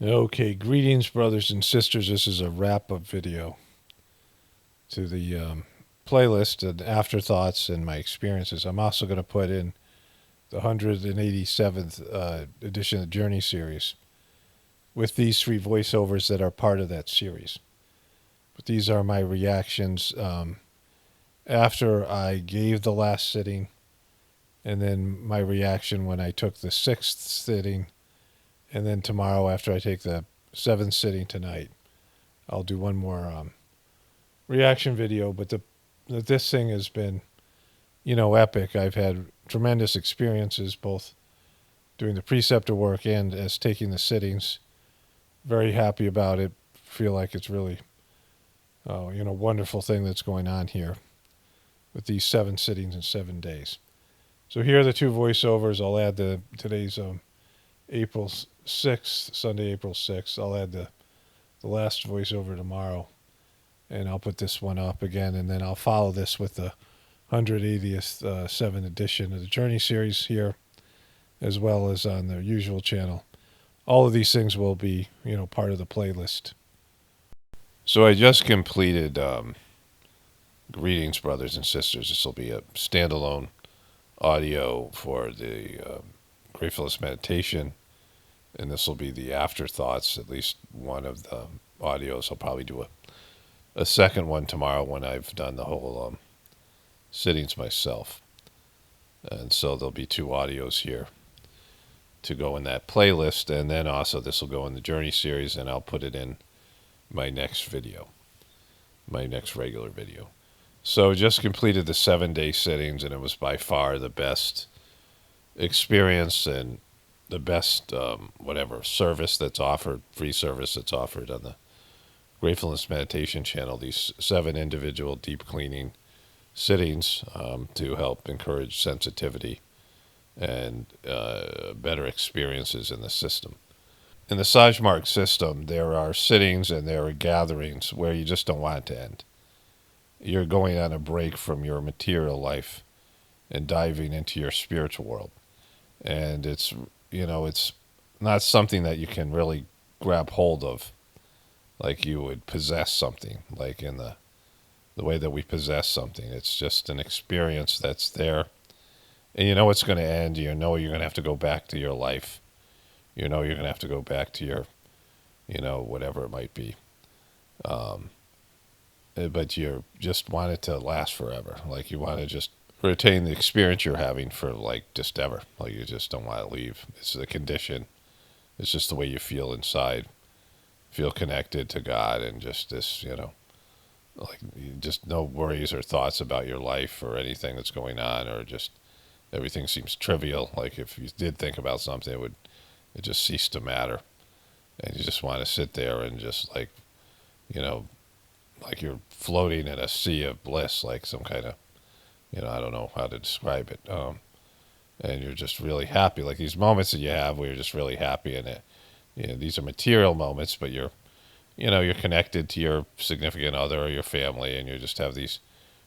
Okay, greetings, brothers and sisters. This is a wrap-up video to the playlist and afterthoughts and my experiences. I'm also going to put in the 187th edition of the Journey series with these three voiceovers that are part of that series. But these are my reactions after I gave the last sitting, and then my reaction when I took the sixth sitting, and then tomorrow after I take the seventh sitting tonight. I'll do one more reaction video, but this thing has been, epic. I've had tremendous experiences both doing the preceptor work and as taking the sittings. Very happy about it. Feel like it's really, wonderful thing that's going on here with these 7 sittings in 7 days. So here are the two voiceovers. I'll add today's April 6th, Sunday, April 6th. I'll add the last voiceover tomorrow, and I'll put this one up again, and then I'll follow this with the 180th 7th edition of the Journey series here, as well as on the usual channel. All of these things will be, part of the playlist. So I just completed Greetings, brothers and sisters. This will be a standalone audio for the Gratefullness meditation, and this will be the afterthoughts, at least one of the audios. I'll probably do a second one tomorrow when I've done the whole sittings myself. And so there'll be 2 audios here to go in that playlist, and then also this will go in the Journey series, and I'll put it in my next video, my next regular video. So just completed the 7-day sittings, and it was by far the best experience and the best service that's offered, free service that's offered on the Gratefullness meditation channel. These 7 individual deep cleaning sittings to help encourage sensitivity and better experiences in the system. In the Sahaj Marg system, there are sittings and there are gatherings where you just don't want it to end. You're going on a break from your material life and diving into your spiritual world. And it's not something that you can really grab hold of like you would possess something, like in the way that we possess something. It's just an experience that's there. And you know it's going to end. You know you're going to have to go back to your life. You know you're going to have to go back to your, whatever it might be. But you just want it to last forever. Like you want to just retain the experience you're having for like just ever. Like you just don't want to leave. It's the condition. It's just the way you feel inside. Feel connected to God and just this, like just no worries or thoughts about your life or anything that's going on, or just everything seems trivial. Like if you did think about something, it just cease to matter. And you just want to sit there and just like, like you're floating in a sea of bliss, like some kind of, I don't know how to describe it. And you're just really happy, like these moments that you have where you're just really happy, and these are material moments, but you're connected to your significant other or your family, and you just have these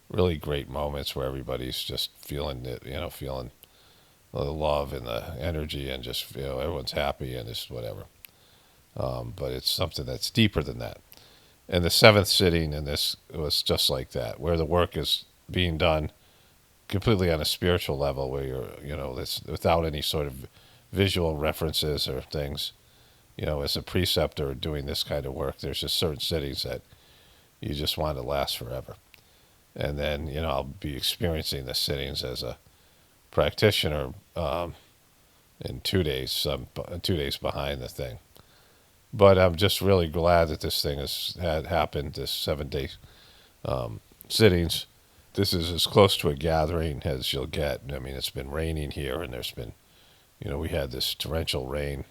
really great moments where everybody's just feeling it, feeling the love and the energy, and just, everyone's happy and just whatever. But it's something that's deeper than that. And the 7th sitting in this was just like that, where the work is being done completely on a spiritual level, where you're, it's without any sort of visual references or things. As a preceptor doing this kind of work, there's just certain sittings that you just want to last forever. And then, I'll be experiencing the sittings as a practitioner in 2 days, 2 days behind the thing. But I'm just really glad that this thing had happened, this 7-day sittings. This is as close to a gathering as you'll get. I mean, it's been raining here, and there's been, we had this torrential rain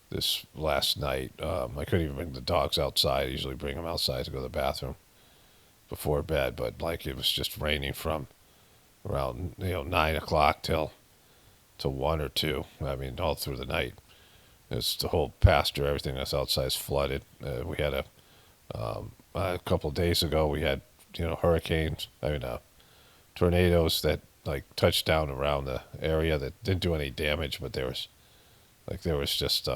this last night. I couldn't even bring the dogs outside. I usually bring them outside to go to the bathroom before bed, but like it was just raining from around 9 o'clock till 1 or 2. I mean, all through the night. It's the whole pasture, everything that's outside is flooded. We had a couple of days ago, we had hurricanes. Tornadoes that like touched down around the area that didn't do any damage, but there was just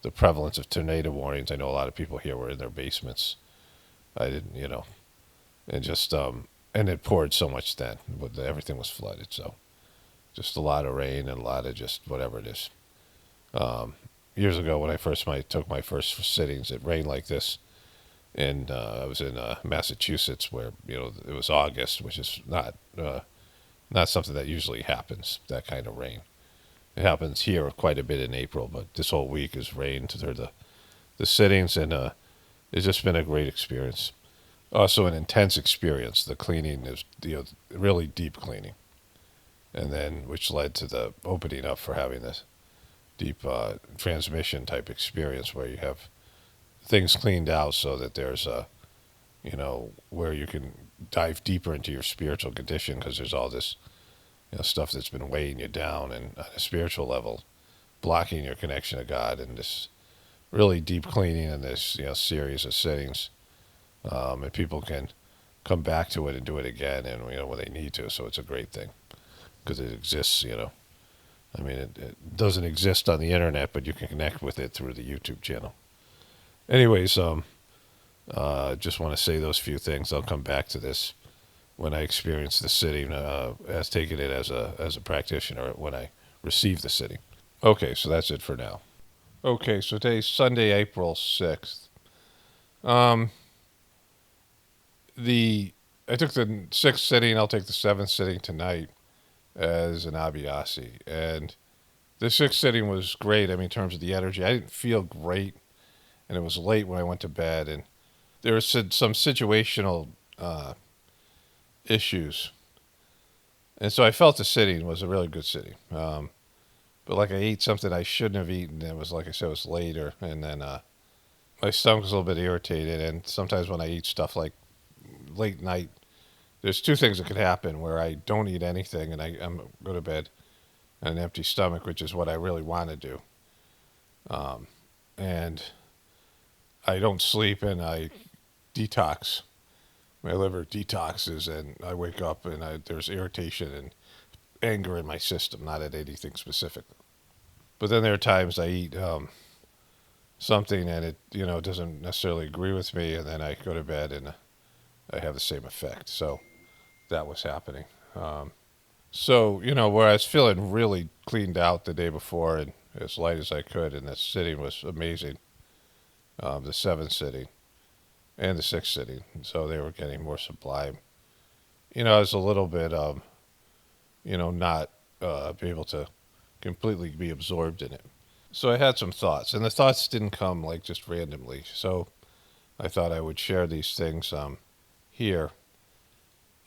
the prevalence of tornado warnings. I know a lot of people here were in their basements. I didn't, and just and it poured so much then, but everything was flooded. So just a lot of rain and a lot of just whatever it is. Years ago, when I took my first sittings, it rained like this, and I was in Massachusetts, where it was August, which is not something that usually happens. That kind of rain. It happens here quite a bit in April, but this whole week is rain through the sittings, and it's just been a great experience. Also, an intense experience. The cleaning is really deep cleaning, and then which led to the opening up for having this deep transmission type experience where you have things cleaned out so that there's where you can dive deeper into your spiritual condition, because there's all this stuff that's been weighing you down and on a spiritual level, blocking your connection to God, and this really deep cleaning and this series of sittings, and people can come back to it and do it again, and when they need to. So it's a great thing because it exists. I mean, it doesn't exist on the internet, but you can connect with it through the YouTube channel. Anyways, just want to say those few things. I'll come back to this when I experience the sitting, as taking it as a practitioner when I receive the sitting. Okay, so that's it for now. Okay, so today's Sunday, April 6th. I took the 6th sitting. I'll take the 7th sitting tonight as an Abhyasi. And the 6th sitting was great. I mean, in terms of the energy, I didn't feel great, and it was late when I went to bed, and there were some situational issues. And so I felt the sitting was a really good sitting. But like I ate something I shouldn't have eaten. It was, like I said, it was later, and then my stomach was a little bit irritated. And sometimes when I eat stuff like late night, there's two things that could happen: where I don't eat anything and I'm go to bed on an empty stomach, which is what I really want to do, and I don't sleep and I detox. My liver detoxes, and I wake up and there's irritation and anger in my system, not at anything specific. But then there are times I eat something and it doesn't necessarily agree with me, and then I go to bed and I have the same effect. So that was happening. So where I was feeling really cleaned out the day before and as light as I could, and that sitting was amazing. The 7th sitting and the 6th sitting, so they were getting more sublime. I was a little bit not be able to completely be absorbed in it. So I had some thoughts, and the thoughts didn't come like just randomly. So I thought I would share these things here.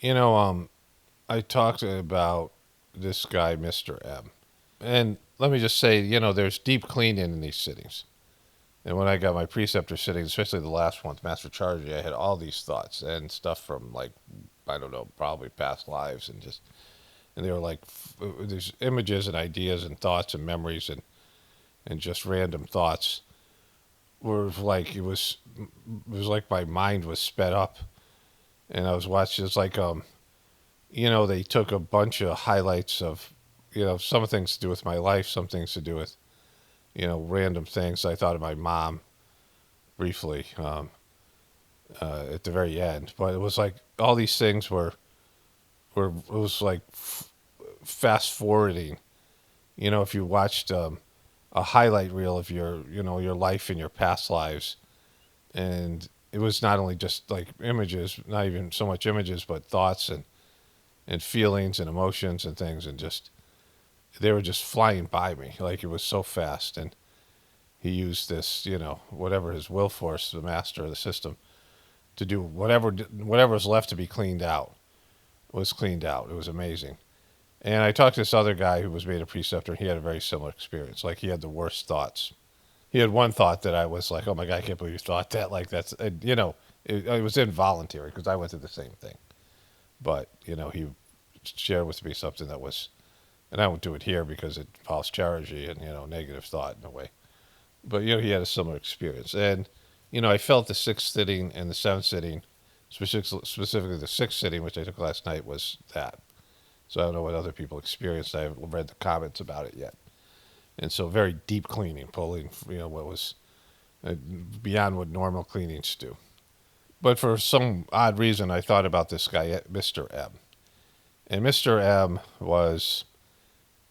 I talked about this guy, Mr. M. And let me just say, there's deep cleaning in these sittings. And when I got my preceptor sittings, especially the last one, Master Chargy, I had all these thoughts and stuff from, like, I don't know, probably past lives, and they were like, there's images and ideas and thoughts and memories and just random thoughts. Were like, it was like my mind was sped up, and I was watching. It's like they took a bunch of highlights of some things to do with my life, some things to do with random things. I thought of my mom briefly at the very end, but it was like all these things were it was like fast forwarding. If you watched a highlight reel of your your life and your past lives, and it was not only just like images, not even so much images, but thoughts and feelings and emotions and things, and just they were just flying by me. Like, it was so fast. And he used this, whatever his will force, the master of the system, to do whatever was left to be cleaned out was cleaned out. It was amazing. And I talked to this other guy who was made a preceptor, and he had a very similar experience. Like, he had the worst thoughts. He had one thought that I was like, oh my God, I can't believe you thought that. Like, that's, it was involuntary because I went through the same thing. But, he shared with me something that was, and I won't do it here because it involves charity and, negative thought in a way. But, he had a similar experience. And, I felt the 6th sitting and the 7th sitting, specifically the 6th sitting, which I took last night, was that. So I don't know what other people experienced. I haven't read the comments about it yet. And so very deep cleaning, pulling, what was beyond what normal cleanings do. But for some odd reason, I thought about this guy, Mr. M. And Mr. M was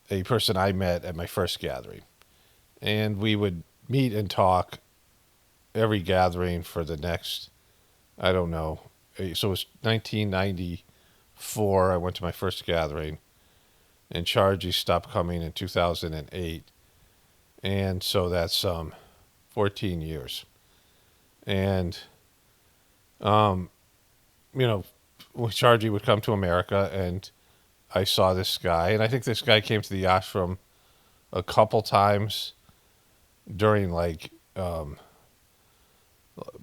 a person I met at my first gathering. And we would meet and talk every gathering for the next, I don't know. So it was 1994. I went to my first gathering, and Chargy stopped coming in 2008. And so that's 14 years. And, um, Chargy would come to America, and I saw this guy. And I think this guy came to the ashram a couple times during, like,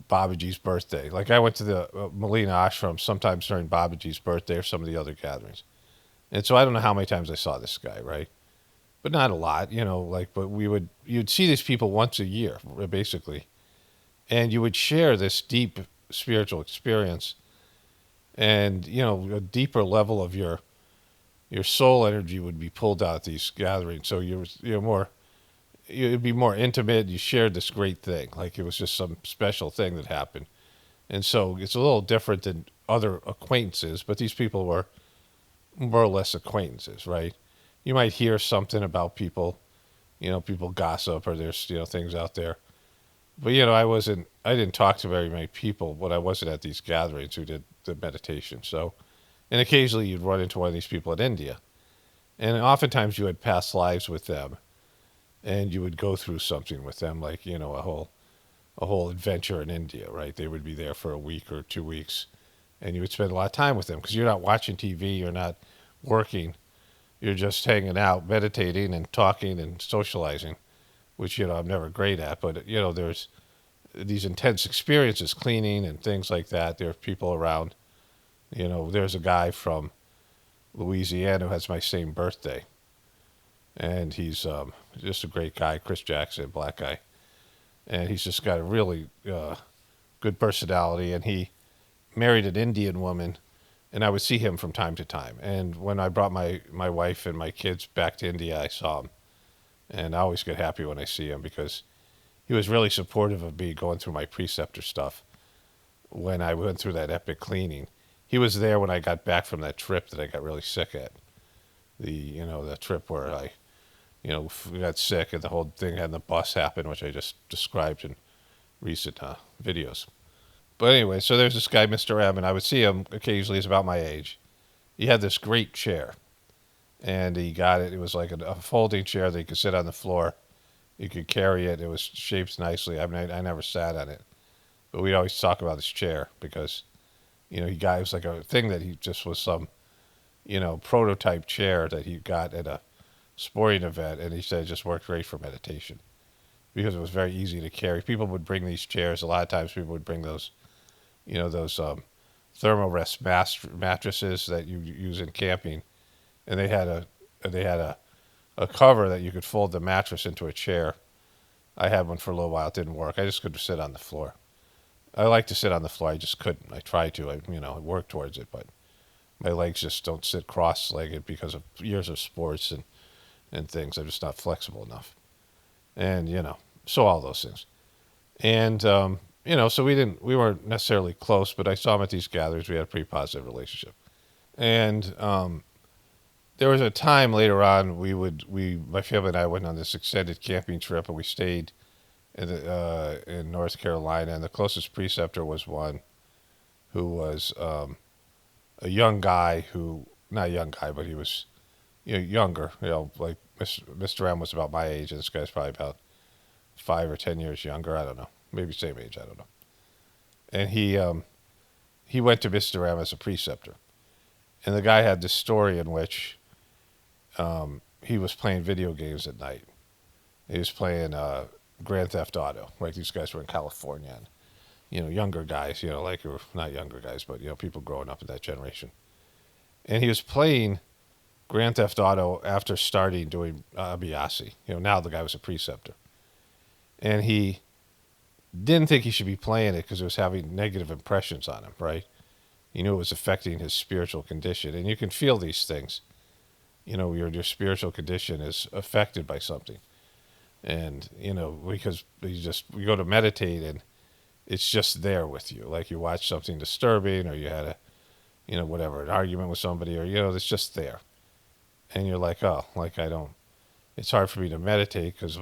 Babaji's birthday. Like, I went to the Molina ashram sometimes during Babaji's birthday or some of the other gatherings. And so I don't know how many times I saw this guy, right? But not a lot, but you'd see these people once a year, basically. And you would share this deep spiritual experience, and, a deeper level of your soul energy would be pulled out at these gatherings. So it'd be more intimate. You shared this great thing, like it was just some special thing that happened. And so it's a little different than other acquaintances, but these people were more or less acquaintances, right? You might hear something about people, people gossip, or there's, things out there. But, I didn't talk to very many people when I wasn't at these gatherings who did the meditation. So, and occasionally you'd run into one of these people in India. And oftentimes you had past lives with them, and you would go through something with them, like, a whole adventure in India, right? They would be there for a week or 2 weeks, and you would spend a lot of time with them because you're not watching TV, you're not working, you're just hanging out, meditating and talking and socializing, which, I'm never great at. But, there's these intense experiences, cleaning and things like that. There are people around. There's a guy from Louisiana who has my same birthday. And he's just a great guy, Chris Jackson, black guy. And he's just got a really good personality. And he married an Indian woman, and I would see him from time to time. And when I brought my wife and my kids back to India, I saw him. And I always get happy when I see him because he was really supportive of me going through my preceptor stuff when I went through that epic cleaning. He was there when I got back from that trip that I got really sick at. The trip where I, got sick and the whole thing had the bus happen, which I just described in recent videos. But anyway, so there's this guy, Mr. M, and I would see him occasionally. He's about my age. He had this great chair, and he got it. It was like a folding chair that you could sit on the floor. You could carry it. It was shaped nicely. I mean, I never sat on it, but we'd always talk about this chair because, it was like a thing that he just was some, prototype chair that he got at a sporting event, and he said it just worked great for meditation because it was very easy to carry. People would bring these chairs. A lot of times people would bring those, those thermarest mattresses that you use in camping, and they had a cover that you could fold the mattress into a chair. I had one for a little while. It didn't work. I just couldn't sit on the floor. I like to sit on the floor. I just couldn't. I tried to. I worked towards it, but my legs just don't sit cross-legged because of years of sports and things. I'm just not flexible enough. And, so all those things. And, so we weren't necessarily close, but I saw him at these gatherings. We had a pretty positive relationship. And there was a time later on my family and I went on this extended camping trip, and we stayed in North Carolina, and the closest preceptor was one who was a young guy not a young guy, but he was younger, like Mr. M was about my age, and this guy's probably about 5 or 10 years younger. I don't know, maybe same age. I don't know. And he went to Mr. M as a preceptor, and the guy had this story in which he was playing video games at night. He was playing Grand Theft Auto. Right, these guys were in California, and younger guys, like, or not younger guys, but people growing up in that generation. And he was playing Grand Theft Auto after starting doing Abhyasi. Now the guy was a preceptor. And he didn't think he should be playing it because it was having negative impressions on him, right? He knew it was affecting his spiritual condition. And you can feel these things. Your spiritual condition is affected by something. And, because you go to meditate and it's just there with you. Like you watch something disturbing or you had whatever, an argument with somebody or, it's just there. And you're like, oh, like it's hard for me to meditate because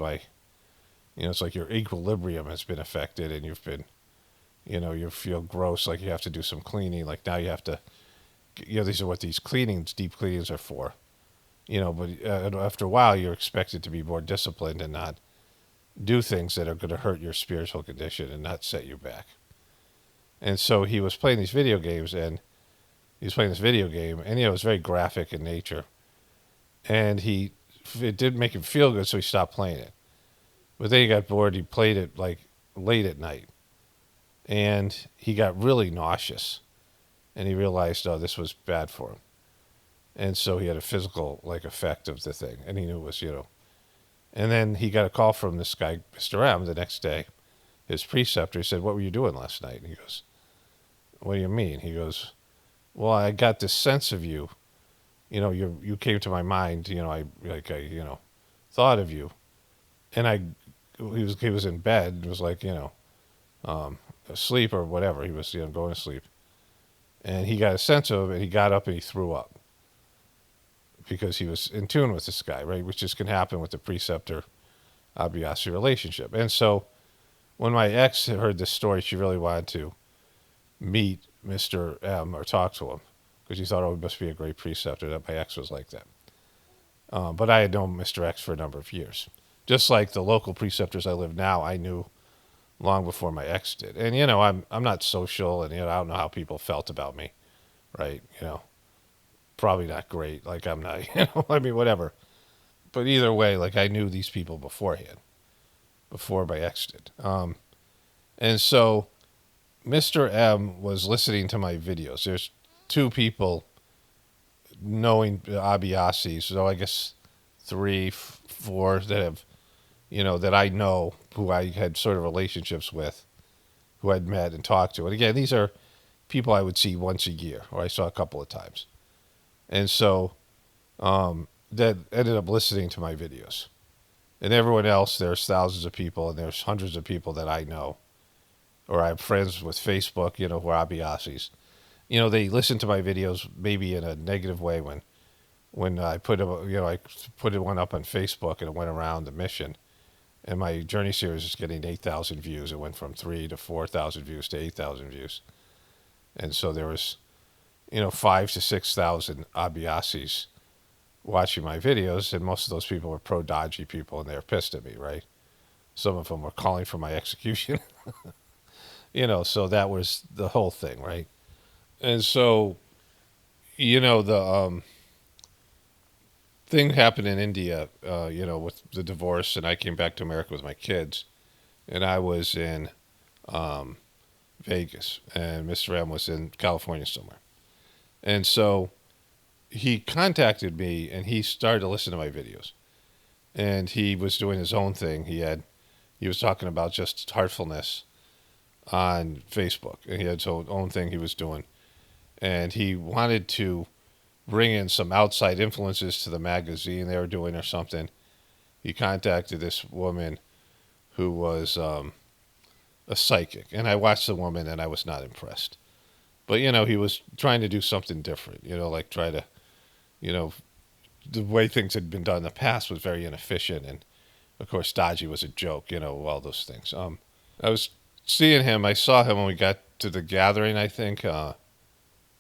it's like your equilibrium has been affected and you've been, you feel gross, like you have to do some cleaning. Like now you have to, these are what these deep cleanings are for. But after a while, you're expected to be more disciplined and not do things that are going to hurt your spiritual condition and not set you back. And so he was playing these video games, and he was playing this video game, and it was very graphic in nature. And it didn't make him feel good, so he stopped playing it. But then he got bored. He played it like late at night, and he got really nauseous, and he realized, oh, this was bad for him. And so he had a physical effect of the thing, and he knew it was. And then he got a call from this guy, Mr. M, the next day, his preceptor. He said, "What were you doing last night?" And he goes, "What do you mean?" He goes, "Well, I got this sense of you. You came to my mind. I thought of you, and he was in bed. It was like asleep or whatever. He was going to sleep, and he got a sense of it. And he got up and he threw up because he was in tune with this guy, right? Which just can happen with the preceptor Abhyasi relationship. And so when my ex heard this story, she really wanted to meet Mr. M or talk to him because she thought, oh, he must be a great preceptor. That my ex was like that. But I had known Mr. X for a number of years. Just like the local preceptors I live now, I knew long before my ex did. And, I'm not social, and, I don't know how people felt about me, right? Probably not great. Like, I'm not, I mean, whatever. But either way, I knew these people beforehand, before my ex did. And so Mr. M was listening to my videos. There's two people knowing Abhyasi, so I guess 3, 4 that have, that I know, who I had sort of relationships with, who I'd met and talked to. And again, these are people I would see once a year, or I saw a couple of times. And so that ended up listening to my videos. And everyone else, there's thousands of people, and there's hundreds of people that I know, or I have friends with Facebook, who are Abhyasis. They listen to my videos maybe in a negative way when I put I put one up on Facebook and it went around the mission. And my journey series is getting 8,000 views. It went from 3,000 to 4,000 views to 8,000 views. And so there was 5,000 to 6,000 Abhyasis watching my videos, and most of those people were pro-Daji people, and they were pissed at me, right? Some of them were calling for my execution. So that was the whole thing, right? And so, the thing happened in India, with the divorce, and I came back to America with my kids, and I was in Vegas, and Mr. M was in California somewhere. And so he contacted me, and he started to listen to my videos. And he was doing his own thing. He was talking about just heartfulness on Facebook, and he had his own thing he was doing. And he wanted to bring in some outside influences to the magazine they were doing or something. He contacted this woman who was a psychic. And I watched the woman, and I was not impressed. But, he was trying to do something different, try to, the way things had been done in the past was very inefficient. And, of course, Daji was a joke, all those things. I was seeing him. I saw him when we got to the gathering, I think,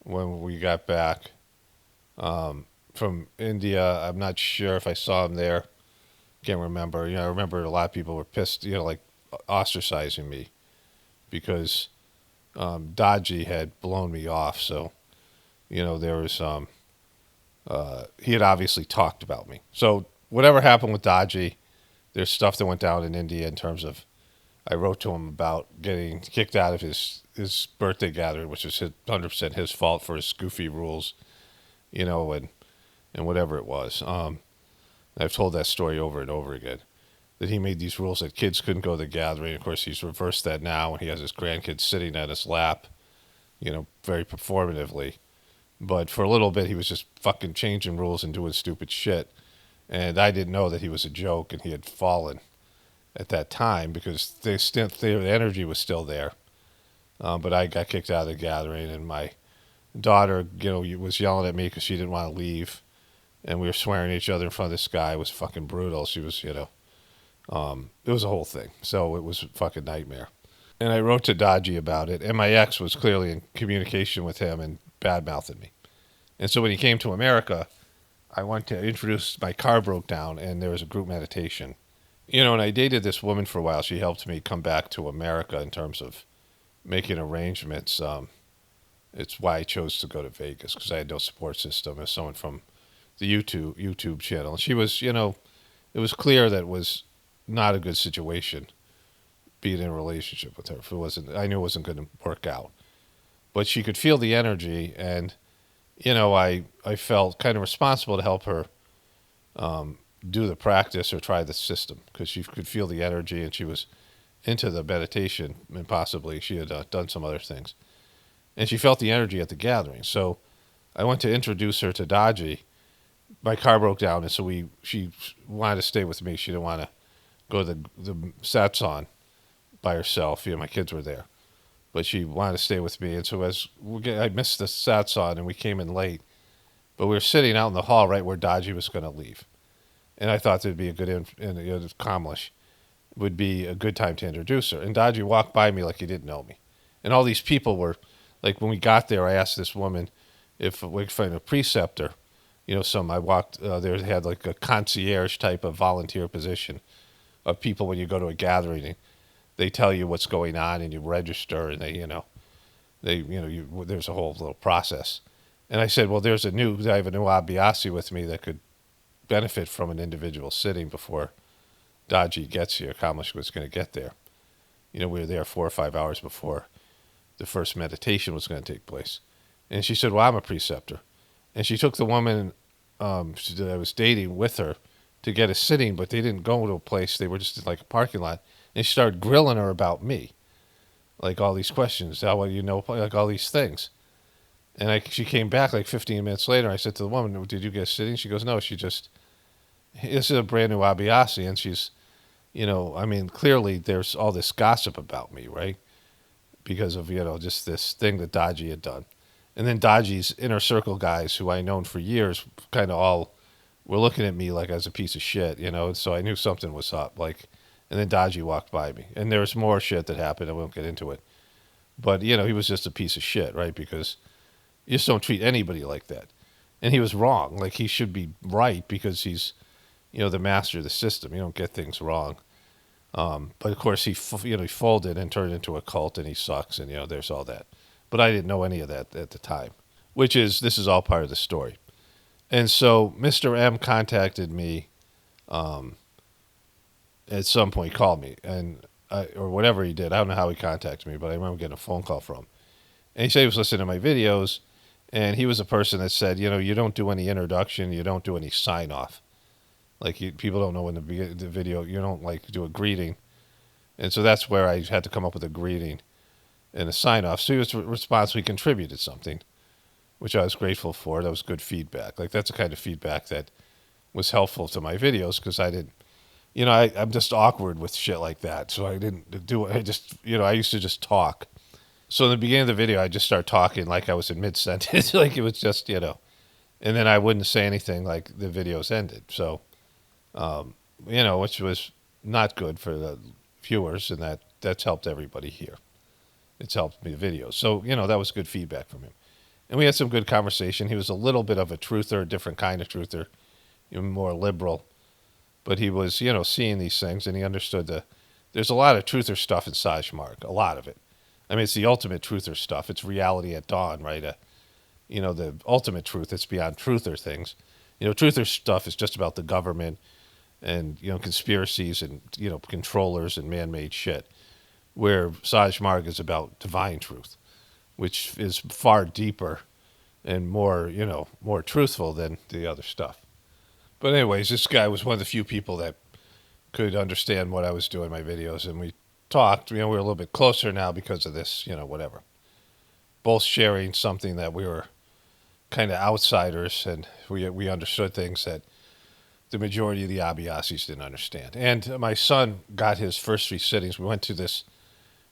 when we got back from India. I'm not sure if I saw him there. Can't remember. I remember a lot of people were pissed, ostracizing me because Daji had blown me off. So, there was, he had obviously talked about me. So whatever happened with Daji, there's stuff that went down in India in terms of, I wrote to him about getting kicked out of his birthday gathering, which was 100% his fault for his goofy rules, and whatever it was. I've told that story over and over again, that he made these rules that kids couldn't go to the gathering. Of course, he's reversed that now, and he has his grandkids sitting at his lap, very performatively. But for a little bit, he was just fucking changing rules and doing stupid shit. And I didn't know that he was a joke and he had fallen. at that time because the energy was still there. But I got kicked out of the gathering, and my daughter, was yelling at me because she didn't want to leave, and we were swearing at each other in front of this guy. It was fucking brutal. She was, it was a whole thing. So it was a fucking nightmare. And I wrote to Dodgy about it, and my ex was clearly in communication with him and bad-mouthing me. And so when he came to America, I went to introduce, my car broke down, and there was a group meditation. And I dated this woman for a while. She helped me come back to America in terms of making arrangements. It's why I chose to go to Vegas, because I had no support system. As someone from the YouTube channel. She was, it was clear that it was not a good situation being in a relationship with her. If it wasn't, I knew it wasn't going to work out. But she could feel the energy, and I felt kind of responsible to help her do the practice or try the system, because she could feel the energy, and she was into the meditation, and possibly she had done some other things. And she felt the energy at the gathering. So I went to introduce her to Dodgy. My car broke down, and so she wanted to stay with me. She didn't want to go to the satsang by herself. My kids were there. But she wanted to stay with me. And so I missed the satsang, and we came in late. But we were sitting out in the hall right where Dodgy was going to leave. And I thought there'd be a good accomplish would be a good time to introduce her. And Dodgy walked by me like he didn't know me. And all these people were, like, when we got there, I asked this woman if we could find a preceptor. I walked there, they had like a concierge type of volunteer position of people when you go to a gathering. They tell you what's going on, and you register, and there's a whole little process. And I said, well, I have a new Abhyasi with me that could benefit from an individual sitting before Dodgy gets here. Kamlesh was going to get there. We were there 4 or 5 hours before the first meditation was going to take place. And she said, well, I'm a preceptor. And she took the woman that I was dating with her to get a sitting, but they didn't go to a place. They were just in like a parking lot. And she started grilling her about me, like all these questions, like all these things. And she came back like 15 minutes later. I said to the woman, did you get a sitting? She goes, no, this is a brand new Abhyasi. And she's, clearly there's all this gossip about me, right? Because of, just this thing that Dodgy had done. And then Dodgy's inner circle guys, who I known for years, kind of all were looking at me like I was a piece of shit, so I knew something was up. And then Dodgy walked by me. And there was more shit that happened. I won't get into it. But, he was just a piece of shit, right? Because you just don't treat anybody like that. And he was wrong. Like, he should be right because he's, the master of the system. You don't get things wrong. But, of course, he folded and turned into a cult, and he sucks, and, there's all that. But I didn't know any of that at the time, this is all part of the story. And so Mr. M contacted me at some point. He called me, or whatever he did. I don't know how he contacted me, but I remember getting a phone call from him. And he said he was listening to my videos, and he was a person that said, you don't do any introduction, you don't do any sign-off. Like, people don't know when to begin the video. You don't, do a greeting. And so that's where I had to come up with a greeting and a sign-off. So he was responsible. He contributed something, which I was grateful for. That was good feedback. That's the kind of feedback that was helpful to my videos, because I didn't, I'm just awkward with shit like that. So I didn't do it. I used to just talk. So in the beginning of the video, I just started talking like I was in mid-sentence, like it was just, and then I wouldn't say anything like the videos ended. So, which was not good for the viewers, and that's helped everybody here. It's helped me videos. So, that was good feedback from him. And we had some good conversation. He was a little bit of a truther, a different kind of truther, more liberal. But he was, seeing these things, and he understood there's a lot of truther stuff in Sahaj Marg, a lot of it. I mean, it's the ultimate truther stuff. It's reality at dawn, right? The ultimate truth. It's beyond truther things. Truther stuff is just about the government and, conspiracies and, controllers and man-made shit. Where Sahaj Marg is about divine truth, which is far deeper and more, more truthful than the other stuff. But anyways, this guy was one of the few people that could understand what I was doing in my videos, and we talked. We're a little bit closer now because of this, whatever. Both sharing something that we were kind of outsiders, and we understood things that the majority of the Abhyasis didn't understand. And my son got his first 3 sittings. We went to this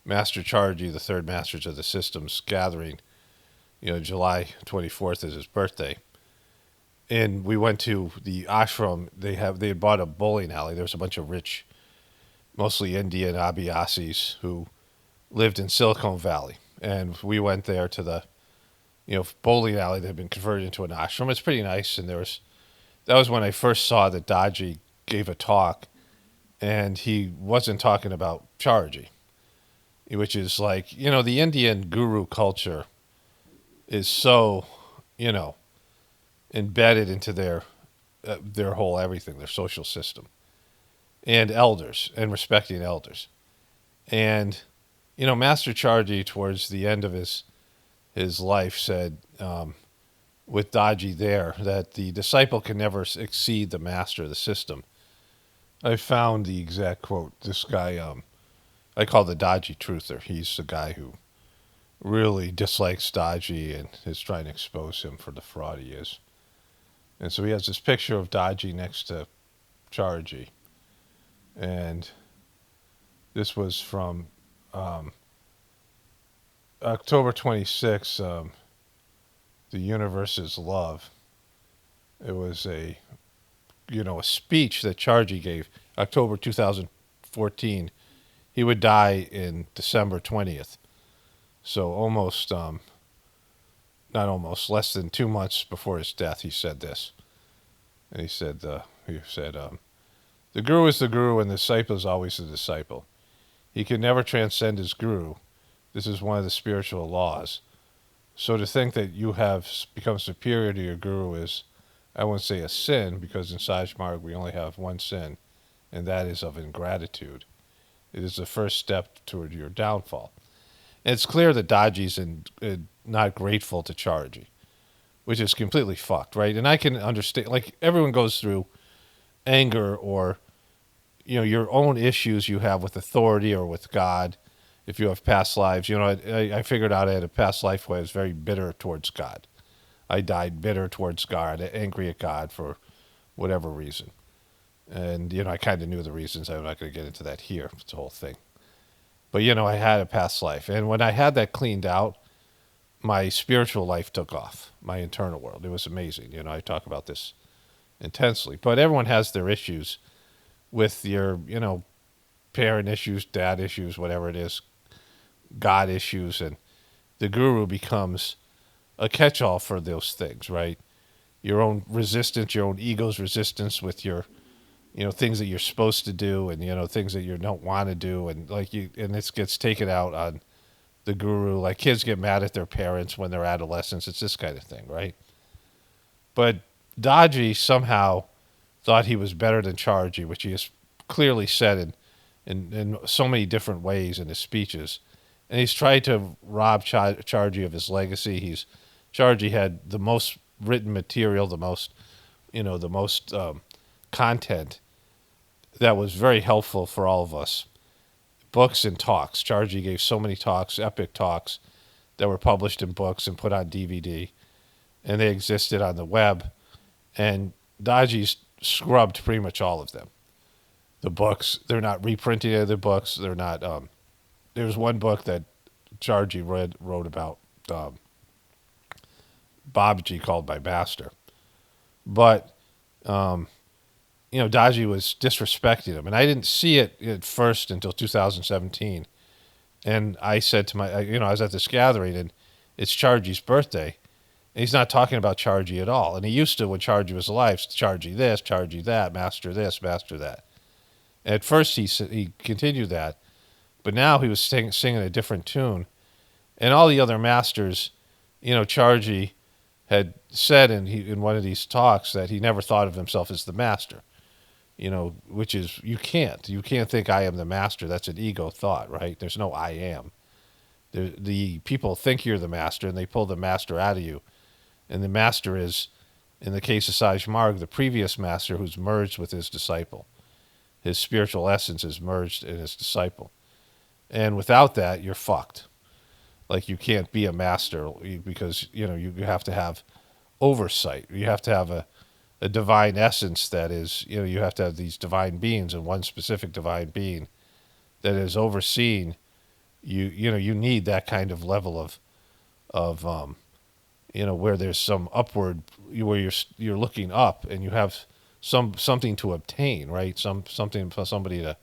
Master Charji, the third Masters of the Systems gathering. July 24th is his birthday. And we went to the ashram. They had bought a bowling alley. There was a bunch of rich, mostly Indian Abhyasis who lived in Silicon Valley. And we went there to the bowling alley that had been converted into an ashram. It's pretty nice. And that was when I first saw that Daji gave a talk, and he wasn't talking about Charji, which is like, the Indian guru culture is so, embedded into their whole everything, their social system, and elders, and respecting elders. And, Master Charji, towards the end of his life, said, with Daji there, that the disciple can never exceed the master of the system. I found the exact quote. This guy, I call the Daji truther. He's the guy who really dislikes Daji and is trying to expose him for the fraud he is. And so he has this picture of Daji next to Charji. And this was from October 26th, The Universe is Love. It was a speech that Charji gave, October 2014. He would die in December 20th. So less than 2 months before his death, he said this. And he said, the guru is the guru and the disciple is always the disciple. He can never transcend his guru. This is one of the spiritual laws. So to think that you have become superior to your guru is, I wouldn't say a sin, because in Sahaj Marg we only have one sin, and that is of ingratitude. It is the first step toward your downfall. And it's clear that Daji's not grateful to Charji, which is completely fucked, right? And I can understand, like, everyone goes through anger or, your own issues you have with authority or with God. If you have past lives, I figured out I had a past life where I was very bitter towards God. I died bitter towards God, angry at God for whatever reason. And, I kind of knew the reasons. I'm not going to get into that here. It's a whole thing. But, I had a past life. And when I had that cleaned out, my spiritual life took off, my internal world. It was amazing. I talk about this intensely. But everyone has their issues with your, parent issues, dad issues, whatever it is, God issues. And the guru becomes a catch-all for those things, right? Your own resistance, your own ego's resistance with your, things that you're supposed to do and, things that you don't want to do. And and this gets taken out on the guru. Like kids get mad at their parents when they're adolescents. It's this kind of thing, right? But Daji somehow thought he was better than Charji, which he has clearly said in so many different ways in his speeches. And he's tried to rob Charji of his legacy. Charji had the most written material, the most content that was very helpful for all of us. Books and talks. Charji gave so many talks, epic talks, that were published in books and put on DVD. And they existed on the web. And Daji's scrubbed pretty much all of them. The books, they're not reprinting any of the books. They're not. There's one book that Charji wrote about Babaji called My Master. But, Daji was disrespecting him. And I didn't see it at first until 2017. And I said to I was at this gathering and it's Charji's birthday. And he's not talking about Charji at all. And he used to, when Charji was alive, Charji this, Charji that, master this, master that. And at first he continued that. But now he was singing a different tune. And all the other masters, Charji had said in one of these talks that he never thought of himself as the master. Which is, you can't think I am the master. That's an ego thought, right? There's no I am. The people think you're the master and they pull the master out of you. And the master is, in the case of Sahaj Marg, the previous master who's merged with his disciple. His spiritual essence is merged in his disciple. And without that, you're fucked. Like you can't be a master because, you have to have oversight. You have to have a divine essence that is, you have to have these divine beings, and one specific divine being that is overseeing you need that kind of level of where there's some upward, where you're looking up and you have something to obtain, right? Something for somebody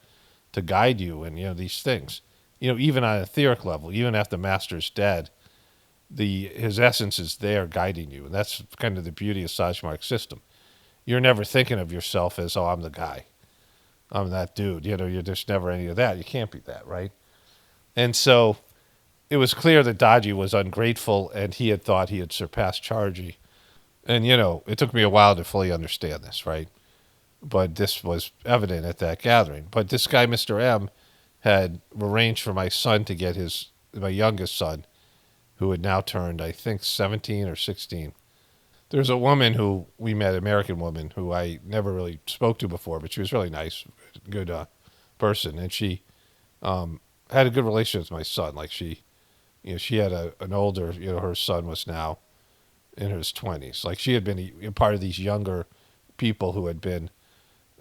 to guide you, and these things. Even on an etheric level, even after Master's dead, his essence is there guiding you, and that's kind of the beauty of Sahaj Marg's system. You're never thinking of yourself as, oh, I'm the guy, I'm that dude. You're just never any of that. You can't be that, right? And so it was clear that Daji was ungrateful, and he had thought he had surpassed Charji. And it took me a while to fully understand this, right? But this was evident at that gathering. But this guy, Mr. M, had arranged for my son to get my youngest son, who had now turned, I think, 17 or 16. There's a woman who we met, an American woman, who I never really spoke to before, but she was really nice, good person. And she had a good relationship with my son. Like she had an older, her son was now in his 20s. Like she had been a part of these younger people who had been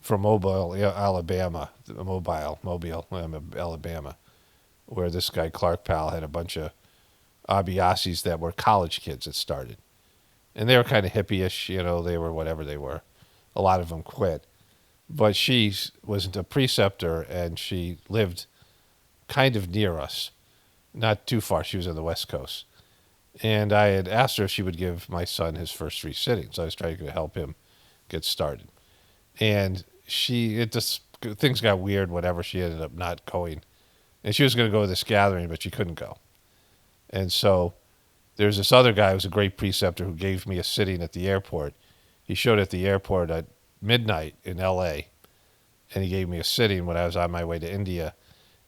from Mobile, Alabama, Alabama, where this guy Clark Powell had a bunch of Abiasis that were college kids that started. And they were kind of hippie-ish, they were whatever they were. A lot of them quit. But she was a preceptor, and she lived kind of near us, not too far. She was on the West Coast. And I had asked her if she would give my son his first 3 sittings. I was trying to help him get started. And things got weird, whatever. She ended up not going. And she was going to go to this gathering, but she couldn't go. And so there's this other guy who was a great preceptor who gave me a sitting at the airport. He showed at the airport at midnight in L.A., and he gave me a sitting when I was on my way to India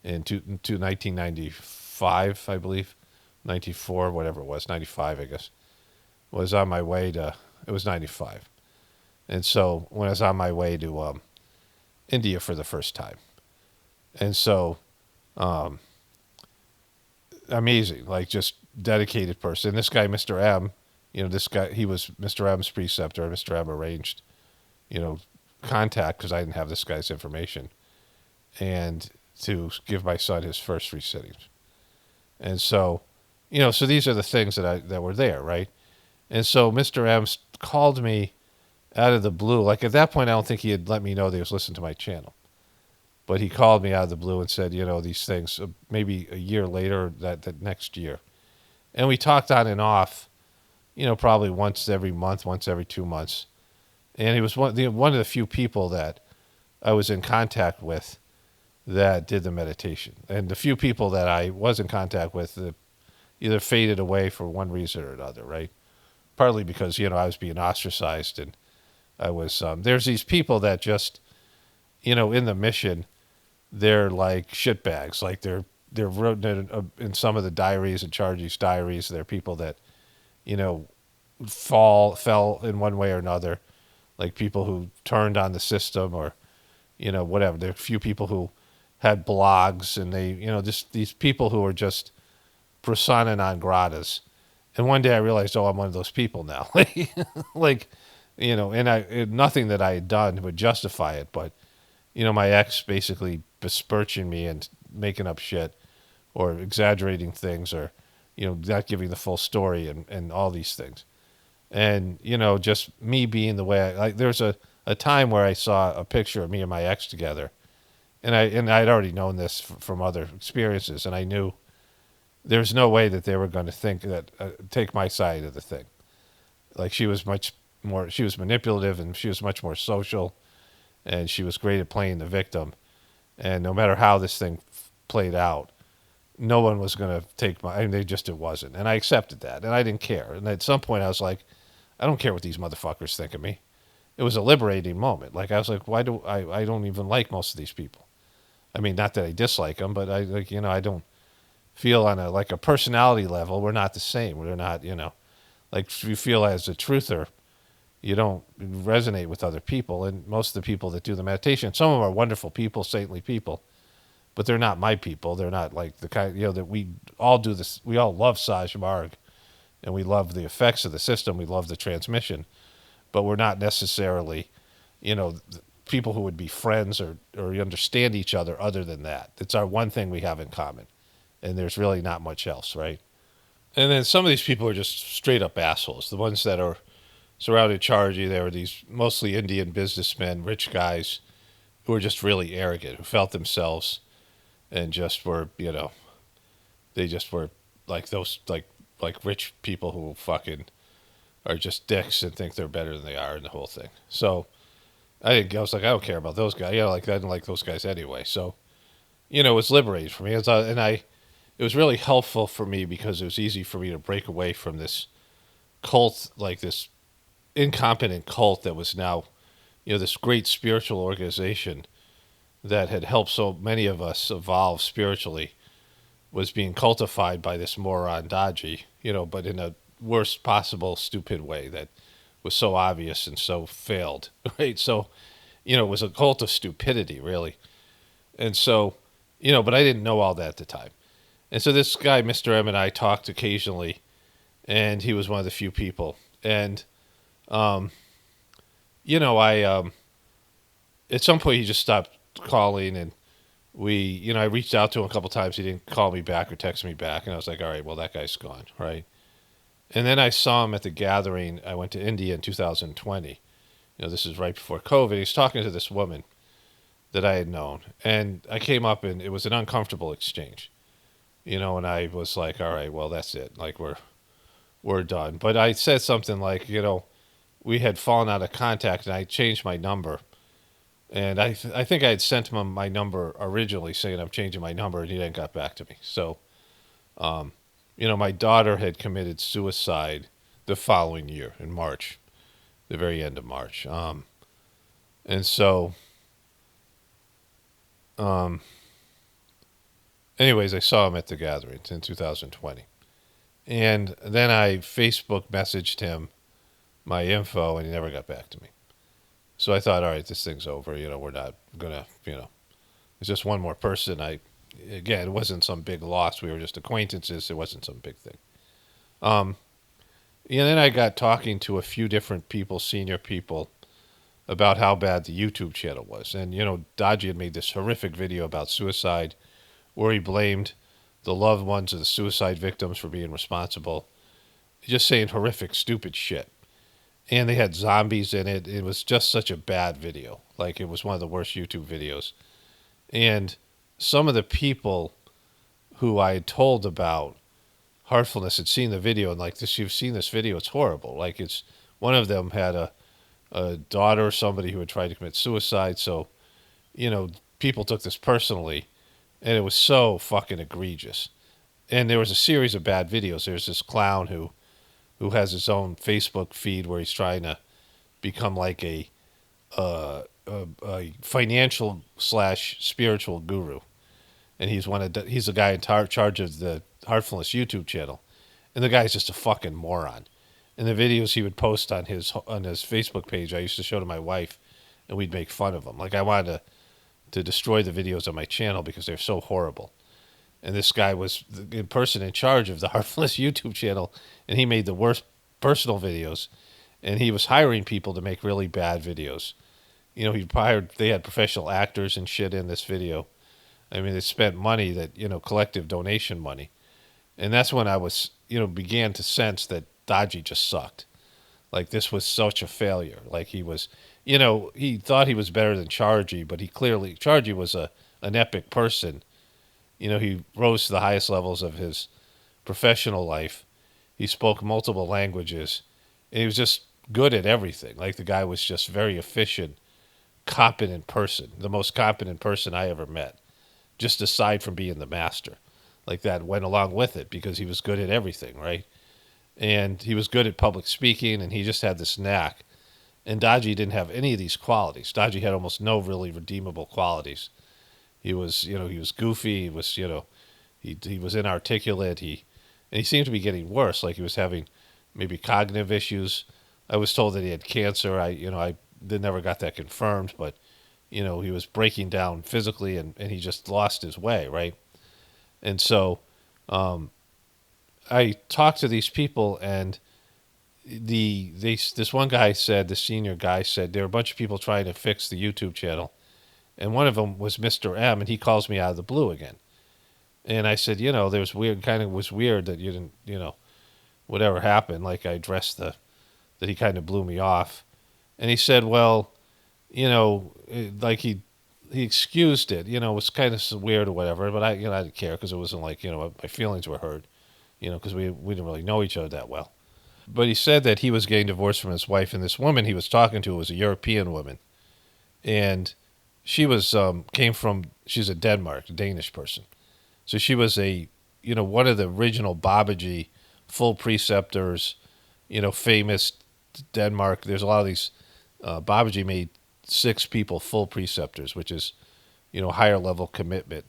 in 1995, I believe, 94, whatever it was, 95, I guess. Was on my way to, it was 95. And so when I was on my way to India for the first time. And so amazing, like just dedicated person. This guy, Mr. M, this guy, he was Mr. M's preceptor. Mr. M arranged, contact, because I didn't have this guy's information, and to give my son his first 3 sittings. And so, so these are the things that were there, right? And so Mr. M called me out of the blue. Like at that point, I don't think he had let me know that he was listening to my channel. But he called me out of the blue and said, these things, maybe a year later, that next year. And we talked on and off, probably once every month, once every 2 months. And he was one of the few people that I was in contact with that did the meditation. And the few people that I was in contact with that either faded away for one reason or another, right? Partly because, I was being ostracized, and I was, there's these people that just, in the mission, they're like shitbags. Like they're written in some of the diaries and Chargie's diaries. They're people that, fell in one way or another, like people who turned on the system or, whatever. There are a few people who had blogs, and they, just these people who are just persona non gratas. And one day I realized, oh, I'm one of those people now. Like, and nothing that I had done would justify it, but, my ex basically besmirching me and making up shit or exaggerating things or, not giving the full story and all these things. And, just me being the way there's a time where I saw a picture of me and my ex together, and I'd already known this from other experiences, and I knew there's no way that they were going to think that, take my side of the thing. Like she was manipulative, and she was much more social, and she was great at playing the victim. And no matter how this thing played out, no one was going to take it wasn't. And I accepted that, and I didn't care. And at some point I was like, I don't care what these motherfuckers think of me. It was a liberating moment. Like I was like, I don't even like most of these people. I mean, not that I dislike them, but I don't feel on a personality level, we're not the same. We're not, like you feel as a truther, you don't resonate with other people. And most of the people that do the meditation, some of them are wonderful people, saintly people, but they're not my people. They're not like the kind, that we all do this. We all love Sahaj Marg, and we love the effects of the system. We love the transmission, but we're not necessarily, people who would be friends or understand each other than that. It's our one thing we have in common. And there's really not much else, right? And then some of these people are just straight up assholes. The ones that are surrounding Chargy, they were these mostly Indian businessmen, rich guys who were just really arrogant, who felt themselves and just were, they just were like those, like rich people who fucking are just dicks and think they're better than they are in the whole thing. So I was like, I don't care about those guys. Like I didn't like those guys anyway. So, it was liberating for me. It was really helpful for me because it was easy for me to break away from this cult, like this incompetent cult that was now, this great spiritual organization that had helped so many of us evolve spiritually was being cultified by this moron Dodgy, but in a worst possible stupid way that was so obvious and so failed, right? So, it was a cult of stupidity, really. And so, but I didn't know all that at the time. And so this guy, Mr. M, and I talked occasionally, and he was one of the few people. And, I at some point he just stopped calling, and I reached out to him a couple times. He didn't call me back or text me back, and I was like, all right, well, that guy's gone, right? And then I saw him at the gathering. I went to India in 2020. This is right before COVID. He's talking to this woman that I had known, and I came up, and it was an uncomfortable exchange. And I was like, all right, well, that's it. Like, we're done. But I said something like, we had fallen out of contact, and I changed my number. And I think I had sent him my number originally saying I'm changing my number, and he then got back to me. So, my daughter had committed suicide the following year in March, the very end of March. And so, anyways, I saw him at the gatherings in 2020. And then I Facebook messaged him my info, and he never got back to me. So I thought, all right, this thing's over. We're not going to, it's just one more person. Again, it wasn't some big loss. We were just acquaintances. It wasn't some big thing. And then I got talking to a few different people, senior people, about how bad the YouTube channel was. And, Dodgy had made this horrific video about suicide where he blamed the loved ones of the suicide victims for being responsible. Just saying horrific, stupid shit. And they had zombies in it. It was just such a bad video. Like, it was one of the worst YouTube videos. And some of the people who I had told about Heartfulness had seen the video, and like this, you've seen this video, it's horrible. Like, it's one of them had a daughter or somebody who had tried to commit suicide. So, people took this personally, and it was so fucking egregious. And there was a series of bad videos. There's this clown who has his own Facebook feed where he's trying to become like a financial / spiritual guru. And he's the guy in charge of the Heartfulness YouTube channel. And the guy's just a fucking moron. And the videos he would post on his Facebook page, I used to show to my wife, and we'd make fun of him. Like, I wanted to destroy the videos on my channel because they're so horrible. And this guy was the person in charge of the Heartfulness YouTube channel, and he made the worst personal videos. And he was hiring people to make really bad videos. They had professional actors and shit in this video. I mean, they spent money that, collective donation money. And that's when I was, began to sense that Dodgy just sucked. Like, this was such a failure. Like, he was, he thought he was better than Chargy, but Chargy was an epic person. He rose to the highest levels of his professional life. He spoke multiple languages. And he was just good at everything. Like, the guy was just very efficient, competent person. The most competent person I ever met. Just aside from being the master. Like, that went along with it because he was good at everything, right? And he was good at public speaking, and he just had this knack. And Dodgy didn't have any of these qualities. Dodgy had almost no really redeemable qualities. He was, he was goofy. He was, he was inarticulate. And he seemed to be getting worse. Like, he was having maybe cognitive issues. I was told that he had cancer. I never got that confirmed, but, he was breaking down physically, and he just lost his way, right? And so I talked to these people, and this one guy said, the senior guy said, there were a bunch of people trying to fix the YouTube channel, and one of them was Mr. M, and he calls me out of the blue again. And I said, there was weird, kind of was weird that you didn't, whatever happened, like I addressed that he kind of blew me off. And he said, well, like he excused it, it was kind of weird or whatever, but I didn't care because it wasn't like, my feelings were hurt, because we didn't really know each other that well. But he said that he was getting divorced from his wife, and this woman he was talking to was a European woman. And she was, she's a Danish person. So she was one of the original Babaji full preceptors, famous Denmark. There's a lot of these, Babaji made 6 people full preceptors, which is, higher level commitment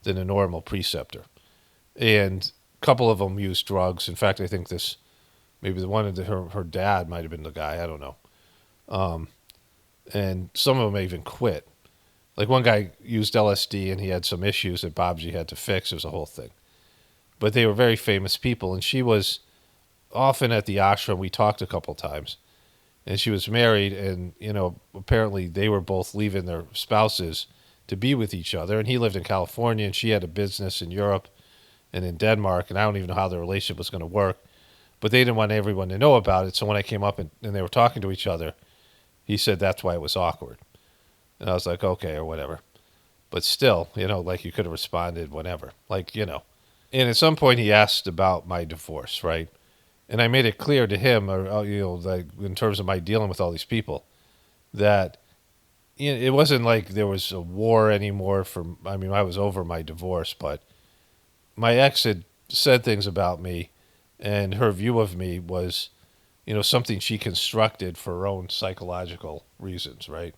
than a normal preceptor. And a couple of them used drugs. In fact, I think maybe the one of her dad might have been the guy. I don't know. And some of them even quit. Like one guy used LSD and he had some issues that Babaji had to fix. It was a whole thing. But they were very famous people. And she was often at the ashram. We talked a couple times. And she was married, and, apparently they were both leaving their spouses to be with each other. And he lived in California, and she had a business in Europe and in Denmark. And I don't even know how their relationship was going to work. But they didn't want everyone to know about it. So when I came up and they were talking to each other, he said that's why it was awkward. And I was like, okay, or whatever. But still, like you could have responded whenever. Like, And at some point he asked about my divorce, right? And I made it clear to him, like in terms of my dealing with all these people, that it wasn't like there was a war anymore. I was over my divorce, but my ex had said things about me, and her view of me was, something she constructed for her own psychological reasons, right?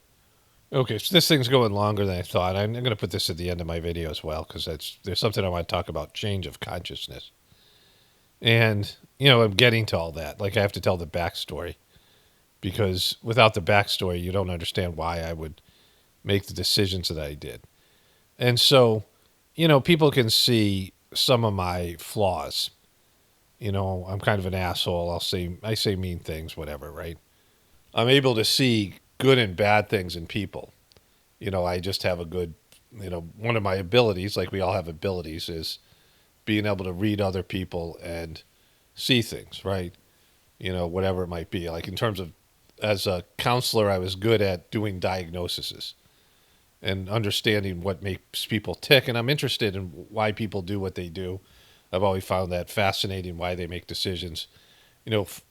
Okay, so this thing's going longer than I thought. I'm going to put this at the end of my video as well, because there's something I want to talk about, change of consciousness. And, I'm getting to all that. Like, I have to tell the backstory, because without the backstory, you don't understand why I would make the decisions that I did. And so, people can see some of my flaws. I'm kind of an asshole. I say mean things, whatever, right? I'm able to see good and bad things in people. I just have a good, one of my abilities, like we all have abilities, is being able to read other people and see things, right? Whatever it might be. Like in terms of, as a counselor, I was good at doing diagnoses and understanding what makes people tick. And I'm interested in why people do what they do. I've always found that fascinating, why they make decisions,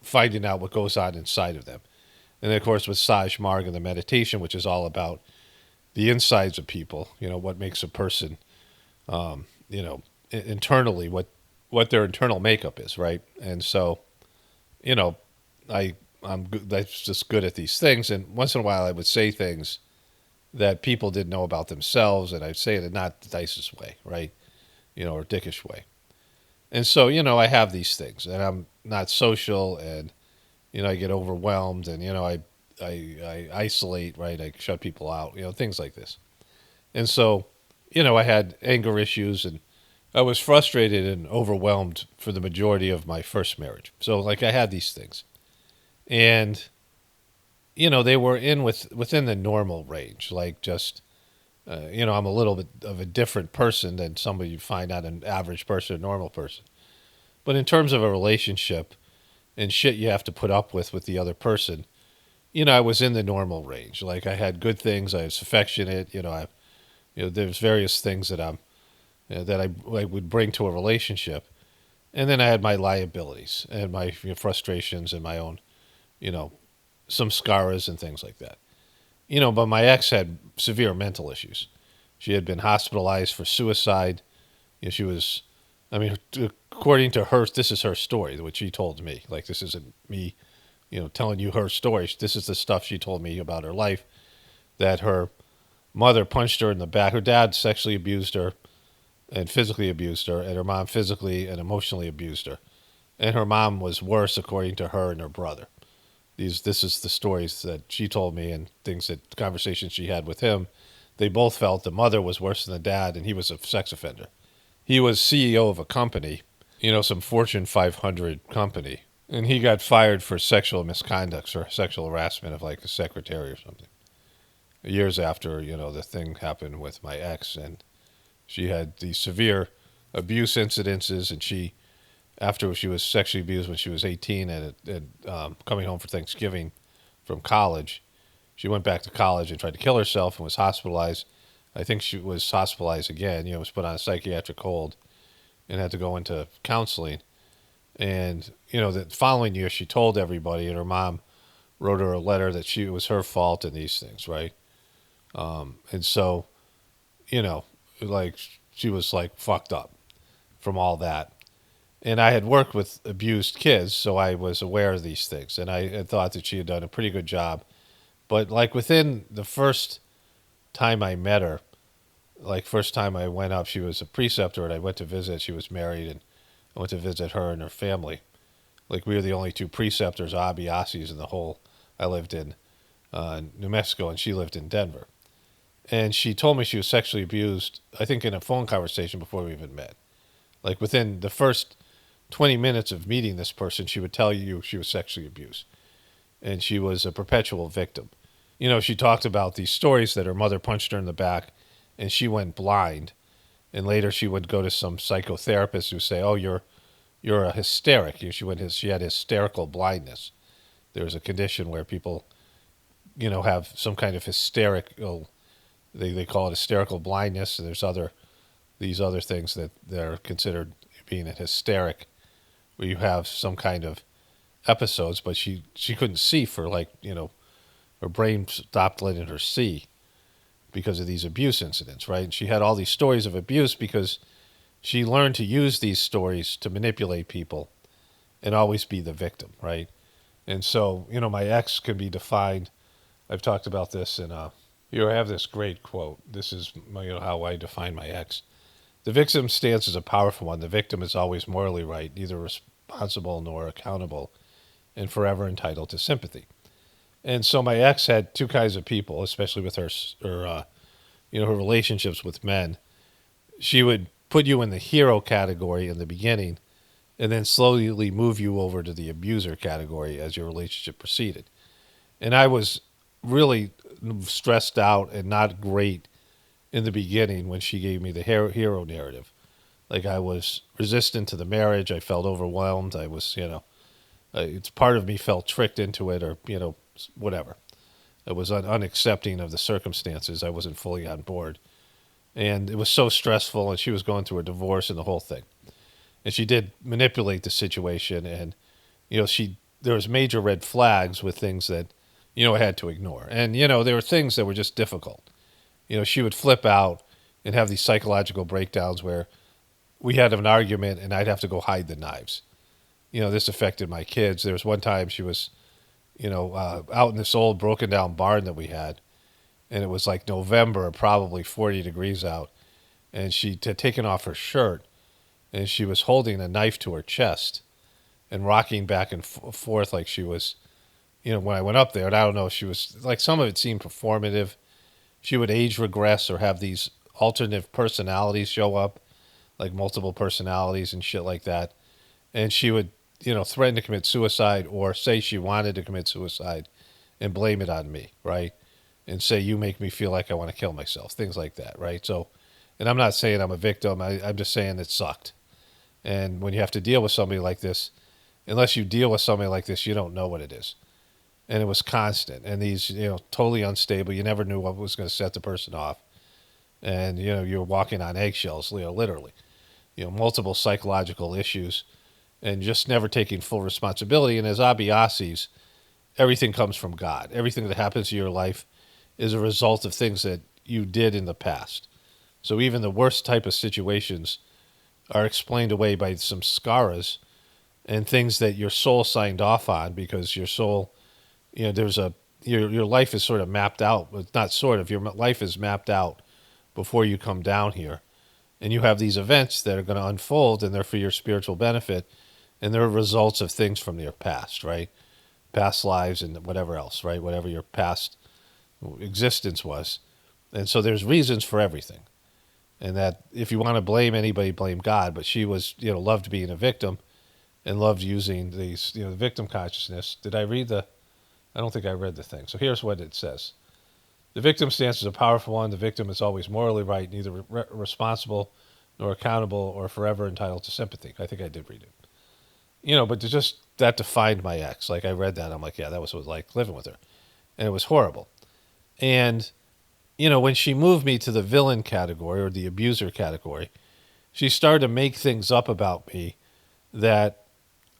finding out what goes on inside of them. And then, of course, with Sahaj Marg and the meditation, which is all about the insides of people, what makes a person, internally, what their internal makeup is, right? And so, I'm good, that's just good at these things. And once in a while, I would say things that people didn't know about themselves, and I'd say it in not the nicest way, right? Or dickish way. And so, I have these things, and I'm not social, and I get overwhelmed, and I isolate, right? I shut people out, things like this. And so, I had anger issues, and I was frustrated and overwhelmed for the majority of my first marriage. So, like, I had these things, and they were within the normal range. Like, just I'm a little bit of a different person than somebody you find out an average person, a normal person. But in terms of a relationship and shit you have to put up with the other person, I was in the normal range. Like, I had good things. I was affectionate. There's various things that I would bring to a relationship. And then I had my liabilities and my frustrations and my own, some scars and things like that. But my ex had severe mental issues. She had been hospitalized for suicide. She was, according to her, this is her story, which she told me. Like, this isn't me, telling you her story. This is the stuff she told me about her life, that her mother punched her in the back. Her dad sexually abused her and physically abused her, and her mom physically and emotionally abused her. And her mom was worse, according to her and her brother. This is the stories that she told me, and conversations she had with him. They both felt the mother was worse than the dad, and he was a sex offender. He was CEO of a company, some Fortune 500 company, And he got fired for sexual misconduct or sexual harassment of like a secretary or something. Years after, the thing happened with my ex, and she had these severe abuse incidences, and after she was sexually abused when she was 18 and coming home for Thanksgiving from college, she went back to college and tried to kill herself and was hospitalized. I think she was hospitalized again, was put on a psychiatric hold and had to go into counseling. And, the following year she told everybody, and her mom wrote her a letter that it was her fault in these things, right? And so, like she was like fucked up from all that. And I had worked with abused kids, so I was aware of these things. And I had thought that she had done a pretty good job. But like within the first time I met her, like first time I went up, she was a preceptor and I went to visit. She was married and I went to visit her and her family. Like we were the only two preceptors, Abiasis in the whole. I lived in New Mexico and she lived in Denver. And she told me she was sexually abused, I think in a phone conversation before we even met. Like within the first 20 minutes of meeting this person, she would tell you she was sexually abused. And she was a perpetual victim. She talked about these stories that her mother punched her in the back and she went blind. And later she would go to some psychotherapist who say, "Oh, you're a hysteric." She had hysterical blindness. There's a condition where people, have some kind of hysterical. They call it hysterical blindness. And there's these other things that they're considered being a hysteric, where you have some kind of episodes, but she couldn't see for her brain stopped letting her see because of these abuse incidents, right? And she had all these stories of abuse because she learned to use these stories to manipulate people and always be the victim, right? And so, my ex can be defined. I've talked about this, and here I have this great quote. This is how I define my ex. The victim stance is a powerful one. The victim is always morally right, neither responsible nor accountable, and forever entitled to sympathy. And so my ex had two kinds of people, especially with her relationships with men. She would put you in the hero category in the beginning and then slowly move you over to the abuser category as your relationship proceeded. And I was really stressed out and not great in the beginning when she gave me the hero narrative. Like I was resistant to the marriage. I felt overwhelmed. I was, it's part of me felt tricked into it or, whatever. I was unaccepting of the circumstances. I wasn't fully on board. And it was so stressful, and she was going through a divorce and the whole thing. And she did manipulate the situation, and, there was major red flags with things that, I had to ignore. And, there were things that were just difficult. She would flip out and have these psychological breakdowns where we had an argument and I'd have to go hide the knives. This affected my kids. There was one time she was, out in this old broken down barn that we had. And it was like November, probably 40 degrees out. And she had taken off her shirt and she was holding a knife to her chest and rocking back and forth like she was, when I went up there. And I don't know if she was, like some of it seemed performative. She would age regress or have these alternative personalities show up, like multiple personalities and shit like that. And she would, threaten to commit suicide or say she wanted to commit suicide and blame it on me, right? And say, you make me feel like I want to kill myself, things like that, right? So, and I'm not saying I'm a victim. I'm just saying it sucked. And when you have to deal with somebody like this, unless you deal with somebody like this, you don't know what it is. And it was constant. And these, totally unstable. You never knew what was going to set the person off. And, you're walking on eggshells, literally. Multiple psychological issues and just never taking full responsibility. And as Abiasis, everything comes from God. Everything that happens in your life is a result of things that you did in the past. So even the worst type of situations are explained away by some skaras and things that your soul signed off on because your soul, your life is sort of mapped out. But not sort of, your life is mapped out before you come down here. And you have these events that are going to unfold and they're for your spiritual benefit. And they're results of things from your past, right? Past lives and whatever else, right? Whatever your past existence was. And so there's reasons for everything. And that if you want to blame anybody, blame God. But she was, loved being a victim and loved using these, the victim consciousness. Did I read the? I don't think I read the thing. So here's what it says: the victim stance is a powerful one. The victim is always morally right, neither responsible nor accountable or forever entitled to sympathy. I think I did read it. But just that defined my ex. Like I read that, I'm like, yeah, that was what it was like living with her, and it was horrible. And when she moved me to the villain category or the abuser category, she started to make things up about me that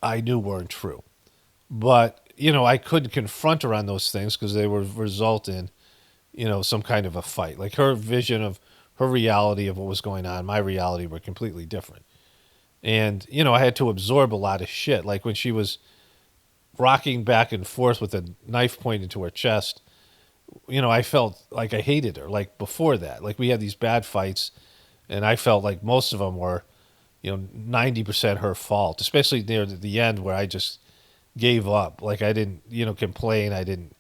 I knew weren't true. But, I couldn't confront her on those things because they would result in, some kind of a fight. Like her vision of her reality of what was going on, my reality were completely different. And, I had to absorb a lot of shit. Like when she was rocking back and forth with a knife pointed to her chest, I felt like I hated her. Like before that, like we had these bad fights, and I felt like most of them were, 90% her fault, especially near the end where I just gave up. Like I didn't, complain. I didn't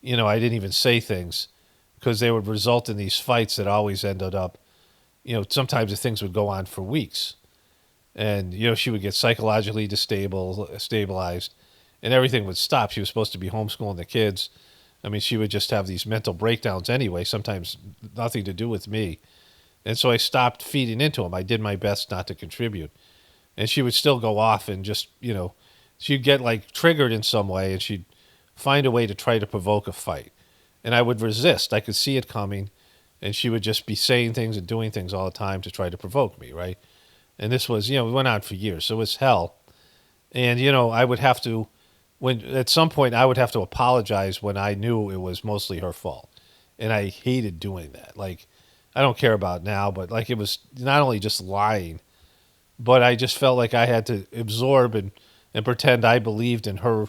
even say things because they would result in these fights that always ended up, sometimes the things would go on for weeks. And, she would get psychologically stabilized, and everything would stop. She was supposed to be homeschooling the kids. I mean, she would just have these mental breakdowns anyway, sometimes nothing to do with me. And so I stopped feeding into them. I did my best not to contribute. And she would still go off and just, she'd get like triggered in some way, and she'd find a way to try to provoke a fight. And I would resist. I could see it coming, and she would just be saying things and doing things all the time to try to provoke me, right? And this was, we went on for years, so it was hell. And, I would have to, at some point, I would have to apologize when I knew it was mostly her fault. And I hated doing that. Like, I don't care about now, but like it was not only just lying, but I just felt like I had to absorb and pretend I believed in her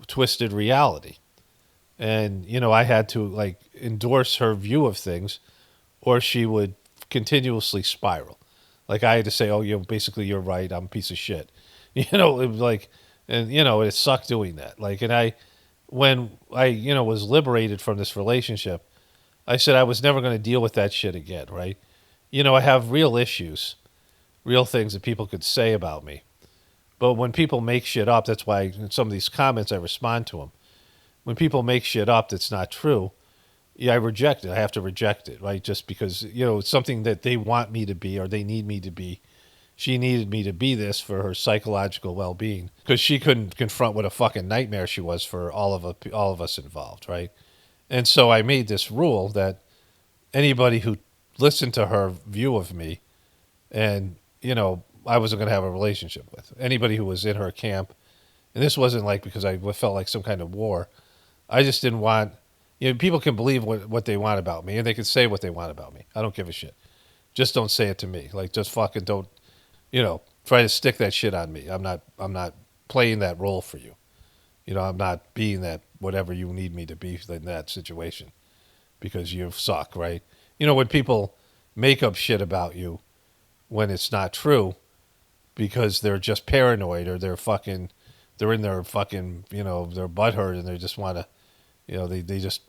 twisted reality. And, I had to like endorse her view of things, or she would continuously spiral. Like I had to say, oh, basically you're right. I'm a piece of shit. It was like, and, it sucked doing that. Like, and when I, was liberated from this relationship, I said I was never going to deal with that shit again, right? I have real issues, real things that people could say about me. But when people make shit up, that's why in some of these comments I respond to them. When people make shit up that's not true, yeah, I reject it. I have to reject it, right? Just because, it's something that they want me to be or they need me to be. She needed me to be this for her psychological well-being because she couldn't confront what a fucking nightmare she was for all of us involved, right? And so I made this rule that anybody who listened to her view of me and, I wasn't going to have a relationship with. Anybody who was in her camp, and this wasn't like because I felt like some kind of war. I just didn't want, people can believe what they want about me, and they can say what they want about me. I don't give a shit. Just don't say it to me. Like, just fucking don't, try to stick that shit on me. I'm not playing that role for you. I'm not being that whatever you need me to be in that situation because you suck, right? When people make up shit about you when it's not true because they're just paranoid or they're in their fucking, their butthurt and they just want to, they just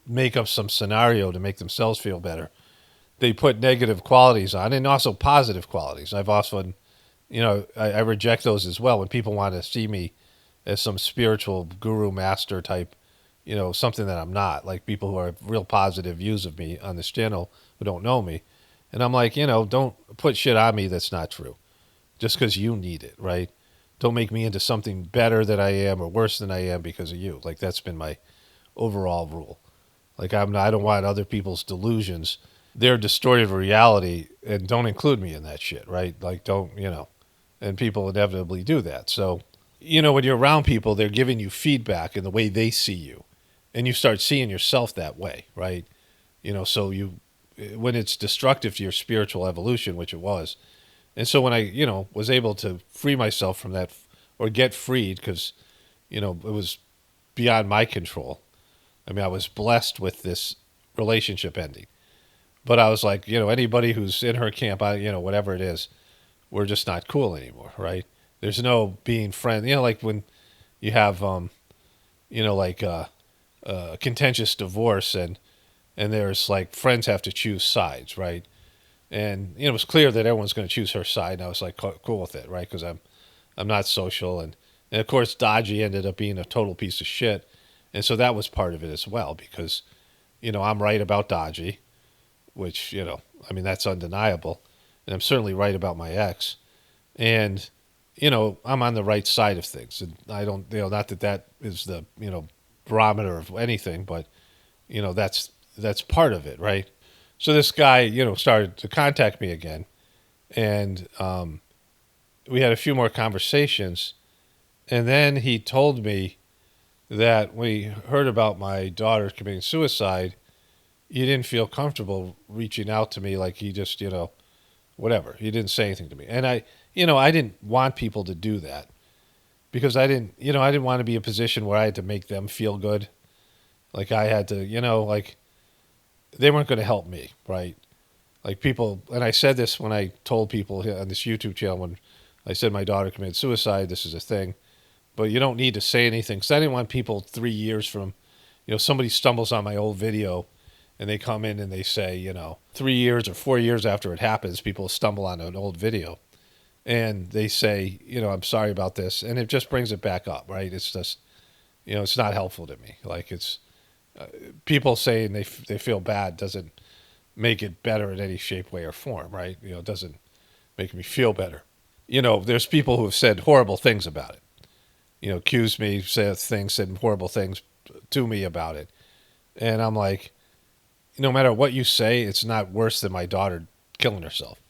make up some scenario to make themselves feel better. They put negative qualities on and also positive qualities. I've also, I reject those as well. When people want to see me as some spiritual guru master type, something that I'm not, like people who have real positive views of me on this channel who don't know me. And I'm like, don't put shit on me that's not true just because you need it, right? Don't make me into something better than I am or worse than I am because of you. Like that's been my overall rule. Like I don't want other people's delusions, their distorted reality, and don't include me in that shit, right? Like don't, and people inevitably do that. So, when you're around people, they're giving you feedback in the way they see you, and you start seeing yourself that way, right? So when it's destructive to your spiritual evolution, which it was, and so when I, was able to free myself from that or get freed because, it was beyond my control. I mean, I was blessed with this relationship ending. But I was like, anybody who's in her camp, whatever it is, we're just not cool anymore, right? There's no being friend. Like when you have, like a contentious divorce and there's like friends have to choose sides, right? And, it was clear that everyone's going to choose her side. And I was like, cool with it, right? Because I'm I'm not social. And of course, Dodgy ended up being a total piece of shit. And so that was part of it as well, because, I'm right about Dodgy, which, I mean, that's undeniable. And I'm certainly right about my ex. And, I'm on the right side of things. And I don't, not that that is the, barometer of anything, but, that's part of it, right? So this guy, started to contact me again. And we had a few more conversations. And then he told me that when he heard about my daughter committing suicide, he didn't feel comfortable reaching out to me. Like he just, whatever. He didn't say anything to me. And I didn't want people to do that because I didn't want to be in a position where I had to make them feel good. Like I had to, like they weren't going to help me, right? Like people, and I said this when I told people on this YouTube channel when I said my daughter committed suicide, this is a thing. But you don't need to say anything because I didn't want people 3 years from, somebody stumbles on my old video and they come in and they say, 3 years or 4 years after it happens, people stumble on an old video and they say, I'm sorry about this. And it just brings it back up, right? It's just, it's not helpful to me. Like it's people saying they feel bad doesn't make it better in any shape, way, or form, right? It doesn't make me feel better. There's people who have said horrible things about it. Accused me, said horrible things to me about it. And I'm like, no matter what you say, it's not worse than my daughter killing herself,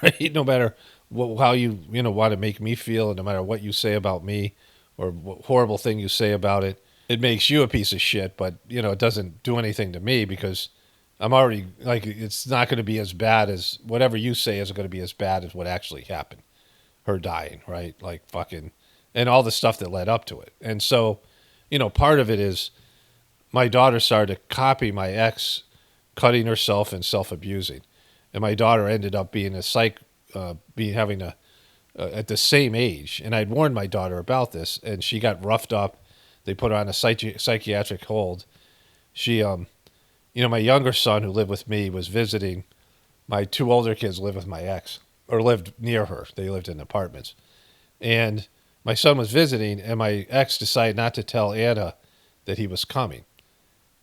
right? No matter how you want to make me feel, and no matter what you say about me or what horrible thing you say about it, it makes you a piece of shit, but, it doesn't do anything to me because I'm already, like, it's not going to be as bad as, whatever you say isn't going to be as bad as what actually happened. Her dying, right? Like fucking, and all the stuff that led up to it. And so, part of it is my daughter started to copy my ex cutting herself and self-abusing. And my daughter ended up being at the same age. And I'd warned my daughter about this and she got roughed up. They put her on a psychiatric hold. She, my younger son who lived with me was visiting. My 2 older kids lived with my ex or lived near her. They lived in apartments. And my son was visiting, and my ex decided not to tell Anna that he was coming.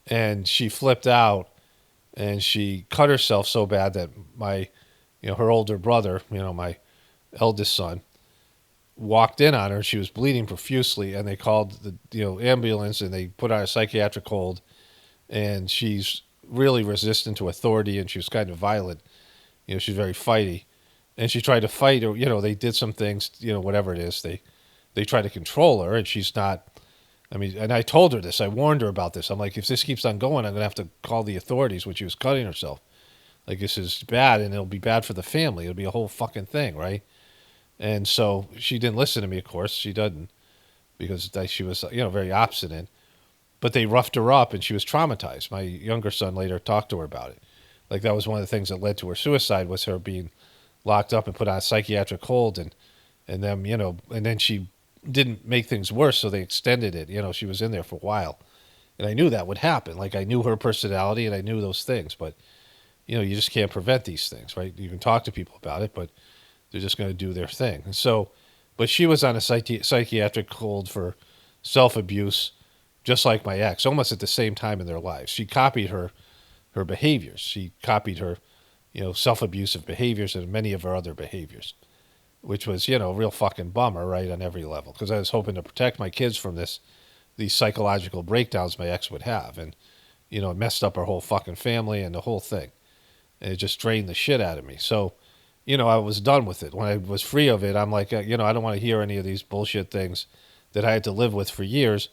And she flipped out, and she cut herself so bad that her older brother, my eldest son, walked in on her. She was bleeding profusely, and they called the ambulance, and they put her on a psychiatric hold. And she's really resistant to authority, and she was kind of violent. She's very fighty. And she tried to fight her, they did some things, whatever it is. They try to control her and she's not, and I told her this, I warned her about this. I'm like, if this keeps on going, I'm going to have to call the authorities when she was cutting herself. Like this is bad and it'll be bad for the family. It'll be a whole fucking thing, right? And so she didn't listen to me, of course. She doesn't because she was, very obstinate. But they roughed her up and she was traumatized. My younger son later talked to her about it. Like that was one of the things that led to her suicide was her being locked up and put on a psychiatric hold and then, and then she didn't make things worse. So they extended it. She was in there for a while and I knew that would happen. Like I knew her personality and I knew those things, but you just can't prevent these things, right? You can talk to people about it, but they're just going to do their thing. And so, but she was on a psychiatric hold for self-abuse, just like my ex, almost at the same time in their lives. She copied her behaviors. She copied her, self-abusive behaviors and many of her other behaviors, which was, a real fucking bummer, right, on every level. Because I was hoping to protect my kids from these psychological breakdowns my ex would have. And, it messed up our whole fucking family and the whole thing. And it just drained the shit out of me. So, I was done with it. When I was free of it, I'm like, I don't want to hear any of these bullshit things that I had to live with for years.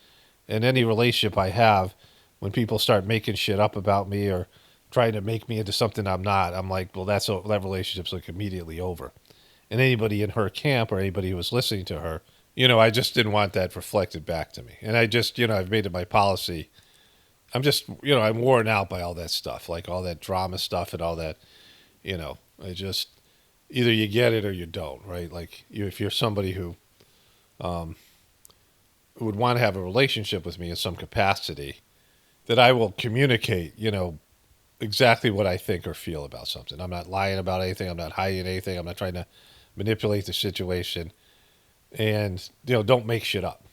And any relationship I have, when people start making shit up about me or trying to make me into something I'm not, I'm like, well, that relationship's like immediately over. And anybody in her camp or anybody who was listening to her, I just didn't want that reflected back to me. And I just, I've made it my policy. I'm just, I'm worn out by all that stuff, like all that drama stuff and all that, I just, either you get it or you don't, right? Like if you're somebody who would want to have a relationship with me in some capacity, that I will communicate, exactly what I think or feel about something. I'm not lying about anything. I'm not hiding anything. I'm not trying to manipulate the situation. And, don't make shit up.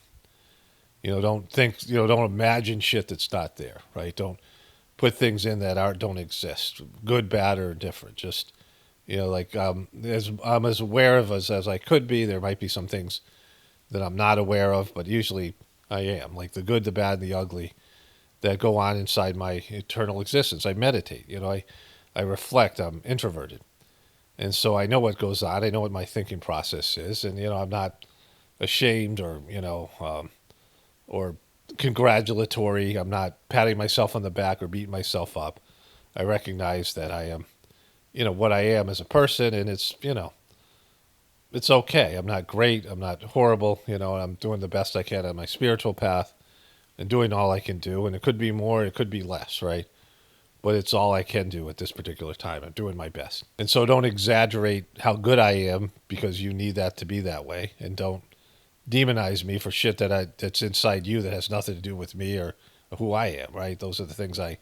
Don't think, don't imagine shit that's not there, right? Don't put things in that don't exist, good, bad, or different. Just, like, as I'm as aware of as I could be. There might be some things that I'm not aware of, but usually I am. Like the good, the bad, and the ugly that go on inside my eternal existence. I meditate, I reflect. I'm introverted. And so I know what goes on. I know what my thinking process is. And, I'm not ashamed or congratulatory. I'm not patting myself on the back or beating myself up. I recognize that I am, what I am as a person, and it's okay. I'm not great. I'm not horrible. I'm doing the best I can on my spiritual path and doing all I can do. And it could be more, it could be less, right? But it's all I can do at this particular time. I'm doing my best. And so don't exaggerate how good I am because you need that to be that way. And don't demonize me for shit that's inside you that has nothing to do with me or who I am, right? Those are the things they're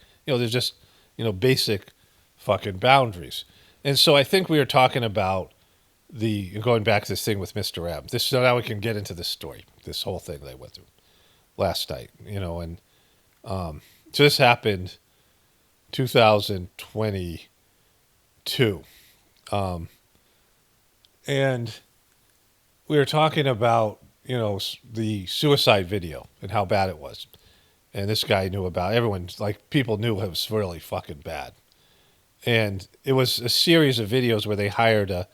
just, basic fucking boundaries. And so I think we were talking about going back to this thing with Mr. M. So now we can get into this story, this whole thing that I went through last night, and so this happened 2022. And we were talking about, the suicide video and how bad it was. And this guy knew about it. Everyone, like, people knew it was really fucking bad. And it was a series of videos where they hired a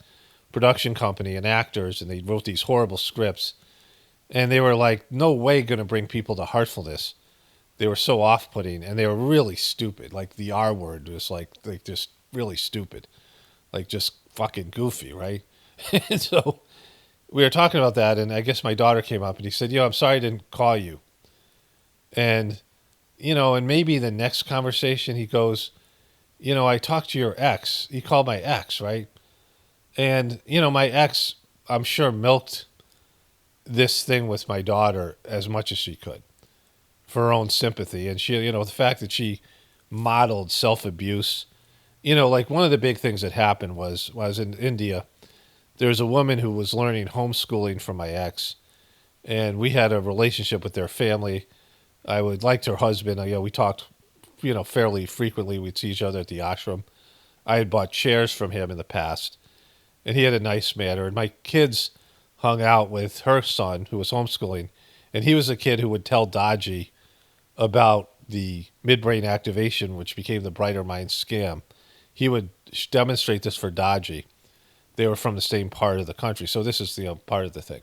production company and actors, and they wrote these horrible scripts. And they were like, no way going to bring people to heartfulness. They were so off-putting, and they were really stupid. Like, the R word was like just really stupid. Like, just fucking goofy, right? And so we were talking about that, and I guess my daughter came up, and he said, I'm sorry I didn't call you. And, and maybe the next conversation he goes, I talked to your ex. He called my ex, right? And, my ex, I'm sure, milked this thing with my daughter as much as she could for her own sympathy. And she, the fact that she modeled self-abuse, like one of the big things that happened was in India, there was a woman who was learning homeschooling from my ex, and we had a relationship with their family. I would liked her husband. We talked, fairly frequently. We'd see each other at the ashram. I had bought chairs from him in the past, and he had a nice manner. And my kids hung out with her son, who was homeschooling, and he was a kid who would tell Dodgy about the midbrain activation, which became the Brighter Mind scam. He would demonstrate this for Dodgy. They were from the same part of the country, so this is part of the thing.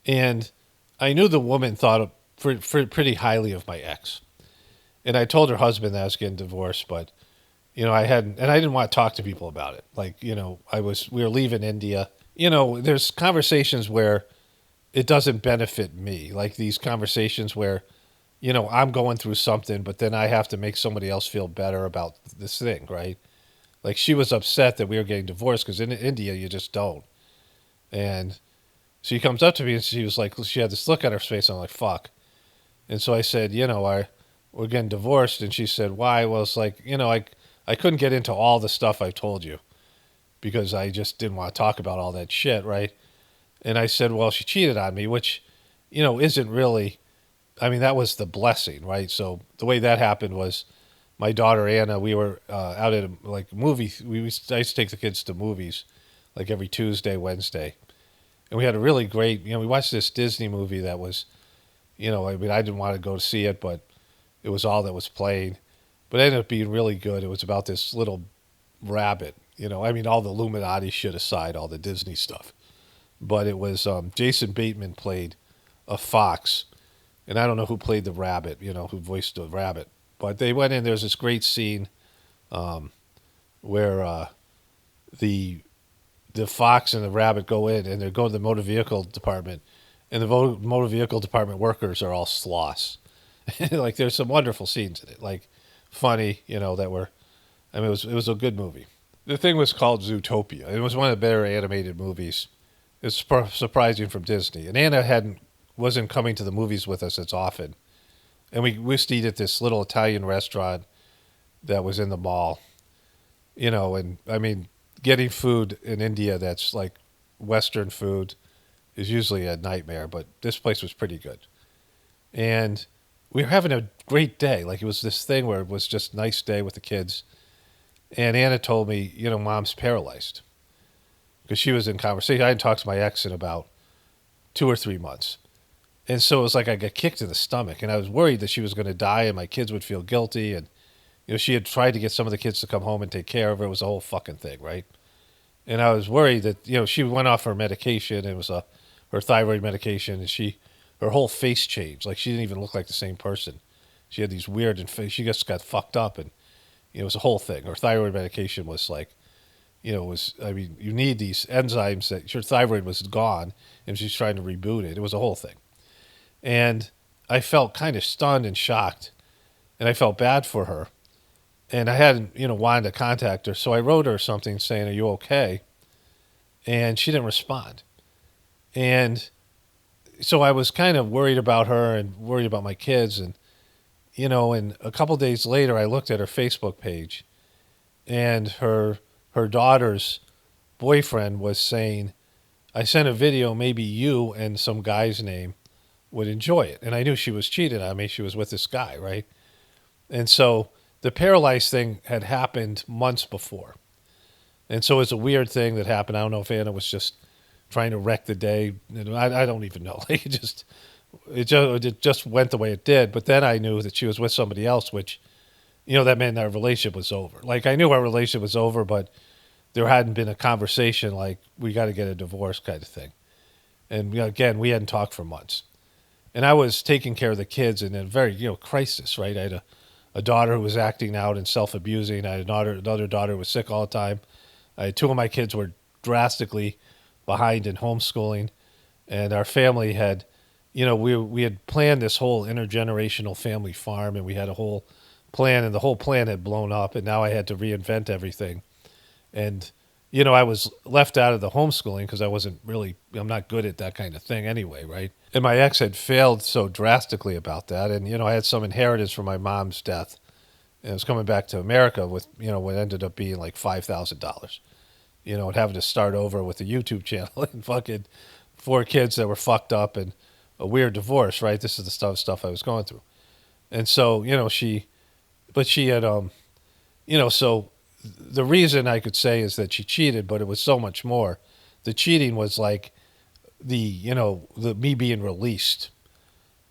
And I knew the woman thought pretty highly of my ex. And I told her husband that I was getting divorced, but I hadn't, and I didn't want to talk to people about it. Like, we were leaving India. There's conversations where it doesn't benefit me. Like these conversations where, I'm going through something, but then I have to make somebody else feel better about this thing, right? Like she was upset that we were getting divorced because in India you just don't. And she comes up to me and she was like, she had this look on her face. And I'm like, fuck. And so I said, we're getting divorced. And she said, why? Well, it's like, I couldn't get into all the stuff I told you because I just didn't want to talk about all that shit, right? And I said, well, she cheated on me, which, isn't really, that was the blessing, right? So the way that happened was my daughter, Anna, we were out at a movie. I used to take the kids to movies like every Tuesday, Wednesday. And we had a really great, we watched this Disney movie that was, I didn't want to go to see it, but it was all that was playing. But it ended up being really good. It was about this little rabbit, all the Illuminati shit aside, all the Disney stuff. But it was Jason Bateman played a fox. And I don't know who played the rabbit, who voiced the rabbit. But they went in, there's this great scene where the fox and the rabbit go in and they go to the motor vehicle department. And the motor vehicle department workers are all sloths. Like there's some wonderful scenes in it, like funny, that were, it was a good movie. The thing was called Zootopia. It was one of the better animated movies. It's surprising from Disney. And Anna wasn't coming to the movies with us as often. And we used to eat at this little Italian restaurant that was in the mall. And getting food in India that's like Western food is usually a nightmare, but this place was pretty good. And we were having a great day. Like, it was this thing where it was just a nice day with the kids. And Anna told me, Mom's paralyzed. Because she was in conversation. I hadn't talked to my ex in about 2 or 3 months. And so it was like I got kicked in the stomach. And I was worried that she was going to die and my kids would feel guilty. And, she had tried to get some of the kids to come home and take care of her. It was a whole fucking thing, right? And I was worried that, she went off her medication. And it was her thyroid medication. And her whole face changed. Like, she didn't even look like the same person. She had these weird, and she just got fucked up. And, it was a whole thing. Her thyroid medication was like, you need these enzymes that your thyroid was gone, and she's trying to reboot it. It was a whole thing. And I felt kind of stunned and shocked, and I felt bad for her. And I hadn't, wanted to contact her, so I wrote her something saying, "Are you okay?" And she didn't respond. And so I was kind of worried about her and worried about my kids. And, and a couple days later, I looked at her Facebook page, and her daughter's boyfriend was saying, "I sent a video, maybe you and some guy's name would enjoy it." And I knew she was cheating on me. She was with this guy, right? And so the paralyzed thing had happened months before. And so it's a weird thing that happened. I don't know if Anna was just trying to wreck the day. I don't even know. Like, it just went the way it did. But then I knew that she was with somebody else, which, that meant our relationship was over. Like, I knew our relationship was over, but there hadn't been a conversation like, we got to get a divorce kind of thing. And, again, we hadn't talked for months. And I was taking care of the kids in a very, crisis, right? I had a daughter who was acting out and self-abusing. I had another daughter who was sick all the time. I had 2 of my kids were drastically behind in homeschooling. And our family had, we had planned this whole intergenerational family farm, and we had a whole plan, and the whole plan had blown up, and now I had to reinvent everything. And, I was left out of the homeschooling because I'm not good at that kind of thing anyway, right? And my ex had failed so drastically about that. And, I had some inheritance from my mom's death. And I was coming back to America with, what ended up being like $5,000, and having to start over with a YouTube channel and fucking 4 kids that were fucked up and a weird divorce, right? This is the stuff I was going through. And so, she had, so the reason I could say is that she cheated, but it was so much more. The cheating was like the me being released,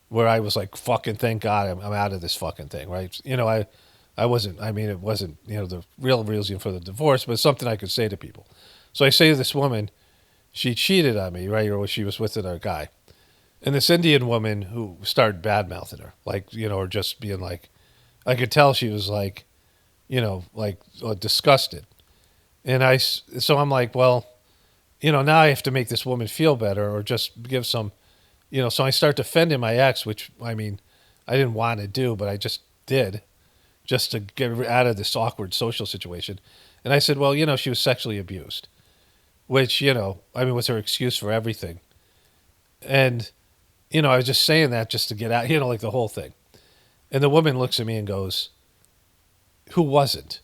where I was like, fucking thank God I'm out of this fucking thing, right? I wasn't, it wasn't, the real reason for the divorce, but it's something I could say to people. So I say to this woman, she cheated on me, right? Or she was with another guy. And this Indian woman who started bad-mouthing her, like, or just being like, I could tell she was like, disgusted. And so I'm like, well, now I have to make this woman feel better or just give some, so I start defending my ex, which, I didn't want to do, but I just did, just to get out of this awkward social situation. And I said, well, she was sexually abused, which, was her excuse for everything. And, I was just saying that just to get out, like the whole thing. And the woman looks at me and goes, who wasn't?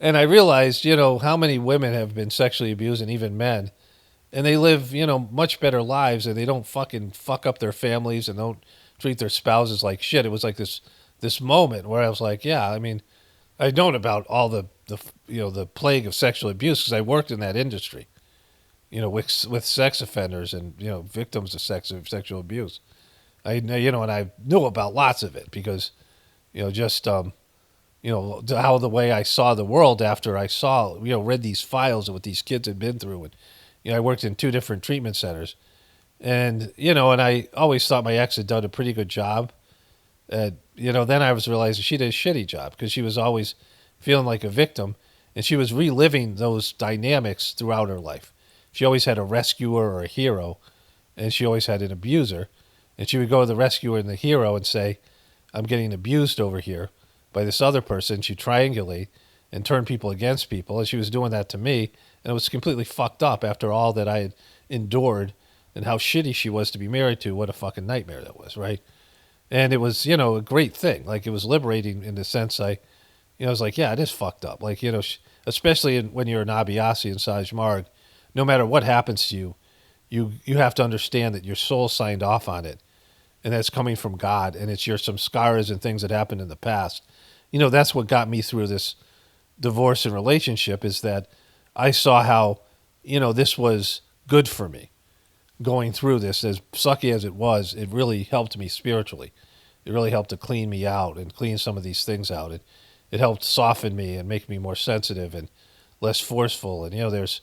And I realized, how many women have been sexually abused, and even men, and they live, much better lives, and they don't fucking fuck up their families and don't treat their spouses like shit. It was like this moment where I was like, yeah, I'd known about all the plague of sexual abuse because I worked in that industry, with sex offenders and, victims of sexual abuse. And I knew about lots of it because, how the way I saw the world after I read these files of what these kids had been through. And, I worked in 2 different treatment centers. And, and I always thought my ex had done a pretty good job. Then I was realizing she did a shitty job because she was always feeling like a victim. And she was reliving those dynamics throughout her life. She always had a rescuer or a hero, and she always had an abuser. And she would go to the rescuer and the hero and say, I'm getting abused over here by this other person. She'd triangulate and turn people against people. And she was doing that to me. And it was completely fucked up after all that I had endured and how shitty she was to be married to. What a fucking nightmare that was, right? And it was, a great thing. Like, it was liberating in the sense I was like, yeah, it is fucked up. Like, especially when you're an Abhyasi and Sahaj Marg, no matter what happens to you, you have to understand that your soul signed off on it, and that's coming from God, and it's some scars and things that happened in the past. That's what got me through this divorce and relationship, is that I saw how, this was good for me. Going through this, as sucky as it was, it really helped me spiritually. It really helped to clean me out and clean some of these things out. It helped soften me and make me more sensitive and less forceful, and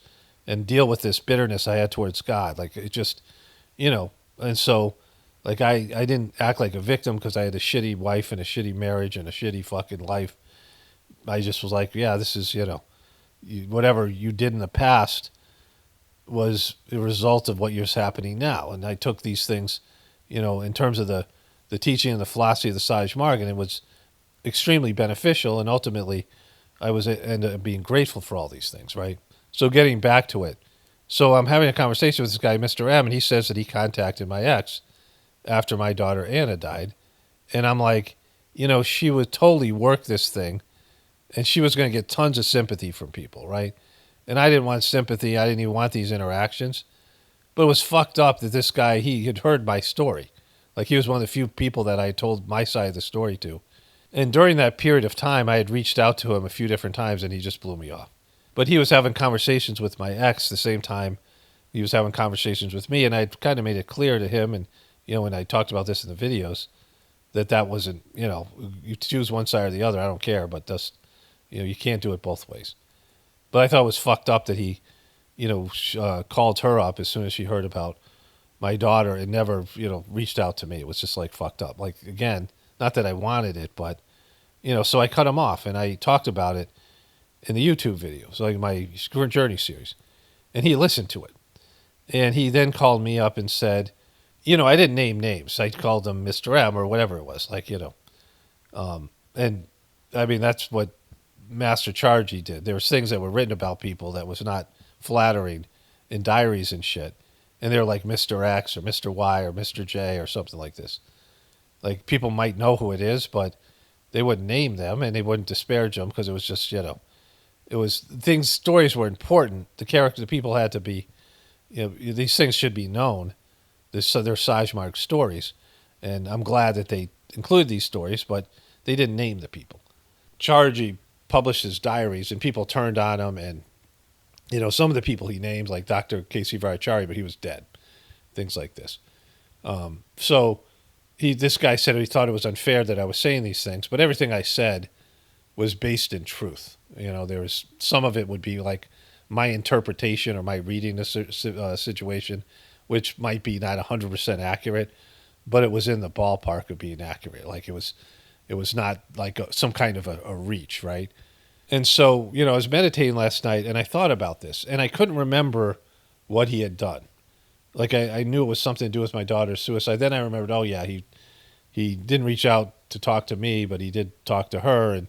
and deal with this bitterness I had towards God. Like, it just, and so, like, I didn't act like a victim because I had a shitty wife and a shitty marriage and a shitty fucking life. I just was like, yeah, this is, whatever you did in the past was the result of what is happening now. And I took these things, in terms of the teaching and the philosophy of the Sahaj Marg, and it was extremely beneficial. And ultimately, I ended up being grateful for all these things, right? So getting back to it. So I'm having a conversation with this guy, Mr. M, and he says that he contacted my ex after my daughter Anna died. And I'm like, she would totally work this thing, and she was going to get tons of sympathy from people, right? And I didn't want sympathy. I didn't even want these interactions. But it was fucked up that this guy, he had heard my story. Like, he was one of the few people that I told my side of the story to. And during that period of time, I had reached out to him a few different times, and he just blew me off. But he was having conversations with my ex the same time he was having conversations with me, and I kind of made it clear to him, and, when I talked about this in the videos, that wasn't, you choose one side or the other, I don't care, but just, you can't do it both ways. But I thought it was fucked up that he, called her up as soon as she heard about my daughter and never, reached out to me. It was just like fucked up. Like, again, not that I wanted it, but, so I cut him off, and I talked about it in the YouTube videos, like my Journey series. And he listened to it. And he then called me up and said, I didn't name names. I called him Mr. M or whatever it was, like, and I mean, that's what Master Chargy did. There was things that were written about people that was not flattering in diaries and shit. And they were like Mr. X or Mr. Y or Mr. J or something like this. Like, people might know who it is, but they wouldn't name them and they wouldn't disparage them because it was just, it was things, stories were important. The people had to be, these things should be known. They're Sahaj Marg stories. And I'm glad that they include these stories, but they didn't name the people. Chargy published his diaries and people turned on him, and, some of the people he named, like Dr. K.C. Varachari, but he was dead. Things like this. So this guy said he thought it was unfair that I was saying these things, but everything I said was based in truth. There was some of it would be like my interpretation or my reading the situation, which might be not 100% accurate, but it was in the ballpark of being accurate. Like, it was not like some kind of a reach, right? And so, I was meditating last night and I thought about this and I couldn't remember what he had done. Like, I knew it was something to do with my daughter's suicide. Then I remembered, oh yeah, he didn't reach out to talk to me, but he did talk to her. And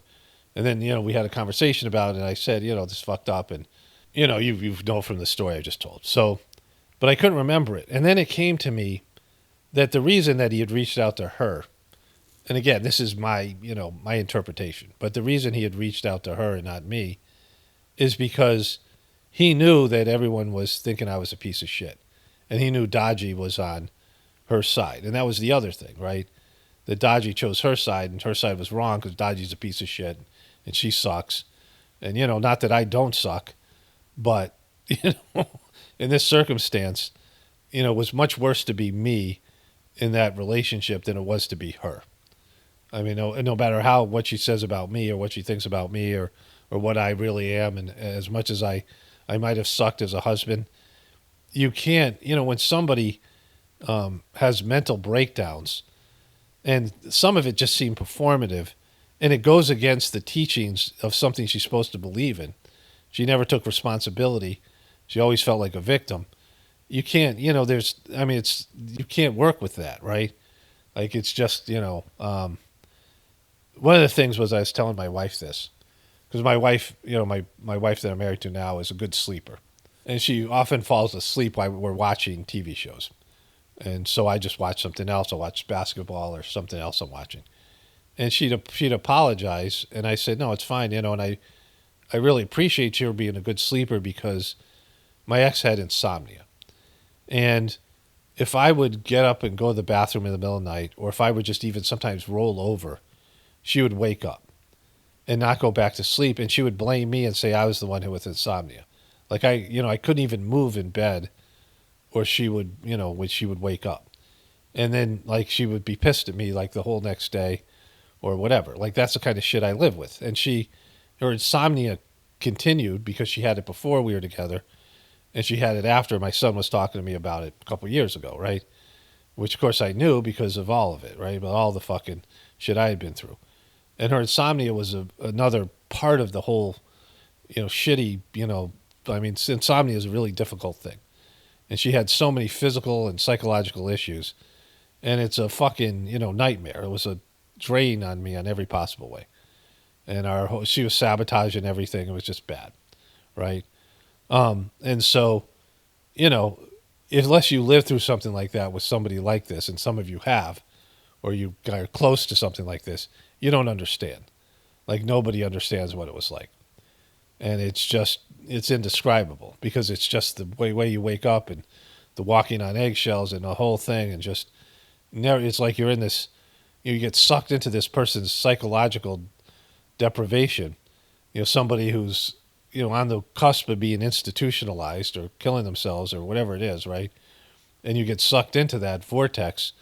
then, we had a conversation about it and I said, this fucked up. And, you know from the story I just told. So, but I couldn't remember it. And then it came to me that the reason that he had reached out to her, and again, this is my interpretation, but the reason he had reached out to her and not me is because he knew that everyone was thinking I was a piece of shit. And he knew Dodgy was on her side. And that was the other thing, right? That Dodgy chose her side, and her side was wrong because Dodgy's a piece of shit and she sucks. And, not that I don't suck, but, in this circumstance, it was much worse to be me in that relationship than it was to be her. I mean, no matter what she says about me or what she thinks about me or what I really am, and as much as I might have sucked as a husband, you can't, when somebody has mental breakdowns, and some of it just seemed performative, and it goes against the teachings of something she's supposed to believe in. She never took responsibility. She always felt like a victim. You can't, you can't work with that, right? Like, it's just, one of the things was I was telling my wife this, because my wife, my wife that I'm married to now is a good sleeper. And she often falls asleep while we're watching TV shows. And so I just watch something else. I'll watch basketball or something else I'm watching. And she'd apologize. And I said, no, it's fine. And I really appreciate you being a good sleeper because my ex had insomnia. And if I would get up and go to the bathroom in the middle of the night, or if I would just even sometimes roll over, she would wake up and not go back to sleep. And she would blame me and say I was the one who was insomnia. Like I couldn't even move in bed, or she would, when she would wake up. And then like she would be pissed at me like the whole next day or whatever. Like that's the kind of shit I live with. And her insomnia continued because she had it before we were together, and she had it after. My son was talking to me about it a couple of years ago, right? Which of course I knew because of all of it, right? But all the fucking shit I had been through. And her insomnia was another part of the whole, shitty, insomnia is a really difficult thing. And she had so many physical and psychological issues. And it's a fucking, nightmare. It was a drain on me on every possible way. And she was sabotaging everything. It was just bad, right? And so, unless you live through something like that with somebody like this, and some of you have, or you are close to something like this, you don't understand. Like nobody understands what it was like. And it's indescribable because it's just the way you wake up and the walking on eggshells and the whole thing, and just it's like you're in this, you get sucked into this person's psychological deprivation. Somebody who's, on the cusp of being institutionalized or killing themselves or whatever it is, right? And you get sucked into that vortex,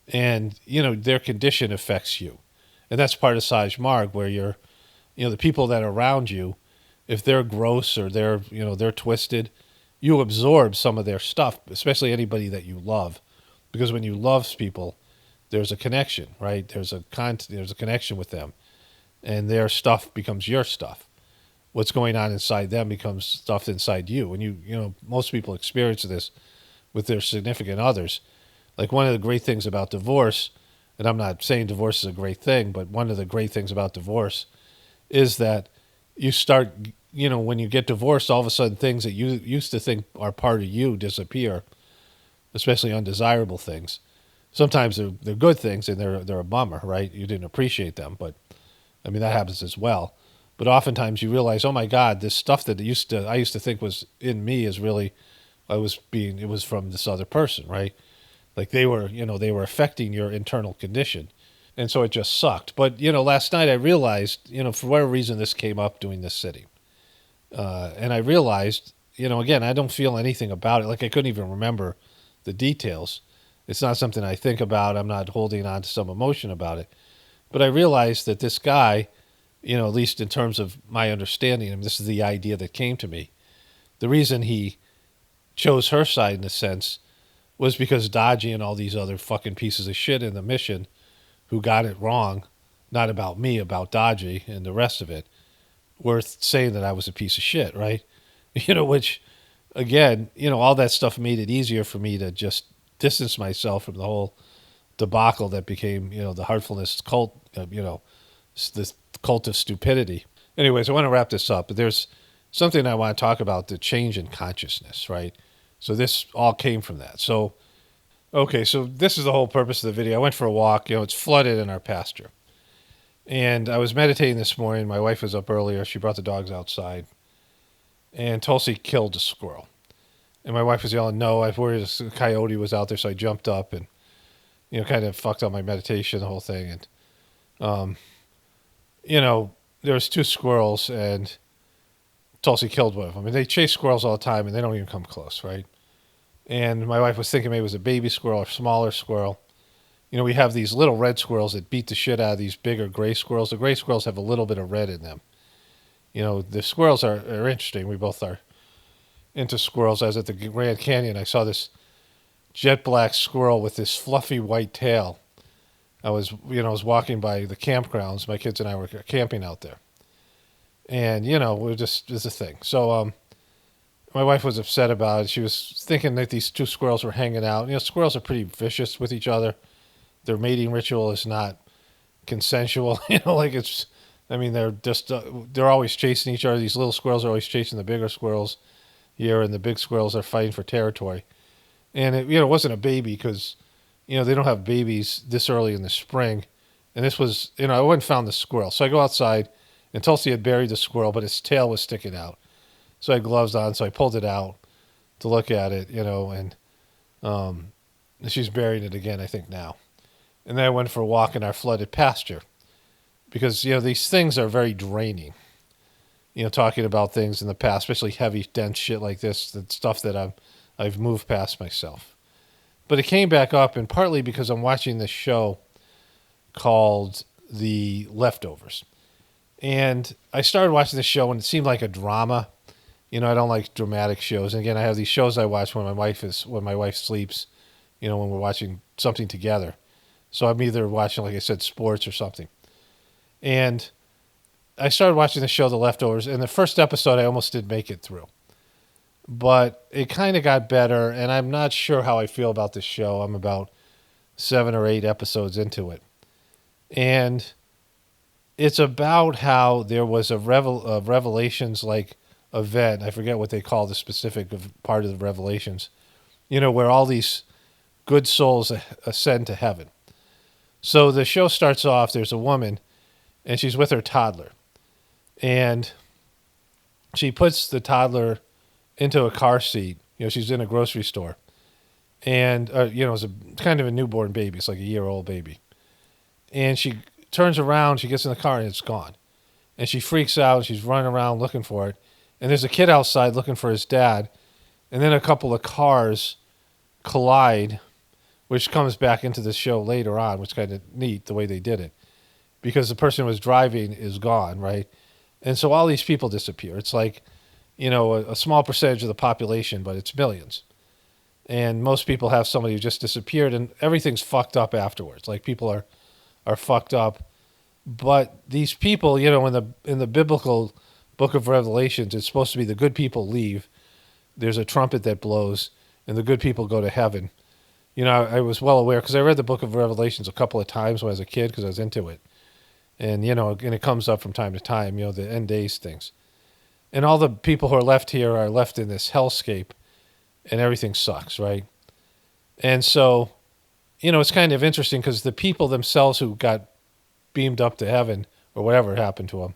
and, their condition affects you. And that's part of Sahaj Marg, where you're, the people that are around you, if they're gross or they're twisted, you absorb some of their stuff, especially anybody that you love. Because when you love people, there's a connection, right? There's a connection with them, and their stuff becomes your stuff. What's going on inside them becomes stuff inside you. And most people experience this with their significant others. Like one of the great things about divorce, and I'm not saying divorce is a great thing, but one of the great things about divorce is that you start, when you get divorced, all of a sudden things that you used to think are part of you disappear, especially undesirable things. Sometimes they're good things and they're a bummer, right? You didn't appreciate them, but that happens as well. But oftentimes you realize, oh my God, this stuff that I used to think was in me is really, it was from this other person, right? Like they were affecting your internal condition. And so it just sucked. But, last night I realized, for whatever reason this came up doing this sitting. And I realized, again, I don't feel anything about it. Like I couldn't even remember the details. It's not something I think about. I'm not holding on to some emotion about it. But I realized that this guy, at least in terms of my understanding, and this is the idea that came to me, the reason he chose her side in a sense was because Dodgy and all these other fucking pieces of shit in the mission who got it wrong, not about me, about Dodgy and the rest of it, were saying that I was a piece of shit, right? Which, again, all that stuff made it easier for me to just distance myself from the whole debacle that became, the Heartfulness cult, this cult of stupidity. Anyways, I want to wrap this up, but there's something I want to talk about, the change in consciousness, right? So this all came from that. So this is the whole purpose of the video. I went for a walk. It's flooded in our pasture. And I was meditating this morning. My wife was up earlier. She brought the dogs outside. And Tulsi killed a squirrel. And my wife was yelling, no. I was worried a coyote was out there, so I jumped up and, kind of fucked up my meditation, the whole thing. And, there was 2 squirrels, and Tulsi killed one of them. And they chase squirrels all the time, and they don't even come close, right? And my wife was thinking maybe it was a baby squirrel or smaller squirrel. We have these little red squirrels that beat the shit out of these bigger gray squirrels. The gray squirrels have a little bit of red in them. The squirrels are interesting. We both are into squirrels. I was at the Grand Canyon. I saw this jet black squirrel with this fluffy white tail. I was walking by the campgrounds. My kids and I were camping out there. And, it's a thing. So, my wife was upset about it. She was thinking that these 2 squirrels were hanging out. Squirrels are pretty vicious with each other. Their mating ritual is not consensual. They're just, they're always chasing each other. These little squirrels are always chasing the bigger squirrels here, and the big squirrels are fighting for territory. And it wasn't a baby because, they don't have babies this early in the spring. And this was, I went and found the squirrel. So I go outside, and Tulsi had buried the squirrel, but its tail was sticking out. So I had gloves on, so I pulled it out. to look at it, and she's burying it again, I think, now. And then I went for a walk in our flooded pasture because, these things are very draining. Talking about things in the past, especially heavy, dense shit like this, the stuff that I've moved past myself. But it came back up, and partly because I'm watching this show called The Leftovers. And I started watching this show, and it seemed like a drama. I don't like dramatic shows. And again, I have these shows I watch when my wife sleeps, when we're watching something together. So I'm either watching, like I said, sports or something. And I started watching the show The Leftovers, and the first episode I almost didn't make it through. But it kind of got better, and I'm not sure how I feel about this show. I'm about 7 or 8 episodes into it. And it's about how there was a Revelations like event. I forget what they call the specific part of the Revelations, where all these good souls ascend to heaven. So the show starts off, there's a woman, and she's with her toddler. And she puts the toddler into a car seat. She's in a grocery store. And, it's a kind of a newborn baby. It's like a year-old baby. And she turns around, she gets in the car, and it's gone. And she freaks out, and she's running around looking for it. And there's a kid outside looking for his dad. And then a couple of cars collide, which comes back into the show later on, which is kind of neat the way they did it. Because the person who was driving is gone, right? And so all these people disappear. It's like, a small percentage of the population, but it's millions. And most people have somebody who just disappeared, and everything's fucked up afterwards. Like, people are fucked up. But these people, in the biblical book of Revelations, it's supposed to be the good people leave. There's a trumpet that blows, and the good people go to heaven. I was well aware, because I read the book of Revelations a couple of times when I was a kid, because I was into it. And, and it comes up from time to time, the end days things. And all the people who are left here are left in this hellscape, and everything sucks, right? And so, it's kind of interesting because the people themselves who got beamed up to heaven, or whatever happened to them,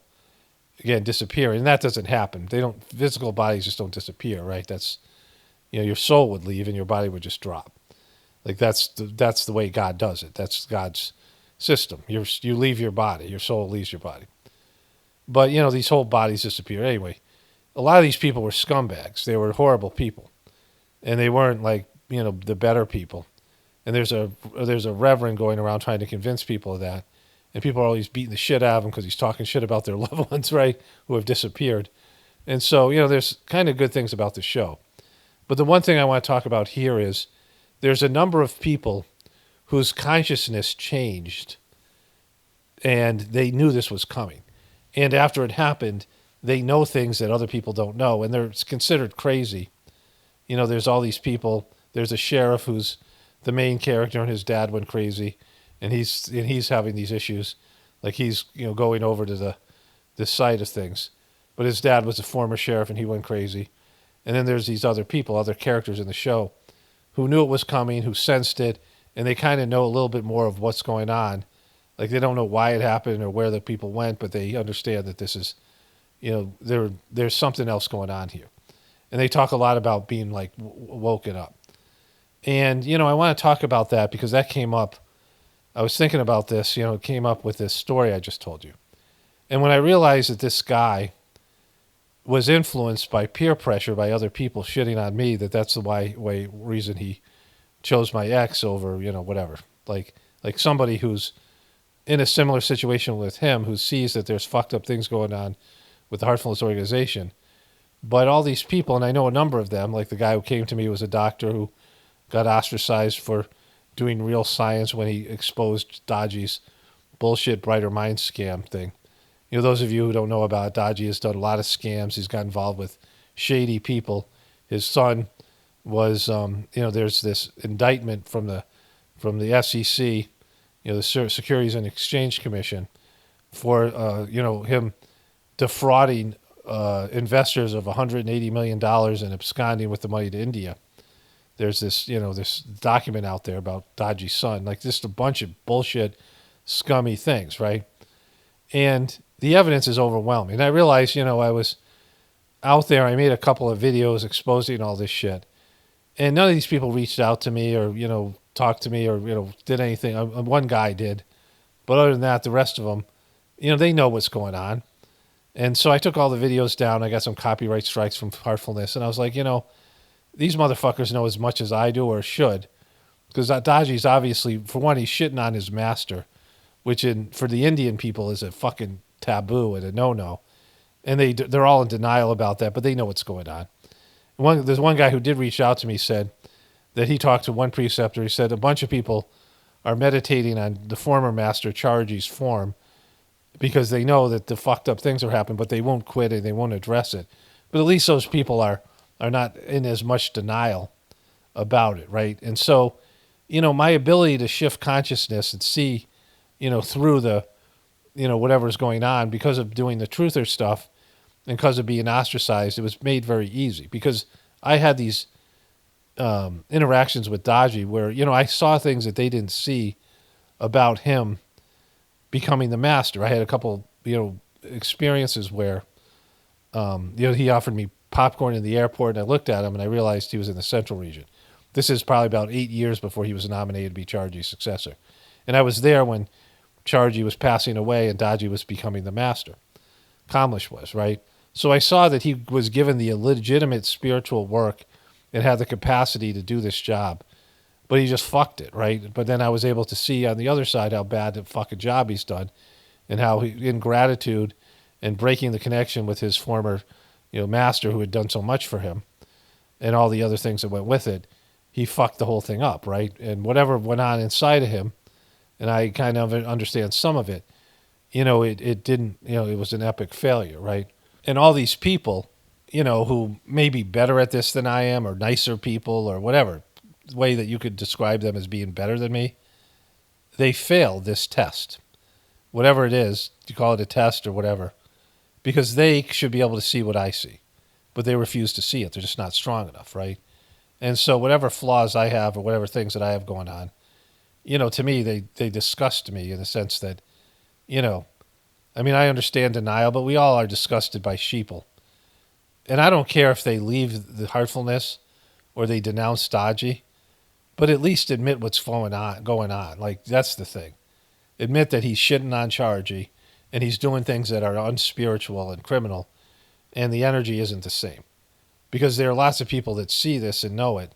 again, disappear. And that doesn't happen. Physical bodies just don't disappear, right? That's, your soul would leave and your body would just drop. Like, that's the way God does it. That's God's system. You leave your body, your soul leaves your body. But, these whole bodies disappear. Anyway, a lot of these people were scumbags. They were horrible people. And they weren't like, the better people. And there's a reverend going around trying to convince people of that. And people are always beating the shit out of him because he's talking shit about their loved ones, right, who have disappeared. And so, there's kind of good things about the show. But the one thing I want to talk about here is there's a number of people whose consciousness changed, and they knew this was coming. And after it happened, they know things that other people don't know, and they're considered crazy. There's all these people. There's a sheriff who's the main character, and his dad went crazy, and he's having these issues, like he's going over to the side of things, but his dad was a former sheriff, and he went crazy. And then there's these other people, other characters in the show, who knew it was coming, who sensed it, and they kind of know a little bit more of what's going on. Like, they don't know why it happened or where the people went, but they understand that this is, there's something else going on here. And they talk a lot about being, like, woken up. And, I want to talk about that because that came up. I was thinking about this, it came up with this story I just told you. And when I realized that this guy was influenced by peer pressure by other people shitting on me, that's the reason he chose my ex over, whatever. Like somebody who's in a similar situation with him, who sees that there's fucked up things going on with the Heartfulness organization. But all these people, and I know a number of them, like the guy who came to me was a doctor who got ostracized for doing real science when he exposed Dodgy's bullshit Brighter Minds scam thing. Those of you who don't know about it, Dodgy has done a lot of scams. He's got involved with shady people. His son was, there's this indictment from the SEC, the Securities and Exchange Commission, for, him defrauding investors of $180 million and absconding with the money to India. There's this, this document out there about Dodgy's son, like just a bunch of bullshit, scummy things, right? And the evidence is overwhelming. And I realized, I was out there, I made a couple of videos exposing all this shit. And none of these people reached out to me or, talked to me or, did anything. One guy did. But other than that, the rest of them, they know what's going on. And so I took all the videos down. I got some copyright strikes from Heartfulness. And I was like, these motherfuckers know as much as I do or should. Because Daji's obviously, for one, he's shitting on his master, which for the Indian people is a fucking taboo and a no-no. And they're all in denial about that, but they know what's going on. There's one guy who did reach out to me, said that he talked to one preceptor. He said a bunch of people are meditating on the former master Charji's form because they know that the fucked up things are happening, but they won't quit it. They won't address it. But at least those people are not in as much denial about it, right? And so, my ability to shift consciousness and see, through the, whatever's going on because of doing the truther stuff and because of being ostracized, it was made very easy because I had these interactions with Daji where, I saw things that they didn't see about him becoming the master. I had a couple, experiences where, he offered me popcorn in the airport and I looked at him and I realized he was in the central region. This is probably about 8 years before he was nominated to be Charji's successor. And I was there when Charji was passing away and Daji was becoming the master. Kamlesh was, right? So I saw that he was given the legitimate spiritual work and had the capacity to do this job. But he just fucked it, right? But then I was able to see on the other side how bad the fucking job he's done and how ingratitude and breaking the connection with his former, master who had done so much for him and all the other things that went with it, he fucked the whole thing up, right? And whatever went on inside of him, and I kind of understand some of it, it didn't, it was an epic failure, right? And all these people, who may be better at this than I am or nicer people or whatever way that you could describe them as being better than me, they failed this test. Whatever it is, you call it a test or whatever, because they should be able to see what I see. But they refuse to see it. They're just not strong enough, right? And so whatever flaws I have or whatever things that I have going on, to me, they disgust me in the sense that, I understand denial, but we all are disgusted by sheeple. And I don't care if they leave the Heartfulness or they denounce Daji, but at least admit what's going on. Like, that's the thing. Admit that he's shitting on Charji and he's doing things that are unspiritual and criminal, and the energy isn't the same. Because there are lots of people that see this and know it,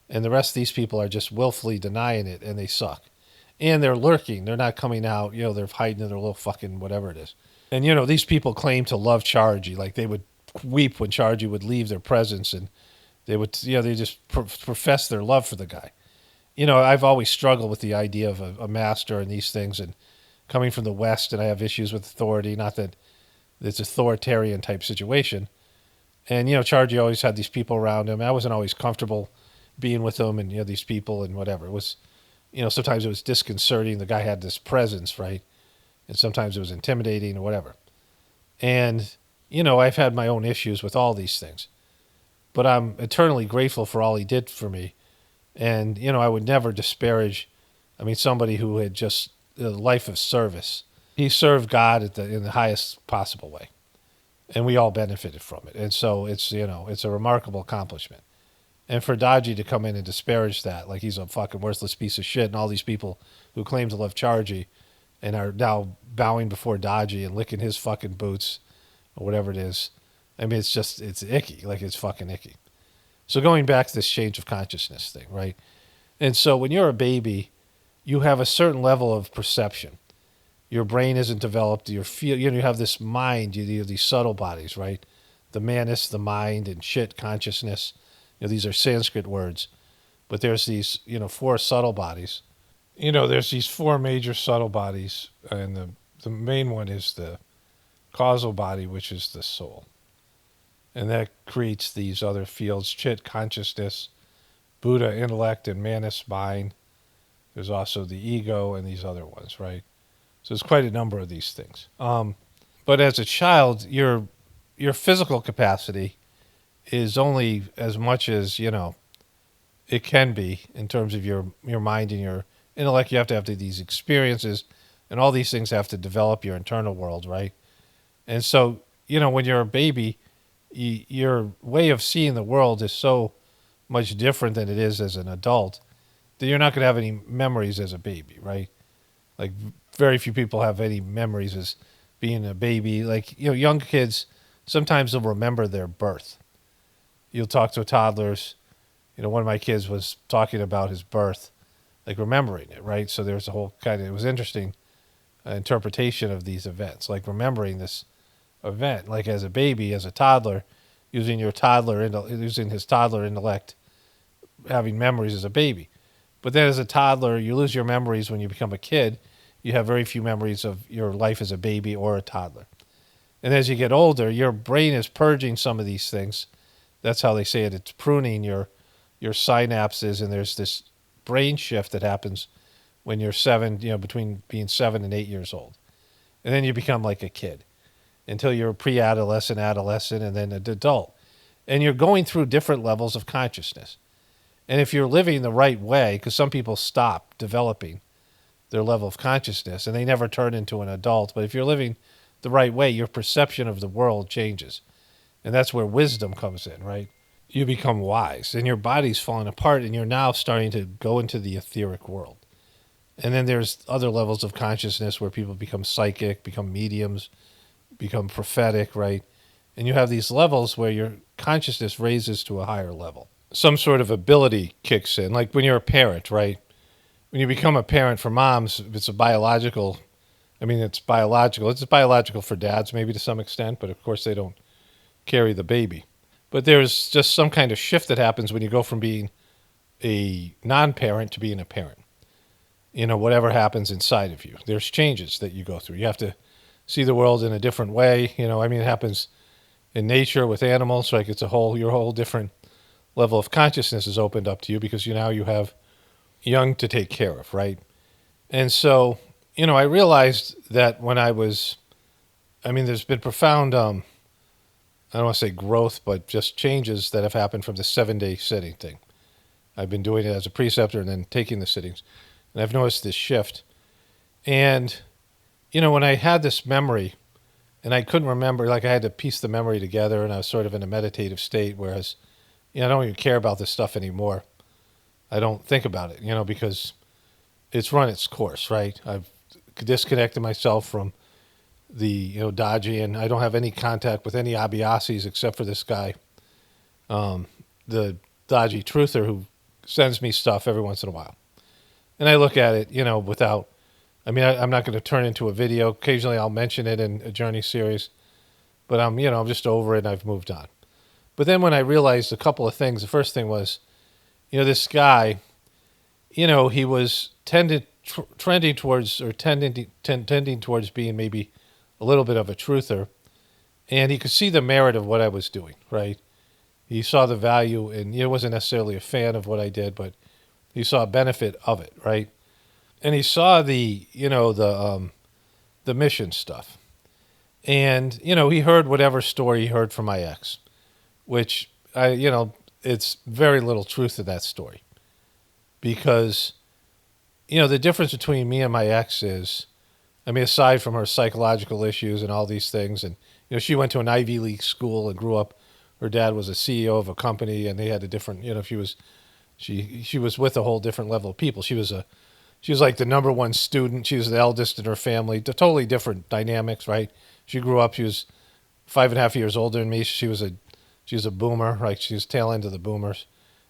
and the rest of these people are just willfully denying it, and they suck. And they're lurking. They're not coming out. They're hiding in their little fucking whatever it is. And, these people claim to love Charji. Like, they would weep when Charji would leave their presence, and they would, they just profess their love for the guy. I've always struggled with the idea of a master and these things, and coming from the West, and I have issues with authority. Not that it's authoritarian type situation. And, Charji always had these people around him. I wasn't always comfortable being with them and, these people and whatever. It was, sometimes it was disconcerting. The guy had this presence, right? And sometimes it was intimidating or whatever. And, I've had my own issues with all these things. But I'm eternally grateful for all he did for me. And, I would never disparage, somebody who had just a life of service. He served God in the highest possible way. And we all benefited from it. And so it's, it's a remarkable accomplishment. And for Daji to come in and disparage that, like he's a fucking worthless piece of shit, and all these people who claim to love Charji and are now bowing before Daji and licking his fucking boots or whatever it is. It's icky. Like, it's fucking icky. So going back to this change of consciousness thing, right? And so when you're a baby, you have a certain level of perception. Your brain isn't developed. You have this mind. You have these subtle bodies, right? The manas, the mind, and shit, consciousness. These are Sanskrit words. But there's these, 4 subtle bodies. There's these 4 major subtle bodies. And the main one is the causal body, which is the soul. And that creates these other fields, chit, consciousness, Buddha, intellect, and manas, mind. There's also the ego and these other ones, right? So there's quite a number of these things. But as a child, your physical capacity is only as much as, it can be in terms of your mind and your intellect. You have to have these experiences, and all these things have to develop your internal world, right? And so, when you're a baby, your way of seeing the world is so much different than it is as an adult, then you're not going to have any memories as a baby, right? Like very few people have any memories as being a baby. Like, young kids, sometimes they'll remember their birth. You'll talk to toddlers. One of my kids was talking about his birth, like remembering it, right? So there's a whole it was interesting interpretation of these events, like remembering this event, like as a baby, as a toddler, using his toddler intellect, having memories as a baby. But then as a toddler, you lose your memories when you become a kid. You have very few memories of your life as a baby or a toddler. And as you get older, your brain is purging some of these things. That's how they say it. It's pruning your synapses, and there's this brain shift that happens when you're between being 7 and 8 years old. And then you become like a kid until you're pre-adolescent, adolescent, and then an adult. And you're going through different levels of consciousness. And if you're living the right way, because some people stop developing their level of consciousness and they never turn into an adult, but if you're living the right way, your perception of the world changes. And that's where wisdom comes in, right? You become wise and your body's falling apart and you're now starting to go into the etheric world. And then there's other levels of consciousness where people become psychic, become mediums, become prophetic, right? And you have these levels where your consciousness raises to a higher level. Some sort of ability kicks in, like when you're a parent, right? When you become a parent for moms, it's biological. It's biological. It's biological for dads, maybe to some extent, but of course they don't carry the baby. But there's just some kind of shift that happens when you go from being a non-parent to being a parent. Whatever happens inside of you, there's changes that you go through. You have to see the world in a different way. It happens in nature with animals. Like your whole different level of consciousness is opened up to you because now you have young to take care of, right? And so, I realized that when there's been profound, I don't want to say growth, but just changes that have happened from the 7-day sitting thing. I've been doing it as a preceptor and then taking the sittings. And I've noticed this shift. And, when I had this memory and I couldn't remember, like I had to piece the memory together and I was sort of in a meditative state, whereas, I don't even care about this stuff anymore. I don't think about it, because it's run its course, right? I've disconnected myself from the, dodgy, and I don't have any contact with any Abhyasis except for this guy, the dodgy truther who sends me stuff every once in a while. And I look at it, without, I'm not going to turn into a video. Occasionally I'll mention it in a journey series, but I'm just over it and I've moved on. But then when I realized a couple of things, the first thing was, this guy, he was tending towards being maybe a little bit of a truther, and he could see the merit of what I was doing, right? He saw the value, and he wasn't necessarily a fan of what I did, but he saw a benefit of it, right? And he saw the mission stuff. And, he heard whatever story he heard from my ex, which it's very little truth in that story. Because, the difference between me and my ex is, aside from her psychological issues and all these things, and, she went to an Ivy League school and grew up, her dad was a CEO of a company and they had a different, she was with a whole different level of people. She was like the number one student. She was the eldest in her family. Totally different dynamics, right? She grew up. She was 5.5 years older than me. She was a boomer, right? She was tail end of the boomers.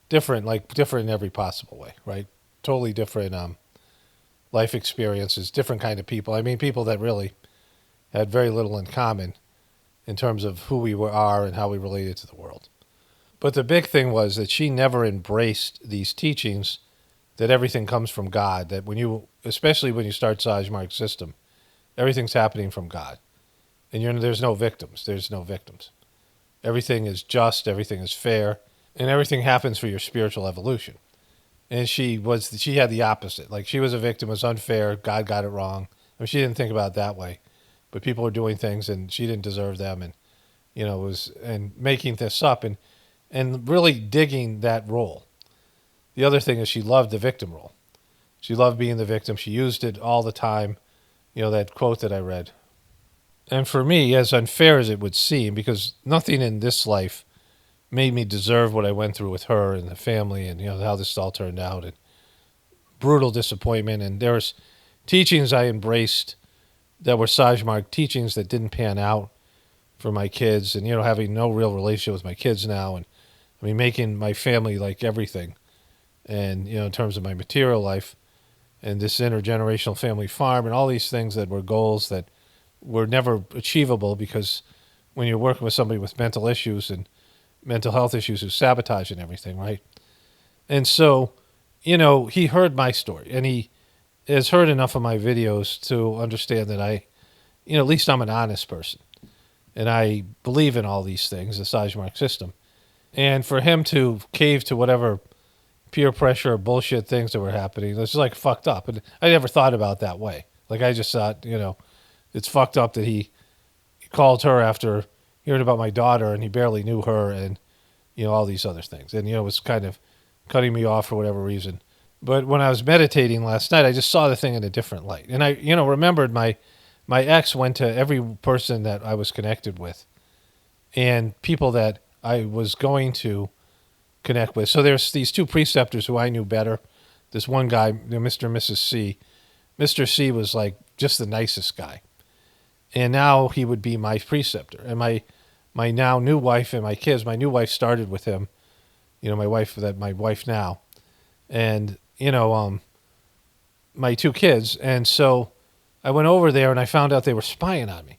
Different in every possible way, right? Totally different life experiences, different kind of people. People that really had very little in common in terms of who we are and how we related to the world. But the big thing was that she never embraced these teachings that everything comes from God, that especially when you start Sahaj Marg's system, everything's happening from God. And there's no victims. There's no victims. Everything is just, everything is fair, and everything happens for your spiritual evolution. And she had the opposite. Like, she was a victim, it was unfair, God got it wrong. She didn't think about it that way. But people were doing things and she didn't deserve them, and and making this up and really digging that role. The other thing is she loved the victim role. She loved being the victim. She used it all the time, that quote that I read. And for me, as unfair as it would seem, because nothing in this life made me deserve what I went through with her and the family, and how this all turned out, and brutal disappointment. And there was teachings I embraced that were Sahaj Marg teachings that didn't pan out for my kids, and having no real relationship with my kids now, and making my family like everything, and in terms of my material life, and this intergenerational family farm, and all these things that were goals that were never achievable, because when you're working with somebody with mental issues and mental health issues who's sabotaging everything, right? And so, he heard my story, and he has heard enough of my videos to understand that at least I'm an honest person, and I believe in all these things, the Sahaj Marg system. And for him to cave to whatever peer pressure or bullshit things that were happening, it's like fucked up. And I never thought about it that way. Like, I just thought, it's fucked up that he called her after hearing about my daughter, and he barely knew her, and all these other things, and it was kind of cutting me off for whatever reason. But when I was meditating last night, I just saw the thing in a different light, and I remembered my ex went to every person that I was connected with, and people that I was going to connect with. So there's these two preceptors who I knew better. This one guy, Mr. and Mrs. C. Mr. C was like just the nicest guy. And now he would be my preceptor. And my now new wife and my kids, my new wife started with him, my wife now. And, my two kids. And so I went over there and I found out they were spying on me.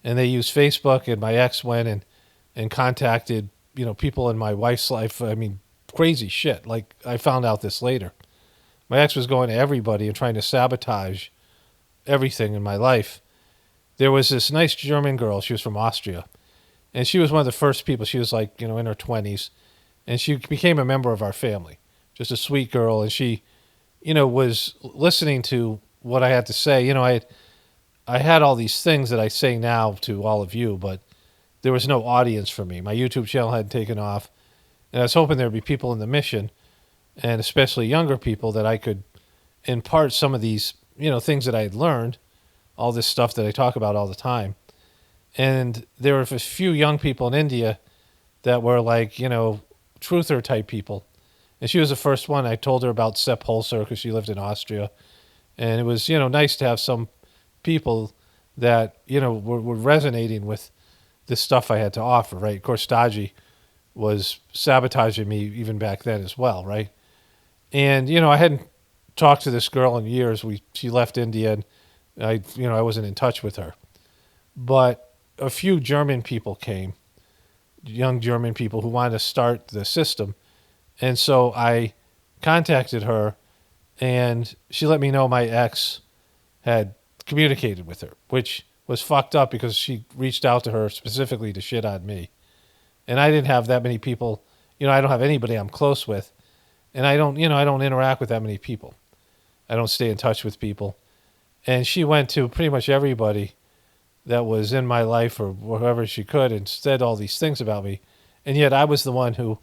And they used Facebook, and my ex went and contacted, people in my wife's life. Crazy shit. Like, I found out this later. My ex was going to everybody and trying to sabotage everything in my life. There was this nice German girl. She was from Austria. And she was one of the first people. She was like, in her 20s. And she became a member of our family. Just a sweet girl. And she, was listening to what I had to say. I had all these things that I say now to all of you, but there was no audience for me. My YouTube channel hadn't taken off. And I was hoping there would be people in the mission, and especially younger people, that I could impart some of these, things that I had learned, all this stuff that I talk about all the time. And there were a few young people in India that were like, truther type people. And she was the first one. I told her about Sepp Holzer because she lived in Austria. And it was, nice to have some people that, were resonating with this stuff I had to offer, right? Of course, Daji was sabotaging me even back then as well, right? And, I hadn't talked to this girl in years. She left India, and I wasn't in touch with her. But a few German people came, young German people who wanted to start the system. And so I contacted her, and she let me know my ex had communicated with her, which was fucked up because she reached out to her specifically to shit on me. And I didn't have that many people. I don't have anybody I'm close with. And I don't interact with that many people. I don't stay in touch with people. And she went to pretty much everybody that was in my life or whoever she could and said all these things about me. And yet I was the one who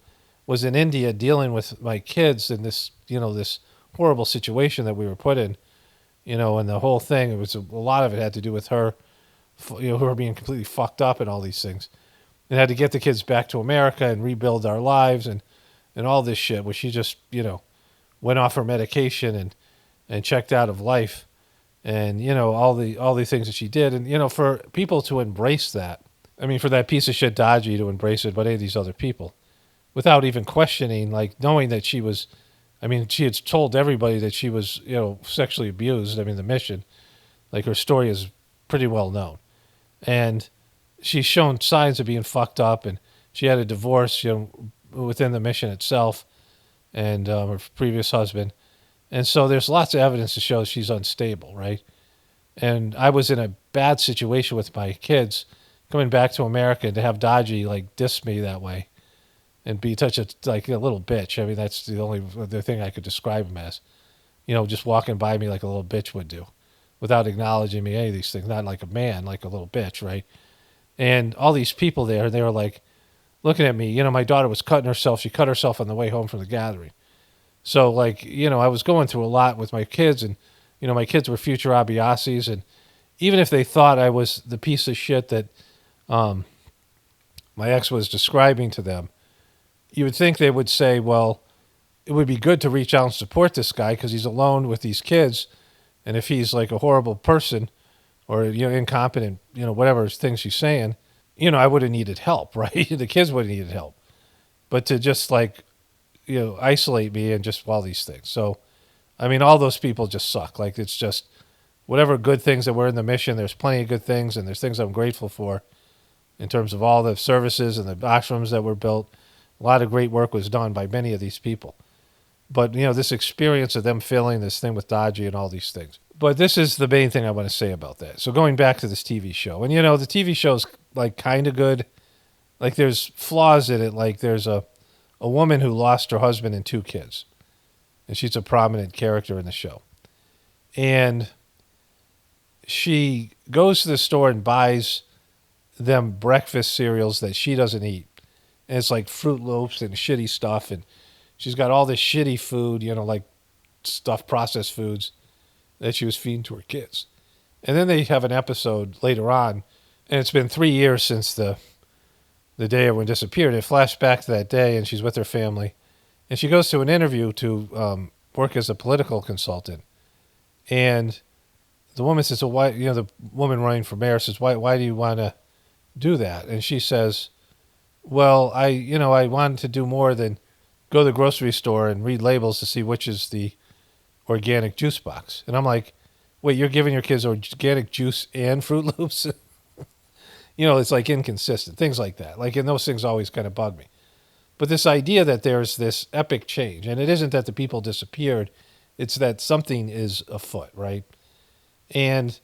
was in India dealing with my kids in this, this horrible situation that we were put in, and the whole thing, it was a lot of it had to do with her, her being completely fucked up and all these things. And had to get the kids back to America and rebuild our lives and all this shit, where she just, went off her medication and checked out of life. And, all the things that she did. And, for people to embrace that, for that piece of shit Daji to embrace it, but any of these other people, without even questioning, like knowing that she was, she had told everybody that she was, sexually abused. The mission, like her story is pretty well known. And she's shown signs of being fucked up, and she had a divorce, within the mission itself, and her previous husband. And so there's lots of evidence to show she's unstable, right? And I was in a bad situation with my kids coming back to America, and to have Daji like diss me that way and be such a little bitch. That's the only other thing I could describe him as. Just walking by me like a little bitch would do, without acknowledging me, any of these things, not like a man, like a little bitch, right? And all these people there, they were like looking at me. My daughter was cutting herself. She cut herself on the way home from the gathering. So, I was going through a lot with my kids, and, my kids were future Abhyasis, and even if they thought I was the piece of shit that my ex was describing to them, you would think they would say, well, it would be good to reach out and support this guy because he's alone with these kids. And if he's like a horrible person or, incompetent, whatever things he's saying, I would have needed help, right? The kids would have needed help. But to just like, isolate me and just all these things. So, I mean, all those people just suck. Like, it's just whatever good things that were in the mission, there's plenty of good things, and there's things I'm grateful for in terms of all the services and the ashrams that were built. A lot of great work was done by many of these people. But, this experience of them filling this thing with Dodgy and all these things. But this is the main thing I want to say about that. So going back to this TV show, and, the TV show's like kind of good. Like, there's flaws in it. Like, there's a woman who lost her husband and 2 kids. And she's a prominent character in the show. And she goes to the store and buys them breakfast cereals that she doesn't eat. And it's like Fruit Loops and shitty stuff. And she's got all this shitty food, like stuff, processed foods that she was feeding to her kids. And then they have an episode later on, and it's been 3 years since the day everyone disappeared. It flashed back to that day, and she's with her family. And she goes to an interview to work as a political consultant. And the woman says, "So why?" The woman running for mayor says, "Why do you want to do that?" And she says, "Well, I wanted to do more than go to the grocery store and read labels to see which is the organic juice box." And I'm like, "Wait, you're giving your kids organic juice and Fruit Loops?" It's like inconsistent things like that. Like, and those things always kind of bug me. But this idea that there's this epic change, and it isn't that the people disappeared, it's that something is afoot, right? And,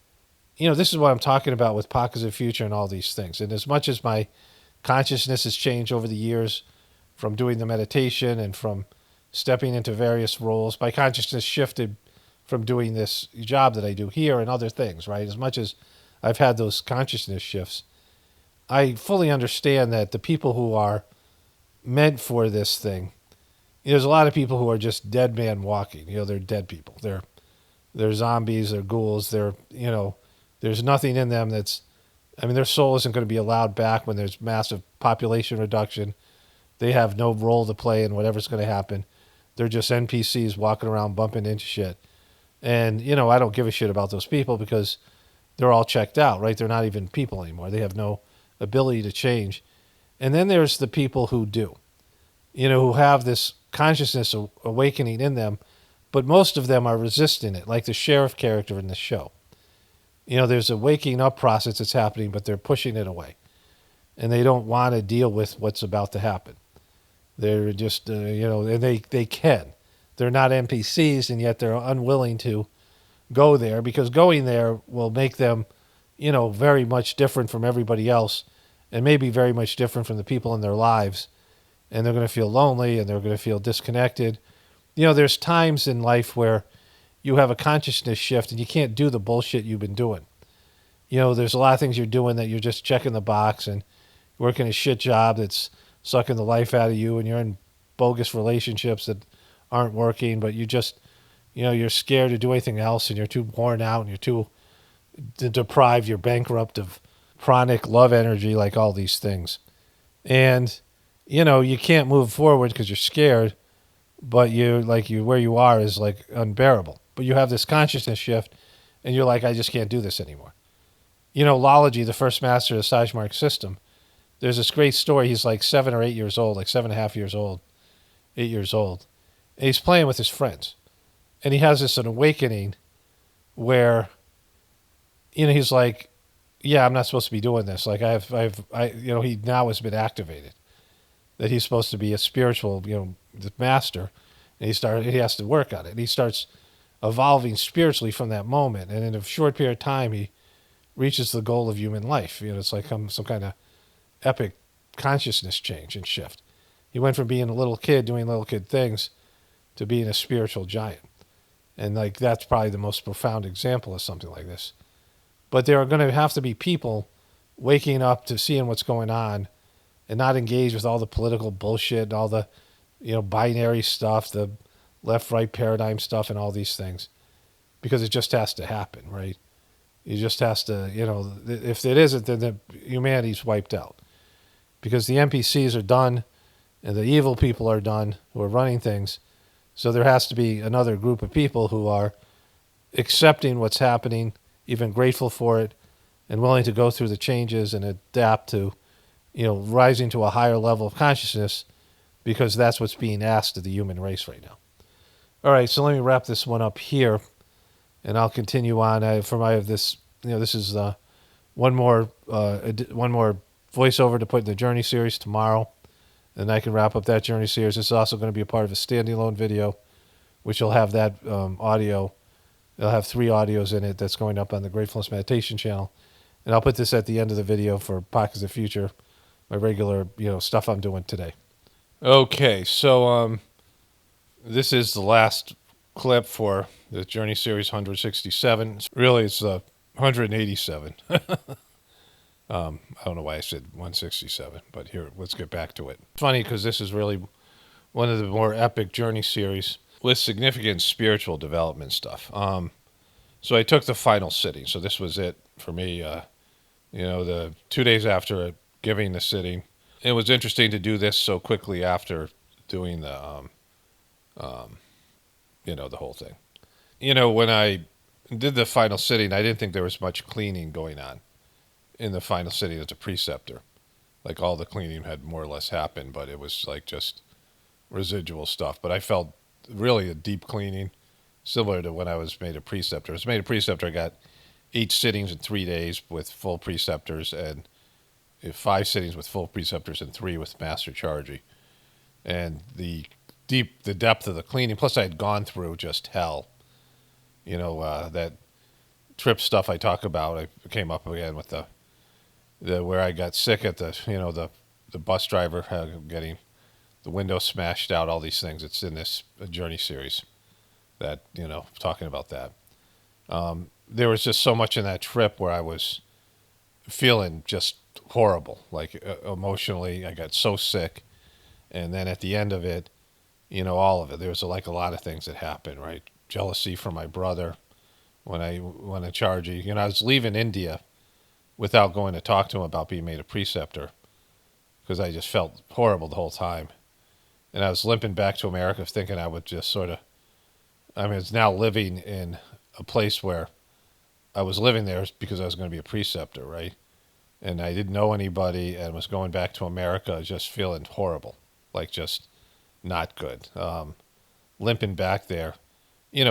this is what I'm talking about with Pockets of Future and all these things. And as much as my consciousness has changed over the years from doing the meditation and from stepping into various roles, my consciousness shifted from doing this job that I do here and other things, right? As much as I've had those consciousness shifts, I fully understand that the people who are meant for this thing, there's a lot of people who are just dead man walking. They're dead people. They're zombies. They're ghouls. There's nothing in them their soul isn't going to be allowed back when there's massive population reduction. They have no role to play in whatever's going to happen. They're just NPCs walking around bumping into shit. And, I don't give a shit about those people because they're all checked out, right? They're not even people anymore. They have no ability to change. And then there's the people who do, who have this consciousness awakening in them, but most of them are resisting it, like the sheriff character in the show. There's a waking up process that's happening, but they're pushing it away. And they don't want to deal with what's about to happen. They're just, and they can. They're not NPCs, and yet they're unwilling to go there because going there will make them, very much different from everybody else and maybe very much different from the people in their lives. And they're going to feel lonely and they're going to feel disconnected. There's times in life where you have a consciousness shift and you can't do the bullshit you've been doing. There's a lot of things you're doing that you're just checking the box and working a shit job that's sucking the life out of you, and you're in bogus relationships that aren't working, but you just, you're scared to do anything else and you're too worn out and you're too deprived, you're bankrupt of chronic love energy, like all these things. And, you can't move forward because you're scared, but where you are is like unbearable. But you have this consciousness shift and you're like, I just can't do this anymore. Lology, the first master of the Sahaj Marg system, there's this great story. He's like 7 or 8 years old, like 7.5 years old, 8 years old. And he's playing with his friends. And he has an awakening where, he's like, yeah, I'm not supposed to be doing this. Like he now has been activated that he's supposed to be a spiritual, master. And he has to work on it. And he starts evolving spiritually from that moment. And in a short period of time, he reaches the goal of human life. It's like some kind of epic consciousness change and shift. He went from being a little kid doing little kid things to being a spiritual giant. And like that's probably the most profound example of something like this. But there are going to have to be people waking up to seeing what's going on and not engage with all the political bullshit and all the, binary stuff, the left-right paradigm stuff and all these things. Because it just has to happen, right? It just has to, if it isn't, then humanity's wiped out. Because the NPCs are done. and the evil people are done who are running things. So there has to be another group of people who are accepting what's happening, even grateful for it, and willing to go through the changes and adapt to, rising to a higher level of consciousness, because that's what's being asked of the human race right now. All right, so let me wrap this one up here, and I'll continue on. I have this, this is one more voiceover to put in the Journey series tomorrow, and I can wrap up that Journey series. This is also going to be a part of a standalone video, which will have that audio. It'll have 3 audios in it that's going up on the Gratefullness Meditation channel. And I'll put this at the end of the video for Pockets of Future, my regular, stuff I'm doing today. Okay, so this is the last clip for the Journey Series 167. Really, it's 187. I don't know why I said 167, but here, let's get back to it. It's funny because this is really one of the more epic Journey series with significant spiritual development stuff. So I took the final sitting. So this was it for me. The 2 days after giving the sitting, it was interesting to do this so quickly after doing the, the whole thing. When I did the final sitting, I didn't think there was much cleaning going on in the final sitting as a preceptor. Like all the cleaning had more or less happened, but it was like just residual stuff. But I felt really a deep cleaning, similar to when I was made a preceptor. I was made a preceptor, I got 8 sittings in 3 days with full preceptors, and 5 sittings with full preceptors and 3 with master charging. And the depth of the cleaning, plus I had gone through just hell. That trip stuff I talk about, I came up again with the where I got sick at the bus driver getting the window smashed out, all these things. It's in this Journey series that, talking about that. There was just so much in that trip where I was feeling just horrible, like emotionally. I got so sick. And then at the end of it, all of it, there was like a lot of things that happened, right? Jealousy from my brother when I went to Chargy. I was leaving India without going to talk to him about being made a preceptor because I just felt horrible the whole time. And I was limping back to America thinking I would just I was now living in a place where I was living there because I was going to be a preceptor, right? And I didn't know anybody and was going back to America just feeling horrible, like just not good. Limping back there,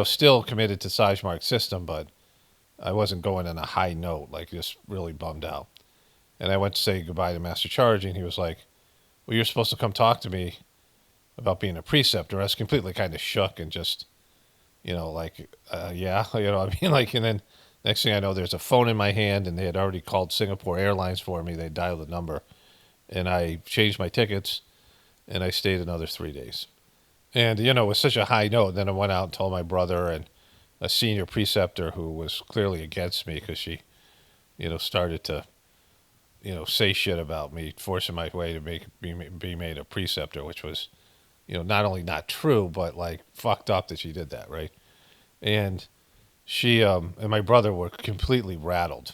still committed to Sahaj Marg system, but I wasn't going on a high note, like just really bummed out. And I went to say goodbye to Master Charging. He was like, well, you're supposed to come talk to me about being a preceptor. I was completely kind of shook and just, yeah, and then next thing I know, there's a phone in my hand, and they had already called Singapore Airlines for me. They dialed the number, and I changed my tickets, and I stayed another 3 days. And, it was such a high note. Then I went out and told my brother and a senior preceptor who was clearly against me because she, started to, say shit about me, forcing my way to be made a preceptor, which was, not only not true, but like fucked up that she did that, right? And she and my brother were completely rattled.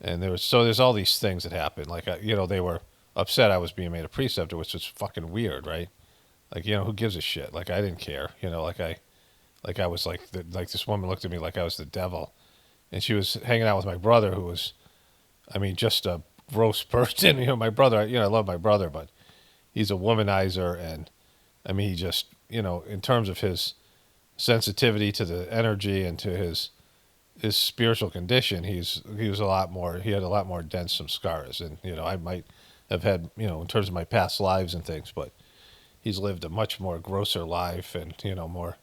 And there's all these things that happened. Like, they were upset I was being made a preceptor, which was fucking weird, right? Like, who gives a shit? Like, I didn't care, like I was like this woman looked at me like I was the devil. And she was hanging out with my brother, who was, just a gross person. My brother, I love my brother, but he's a womanizer. And he just, in terms of his sensitivity to the energy and to his spiritual condition, he had a lot more dense some scars. And, I might have had, in terms of my past lives and things, but he's lived a much more grosser life and, more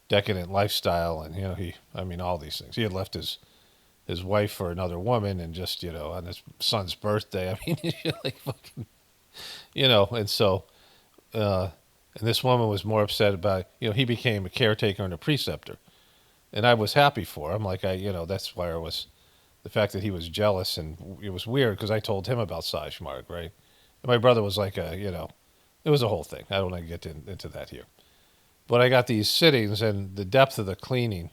decadent lifestyle. And, all these things. He had left his wife for another woman, and just, on his son's birthday, like fucking, and so, and this woman was more upset about, he became a caretaker and a preceptor. And I was happy for him. Like, that's why the fact that he was jealous, and it was weird because I told him about Sahaj Marg, right? And my brother was like, it was a whole thing. I don't want to get into that here. But I got these sittings, and the depth of the cleaning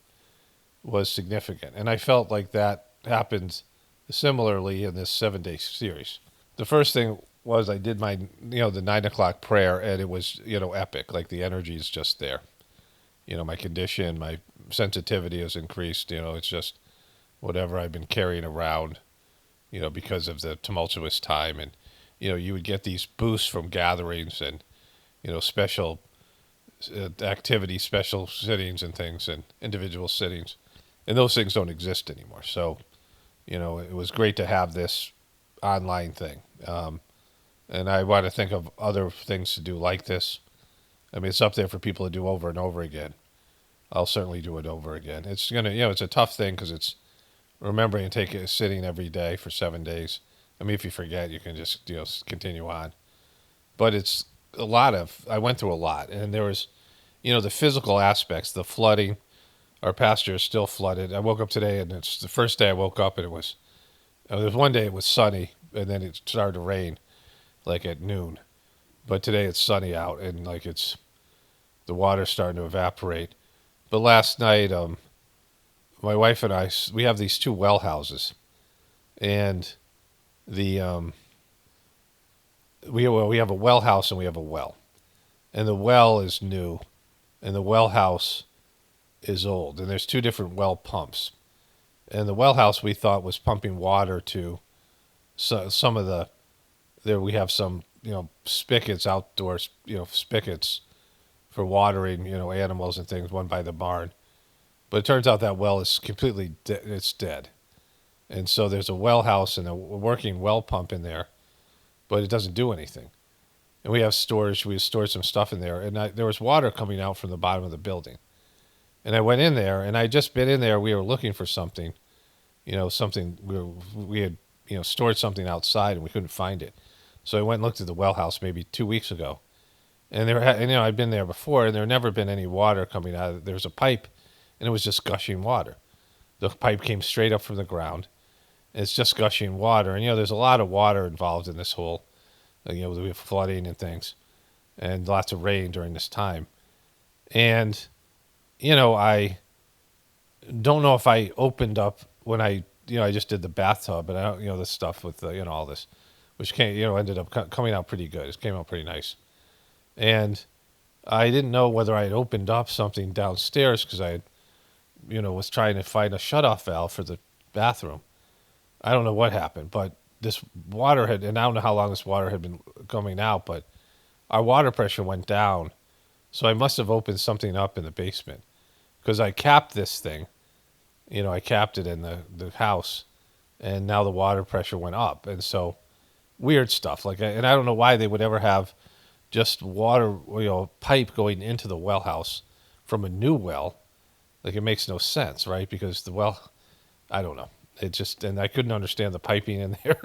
was significant. And I felt like that happened similarly in this 7-day series. The first thing was I did my, the 9 o'clock prayer, and it was, epic. Like the energy is just there. My condition, my sensitivity has increased. It's just whatever I've been carrying around, because of the tumultuous time. And, you would get these boosts from gatherings and, special activities, special sittings and things, and individual sittings. And those things don't exist anymore. So, it was great to have this online thing. And I want to think of other things to do like this. I mean, it's up there for people to do over and over again. I'll certainly do it over again. It's going to, it's a tough thing because it's remembering to take a sitting every day for 7 days. I mean, if you forget, you can just, continue on. But it's I went through a lot. And there was, the physical aspects, the flooding. Our pasture is still flooded. I woke up today, and it's the first day I woke up, and there was one day it was sunny, and then it started to rain, like at noon. But today it's sunny out, and like the water's starting to evaporate. But last night, my wife and I, we have these 2 well houses, and we have a well house and we have a well, and the well is new, and the well house is old, and there's 2 different well pumps, and the well house we thought was pumping water to some of there we have some spigots, outdoors spigots for watering animals and things, one by the barn. But it turns out that well is completely it's dead. And so there's a well house and a working well pump in there, but it doesn't do anything. And we have storage. We stored some stuff in there, and there was water coming out from the bottom of the building. And I went in there, and I'd just been in there. We were looking for something, something we had stored something outside, and we couldn't find it. So I went and looked at the well house maybe 2 weeks ago, and I'd been there before, and there had never been any water coming out of it. There was a pipe, and it was just gushing water. The pipe came straight up from the ground. And it's just gushing water, and there's a lot of water involved in this whole, we have flooding and things, and lots of rain during this time, and I don't know if I opened up when I just did the bathtub, but I don't, the stuff with all this, which ended up coming out pretty good. It came out pretty nice, and I didn't know whether I had opened up something downstairs because I, was trying to find a shutoff valve for the bathroom. I don't know what happened, but this water and I don't know how long this water had been coming out, but our water pressure went down. So I must have opened something up in the basement because I capped this thing. I capped it in the house, and now the water pressure went up. And so weird stuff. And I don't know why they would ever have just water, pipe going into the well house from a new well. Like, it makes no sense, right? Because the well, I don't know. And I couldn't understand the piping in there.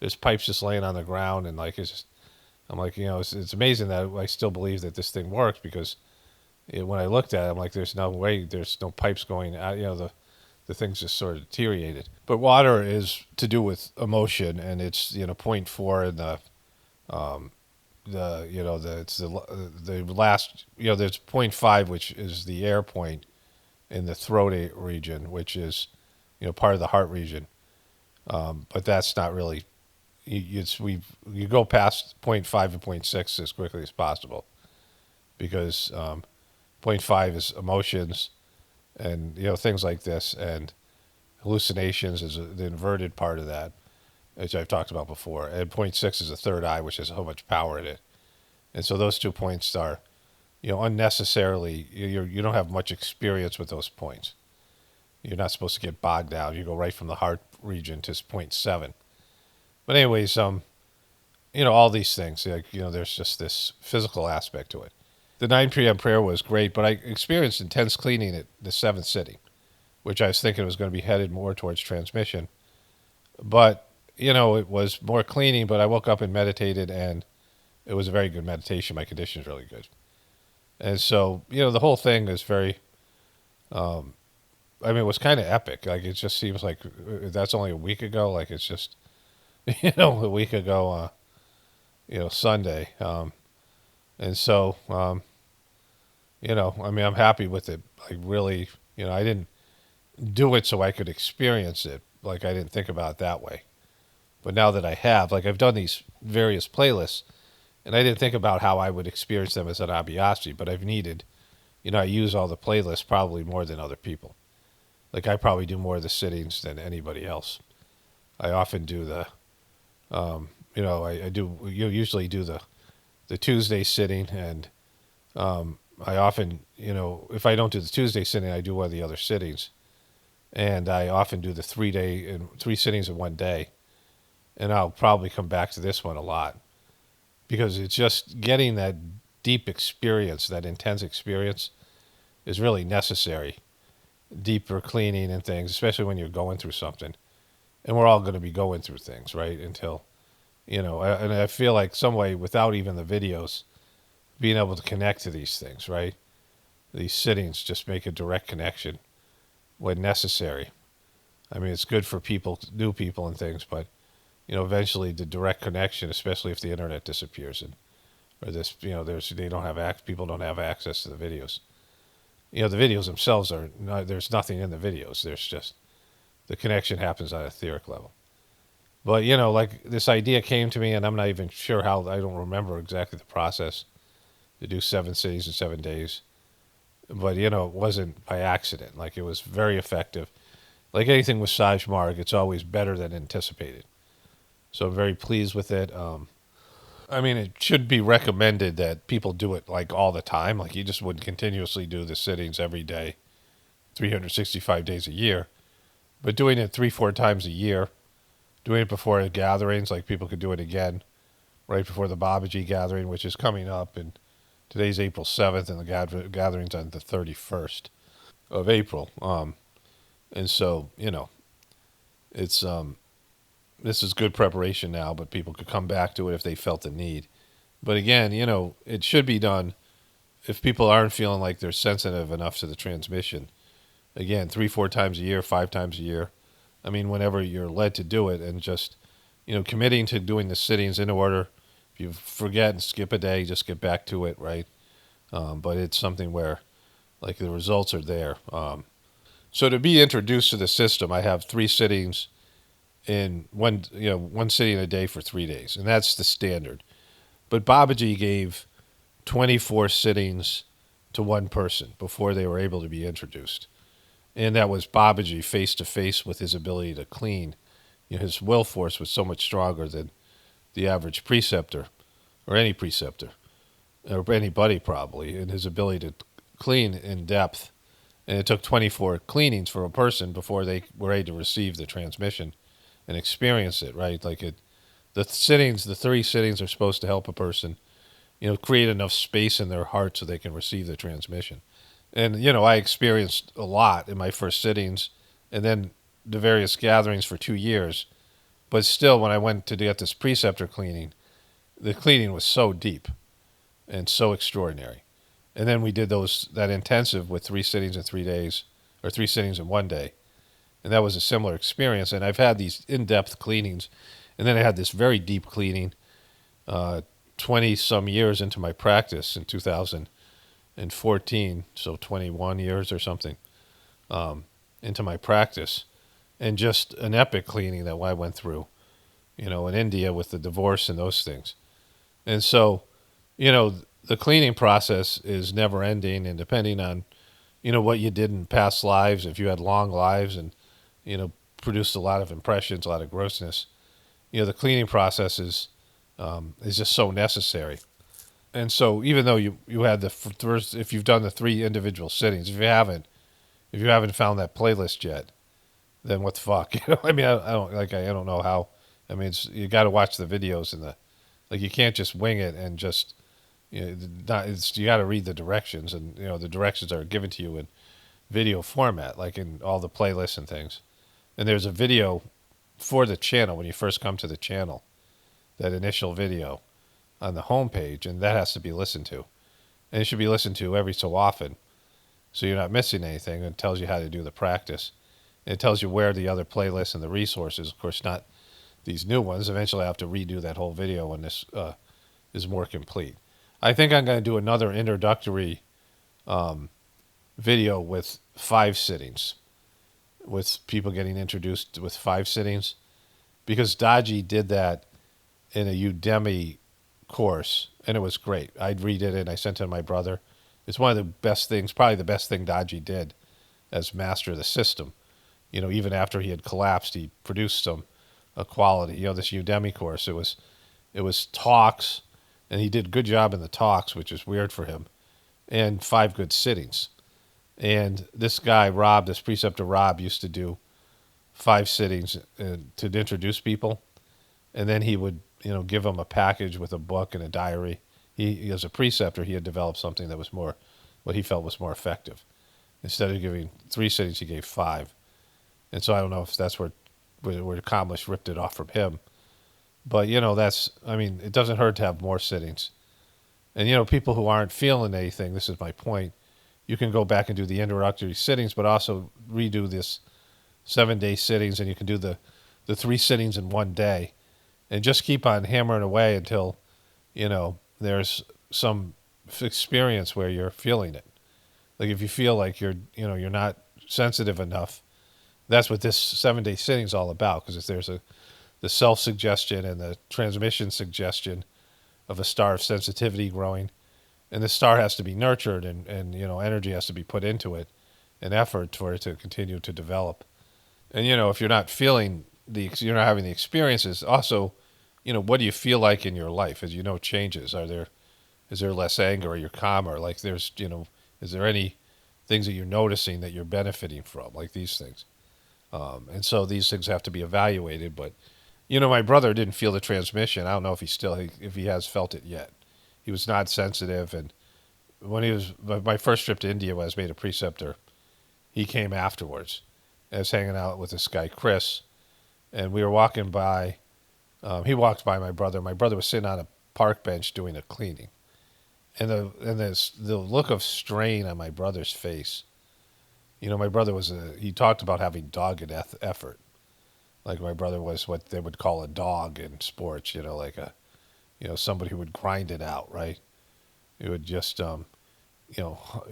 There's pipes just laying on the ground, and I'm like, it's amazing that I still believe that this thing works because when I looked at it, I'm like, there's no way, there's no pipes going out. The thing's just sort of deteriorated. But water is to do with emotion, and it's 0.4 in it's the last there's 0.5, which is the air point in the throat region, which is part of the heart region, but that's not really. You go past 0.5 and 0.6 as quickly as possible, because 0.5 is emotions, and things like this, and hallucinations is the inverted part of that, which I've talked about before, and 0.6 is the third eye, which has so much power in it, and so those 2 points are, unnecessarily. You don't have much experience with those points. You're not supposed to get bogged down. You go right from the heart region to 0.7. But anyways, all these things, there's just this physical aspect to it. The 9 p.m. prayer was great, but I experienced intense cleaning at the 7th sitting, which I was thinking was going to be headed more towards transmission. But, it was more cleaning, but I woke up and meditated, and it was a very good meditation. My condition is really good. And so, the whole thing is very... it was kind of epic. Like, it just seems like that's only a week ago. Like, it's just, a week ago, Sunday. And so, I'm happy with it. Like, really, I didn't do it so I could experience it. Like, I didn't think about it that way. But now that I have, like, I've done these various playlists, and I didn't think about how I would experience them as an Abiyashi, but I've needed, I use all the playlists probably more than other people. Like, I probably do more of the sittings than anybody else. I often do I do, usually do the Tuesday sitting, and I often, if I don't do the Tuesday sitting, I do one of the other sittings. And I often do the 3 day and 3 sittings in one day. And I'll probably come back to this one a lot because it's just getting that deep experience, that intense experience is really necessary. Deeper cleaning and things, especially when you're going through something. And we're all going to be going through things, right? Until, and I feel like some way without even the videos, being able to connect to these things, right? These sittings just make a direct connection when necessary. I mean, it's good for people, new people and things, but, eventually the direct connection, especially if the internet disappears and, or this, people don't have access to the videos. The videos themselves there's nothing in the videos. There's just, the connection happens on a etheric level. But, like this idea came to me, and I'm not even sure how, I don't remember exactly the process to do 7 cities in 7 days. But, it wasn't by accident. Like, it was very effective. Like anything with Sahaj Marg, it's always better than anticipated. So I'm very pleased with it. I mean, it should be recommended that people do it like all the time. Like, you just wouldn't continuously do the sittings every day, 365 days a year. But doing it 3-4 times a year, doing it before gatherings, like people could do it again right before the Babaji gathering, which is coming up. And today's April 7th, and the gathering's on the 31st of April. And so, it's this is good preparation now, but people could come back to it if they felt the need. But again, it should be done if people aren't feeling like they're sensitive enough to the transmission. Again, 3-4 times a year, 5 times a year. I mean, whenever you're led to do it, and just, committing to doing the sittings in order. If you forget and skip a day, just get back to it, right? But it's something where, like, the results are there. So to be introduced to the system, I have 3 sittings in one sitting a day for 3 days, and that's the standard. But Babaji gave 24 sittings to one person before they were able to be introduced. And that was Babaji face to face with his ability to clean. His will force was so much stronger than the average preceptor, or any preceptor, or anybody probably, in his ability to clean in depth. And it took 24 cleanings for a person before they were able to receive the transmission and experience it, right? Like, the 3 sittings are supposed to help a person, create enough space in their heart so they can receive the transmission. And, I experienced a lot in my first sittings, and then the various gatherings for 2 years. But still, when I went to get this preceptor cleaning, the cleaning was so deep and so extraordinary. And then we did that intensive with 3 sittings in 3 days, or 3 sittings in 1 day. And that was a similar experience. And I've had these in-depth cleanings. And then I had this very deep cleaning 20-some years into my practice in 2014, so 21 years or something into my practice. And just an epic cleaning that I went through, in India with the divorce and those things. And so, the cleaning process is never ending, and depending on, what you did in past lives, if you had long lives and, produced a lot of impressions, a lot of grossness, the cleaning process is just so necessary. And so even though you had the first, if you've done the 3 individual sittings, if you haven't found that playlist yet, then what the fuck? I mean, I don't know how. I mean, you got to watch the videos and you can't just wing it and just, you got to read the directions, and the directions are given to you in video format, like in all the playlists and things. And there's a video for the channel when you first come to the channel, that initial video on the homepage, and that has to be listened to. And it should be listened to every so often, so you're not missing anything. It tells you how to do the practice. And it tells you where the other playlists and the resources, of course, not these new ones. Eventually I have to redo that whole video when this is more complete. I think I'm going to do another introductory video with 5 sittings, with people getting introduced with 5 sittings. because Daji did that in a Udemy course, and it was great. I'd read it and I sent it to my brother. It's one of the best things, probably the best thing Daji did as master of the system. Even after he had collapsed, he produced some quality. This Udemy course, it was talks, and he did a good job in the talks, which is weird for him, and 5 good sittings. And this guy, Rob, this preceptor Rob, used to do 5 sittings to introduce people, and then he would, give them a package with a book and a diary. He, as a preceptor, he had developed something that was more, what he felt was more effective. Instead of giving 3 sittings, he gave 5. And so I don't know if that's where Kamlish ripped it off from him. But, it doesn't hurt to have more sittings. And, people who aren't feeling anything, this is my point, you can go back and do the introductory sittings, but also redo this 7-day sittings, and you can do the 3 sittings in one day. And just keep on hammering away until, there's some experience where you're feeling it. Like if you feel like you're not sensitive enough, that's what this 7-day sitting is all about. Because if there's the self-suggestion and the transmission suggestion of a star of sensitivity growing, and the star has to be nurtured, and energy has to be put into it, and effort for it to continue to develop. And if you're not feeling you're not having the experiences, also, what do you feel like in your life as changes? Is there less anger, or you're calmer? Like is there any things that you're noticing that you're benefiting from, like these things? And so these things have to be evaluated. But my brother didn't feel the transmission. I don't know if he has felt it yet. He was not sensitive, and when he was my first trip to India, when I was made a preceptor, he came afterwards. I was hanging out with this guy Chris, and we were walking by. He walked by my brother. My brother was sitting on a park bench doing a cleaning, and the look of strain on my brother's face. My brother he talked about having dogged effort. Like my brother was what they would call a dog in sports, like somebody who would grind it out, right? It would just,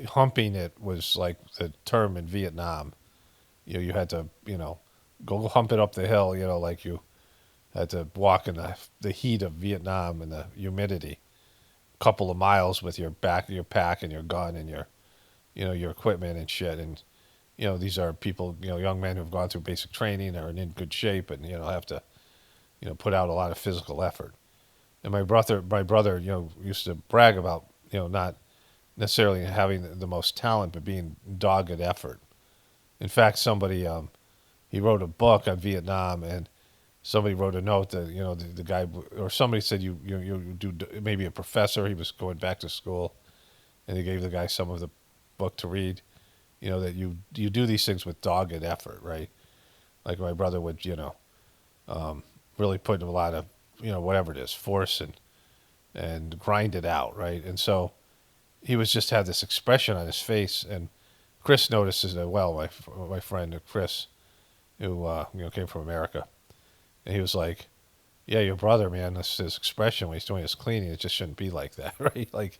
humping it was like the term in Vietnam. You had to, go hump it up the hill, like you had to walk in the heat of Vietnam and the humidity, a couple of miles with your pack and your gun and your equipment and shit. And, these are people, young men who've gone through basic training, are in good shape, and, have to, put out a lot of physical effort. And my brother, used to brag about, not necessarily having the most talent, but being dogged effort. In fact, somebody, he wrote a book on Vietnam, and somebody wrote a note that, the guy, or somebody said you do, maybe a professor, he was going back to school, and they gave the guy some of the book to read, that you do these things with dogged effort, right? Like my brother would, really put a lot of, whatever it is, force and grind it out, right? And so he was just had this expression on his face, and Chris notices it well, my friend Chris, who came from America, and he was like, "Yeah, your brother, man, this his expression when he's doing his cleaning, it just shouldn't be like that, right? Like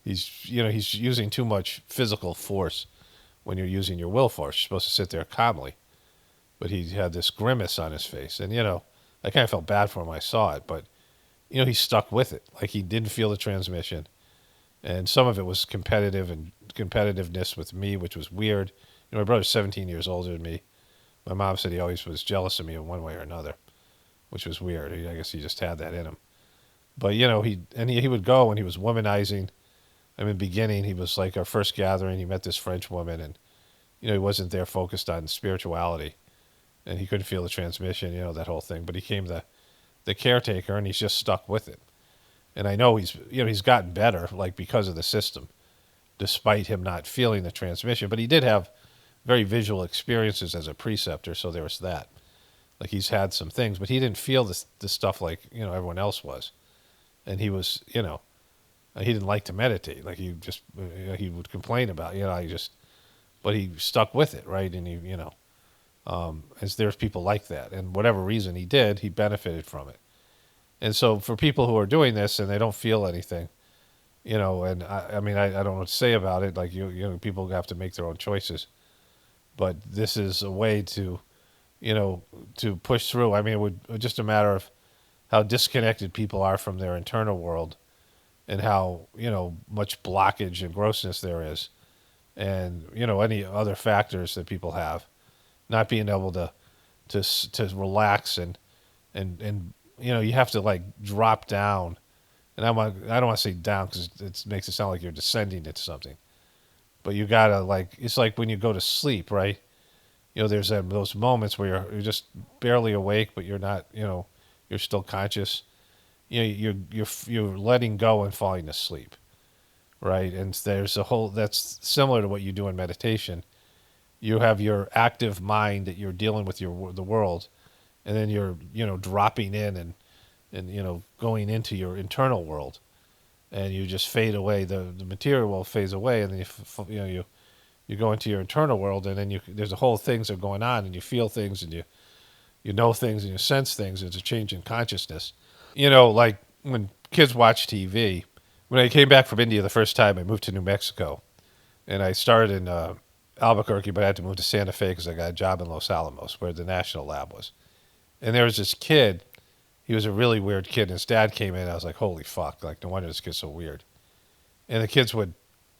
he's using too much physical force when you're using your will force. You're supposed to sit there calmly." But he had this grimace on his face, and I kind of felt bad for him when I saw it, but he stuck with it. Like he didn't feel the transmission, and some of it was competitiveness with me, which was weird. My brother's 17 years older than me. My mom said he always was jealous of me in one way or another, which was weird. I guess he just had that in him. But he would go, and he was womanizing. In the beginning, he was like our first gathering. He met this French woman, and he wasn't there focused on spirituality, and he couldn't feel the transmission, that whole thing. But he became the caretaker, and he's just stuck with it. And I know he's gotten better, like because of the system, despite him not feeling the transmission. But he did have very visual experiences as a preceptor, so there was that. Like he's had some things, but he didn't feel this stuff like everyone else was, and he was he didn't like to meditate. Like he would complain about but he stuck with it, right? And as there's people like that, and whatever reason he benefited from it. And so for people who are doing this and they don't feel anything, and I don't know what to say about it. Like people have to make their own choices, but this is a way to you know, to push through. I mean, it would just a matter of how disconnected people are from their internal world and how, you know, much blockage and grossness there is, and, you know, any other factors that people have, not being able to relax and you know, you have to like drop down. And I don't want to say down because it makes it sound like you're descending into something. But you gotta like, it's like when you go to sleep, right? You know, there's those moments where you're just barely awake, but you're not. You know, you're still conscious. You know, you're letting go and falling asleep, right? And there's a whole that's similar to what you do in meditation. You have your active mind that you're dealing with the world, and then you're, you know, dropping in and you know, going into your internal world, and you just fade away. The material world fades away, and then you know, you go into your internal world, and then there's a whole things that are going on, and you feel things, and you know things, and you sense things. There's a change in consciousness. You know, like when kids watch TV. When I came back from India the first time, I moved to New Mexico, and I started in Albuquerque, but I had to move to Santa Fe because I got a job in Los Alamos, where the national lab was. And there was this kid. He was a really weird kid. And his dad came in. And I was like, holy fuck! Like, no wonder this kid's so weird. And the kids would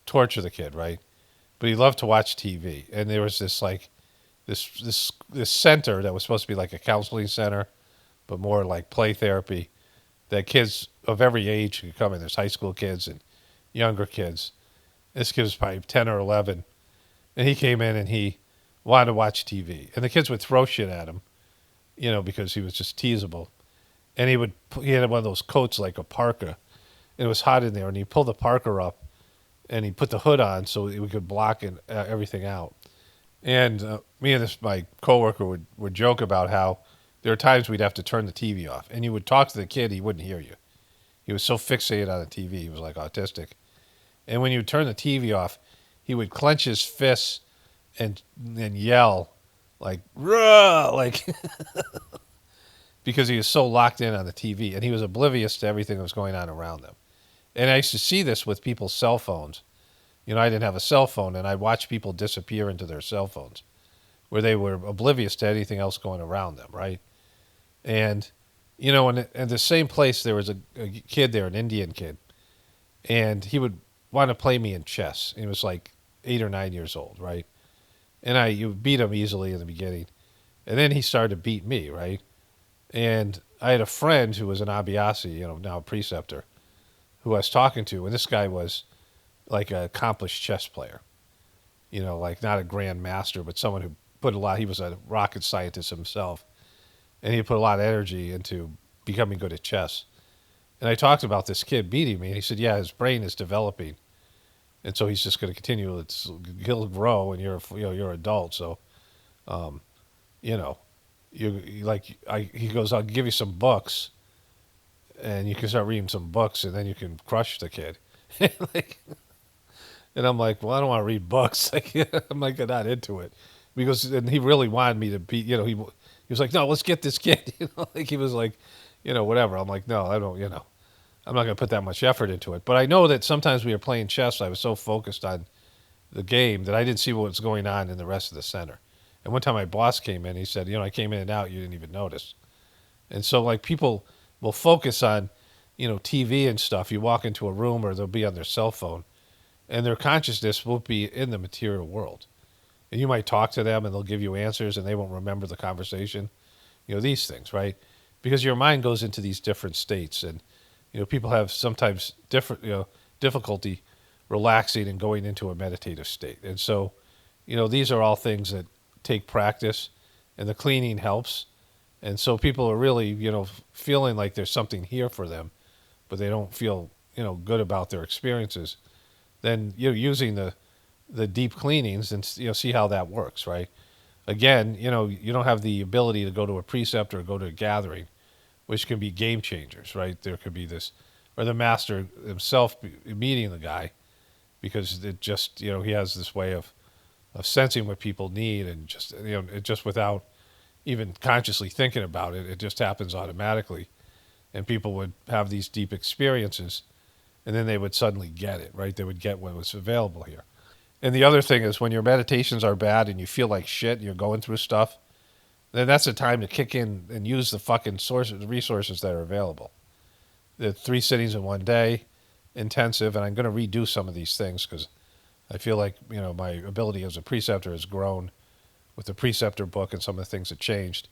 torture the kid, right? But he loved to watch TV. And there was this like this center that was supposed to be like a counseling center, but more like play therapy. That kids of every age could come in. There's high school kids and younger kids. This kid was probably 10 or 11, and he came in and he wanted to watch TV. And the kids would throw shit at him, you know, because he was just teasable. And he had one of those coats like a parka, and it was hot in there. And he pulled the parka up, and he put the hood on so we could block everything out. And me and my coworker would joke about how there are times we'd have to turn the TV off, and you would talk to the kid, he wouldn't hear you. He was so fixated on the TV, he was like autistic. And when you turn the TV off, he would clench his fists and yell like "Ruh!" like because he was so locked in on the TV, and he was oblivious to everything that was going on around him. And I used to see this with people's cell phones. You know, I didn't have a cell phone, and I'd watch people disappear into their cell phones, where they were oblivious to anything else going around them, right? And, you know, in the same place, there was a kid there, an Indian kid, and he would want to play me in chess. He was like 8 or 9 years old, right? And you beat him easily in the beginning, and then he started to beat me, right? And I had a friend who was an Abhyasi, you know, now a preceptor, who I was talking to, and this guy was like an accomplished chess player, you know, like not a grand master, but someone who he was a rocket scientist himself, and he put a lot of energy into becoming good at chess. And I talked about this kid beating me, and he said, yeah, his brain is developing, and so he's just going to continue. He'll grow, and you're an adult, so, you know, he goes, I'll give you some books, and you can start reading some books, and then you can crush the kid. Like, and I'm like, well, I don't want to read books. Like, I'm like not into it, because and he really wanted me to be, you know, he was like, no, let's get this kid, you know, like he was like, you know, whatever. I'm like, no, I don't, you know, I'm not going to put that much effort into it. But I know that sometimes we were playing chess, I was so focused on the game that I didn't see what was going on in the rest of the center. And one time my boss came in, he said, you know, I came in and out, you didn't even notice. And so like people will focus on, you know, TV and stuff. You walk into a room or they'll be on their cell phone, and their consciousness won't be in the material world. And you might talk to them and they'll give you answers and they won't remember the conversation. You know, these things, right? Because your mind goes into these different states, and, you know, people have sometimes different, you know, difficulty relaxing and going into a meditative state. And so, you know, these are all things that take practice, and the cleaning helps. And so people are really, you know, feeling like there's something here for them, but they don't feel, you know, good about their experiences. Then you're using the deep cleanings and, you know, see how that works, right? Again, you know, you don't have the ability to go to a precept or go to a gathering, which can be game changers, right? There could be this, or the master himself meeting the guy, because it just, you know, he has this way of sensing what people need, and just, you know, it just without even consciously thinking about it, it just happens automatically. And people would have these deep experiences, and then they would suddenly get it, right? They would get what was available here. And the other thing is, when your meditations are bad and you feel like shit and you're going through stuff, then that's the time to kick in and use the fucking sources, the resources that are available. The 3 sittings in one day, intensive, and I'm going to redo some of these things because I feel like, my ability as a preceptor has grown with the preceptor book and some of the things that changed.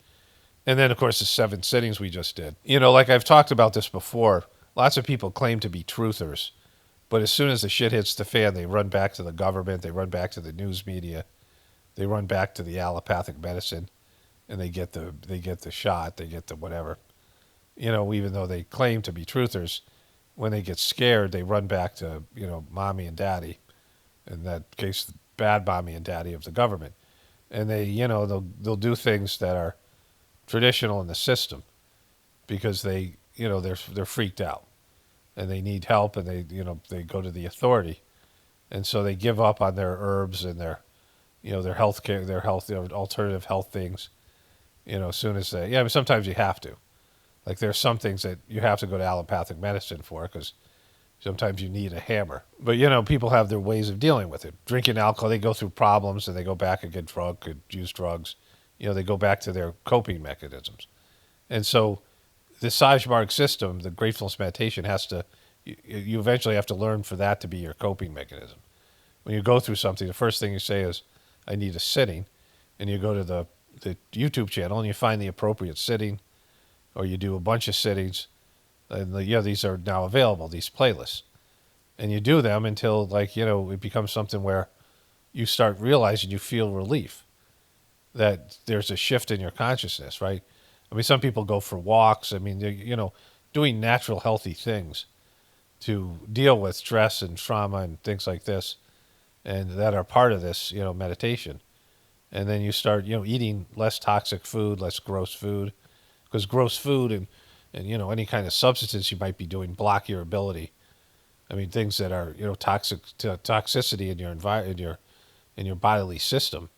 And then, of course, the 7 sittings we just did. Like I've talked about this before, lots of people claim to be truthers, but as soon as the shit hits the fan, they run back to the government, they run back to the news media, they run back to the allopathic medicine, and they get the shot, they get the whatever. Even though they claim to be truthers, when they get scared, they run back to, mommy and daddy, in that case, the bad mommy and daddy of the government. And they'll do things that are traditional in the system because they're freaked out and they need help, and they go to the authority, and so they give up on their herbs and their health care, their alternative health things. As soon as but sometimes you have to. Like there's some things that you have to go to allopathic medicine for because sometimes you need a hammer. But people have their ways of dealing with it. Drinking alcohol, they go through problems and they go back and get drunk, could use drugs. They go back to their coping mechanisms. And so the Sahaj Marg system, the Gratefulness meditation, you eventually have to learn for that to be your coping mechanism. When you go through something, the first thing you say is, I need a sitting. And you go to the YouTube channel and you find the appropriate sitting, or you do a bunch of sittings. And these are now available, these playlists. And you do them until it becomes something where you start realizing you feel relief, that there's a shift in your consciousness, right? I mean, some people go for walks. I mean, doing natural, healthy things to deal with stress and trauma and things like this, and that are part of this, meditation. And then you start, eating less toxic food, less gross food, because gross food and any kind of substance you might be doing block your ability. I mean, things that are toxic to toxicity in your bodily system.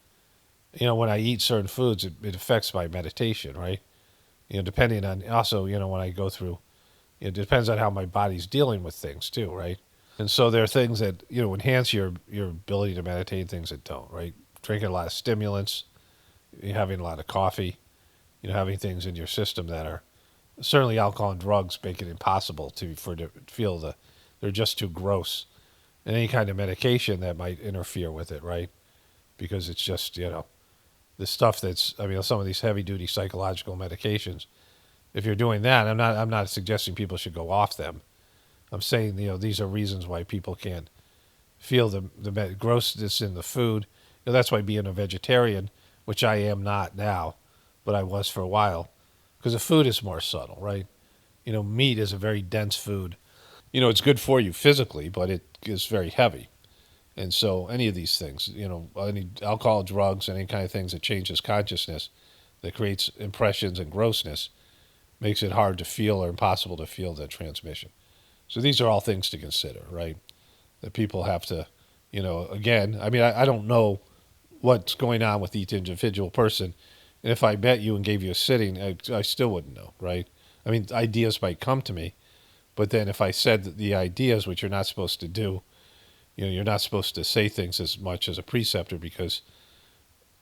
When I eat certain foods, it affects my meditation, right? Depending on also, when I go through, it depends on how my body's dealing with things too, right? And so there are things that, enhance your ability to meditate and things that don't, right? Drinking a lot of stimulants, having a lot of coffee, having things in your system that are, certainly alcohol and drugs make it impossible to feel they're just too gross. And any kind of medication that might interfere with it, right? Because it's just, the stuff that's, some of these heavy duty psychological medications, if you're doing that, I'm not suggesting people should go off them. I'm saying, these are reasons why people can't feel the grossness in the food. That's why being a vegetarian, which I am not now, but I was for a while, because the food is more subtle, right? Meat is a very dense food. It's good for you physically, but it is very heavy. And so any of these things, any alcohol, drugs, any kind of things that changes consciousness, that creates impressions and grossness, makes it hard to feel or impossible to feel that transmission. So these are all things to consider, right? That people have to, again, I don't know what's going on with each individual person. And if I met you and gave you a sitting, I still wouldn't know, right? Ideas might come to me, but then if I said the ideas, which you're not supposed to do, you're not supposed to say things as much as a preceptor, because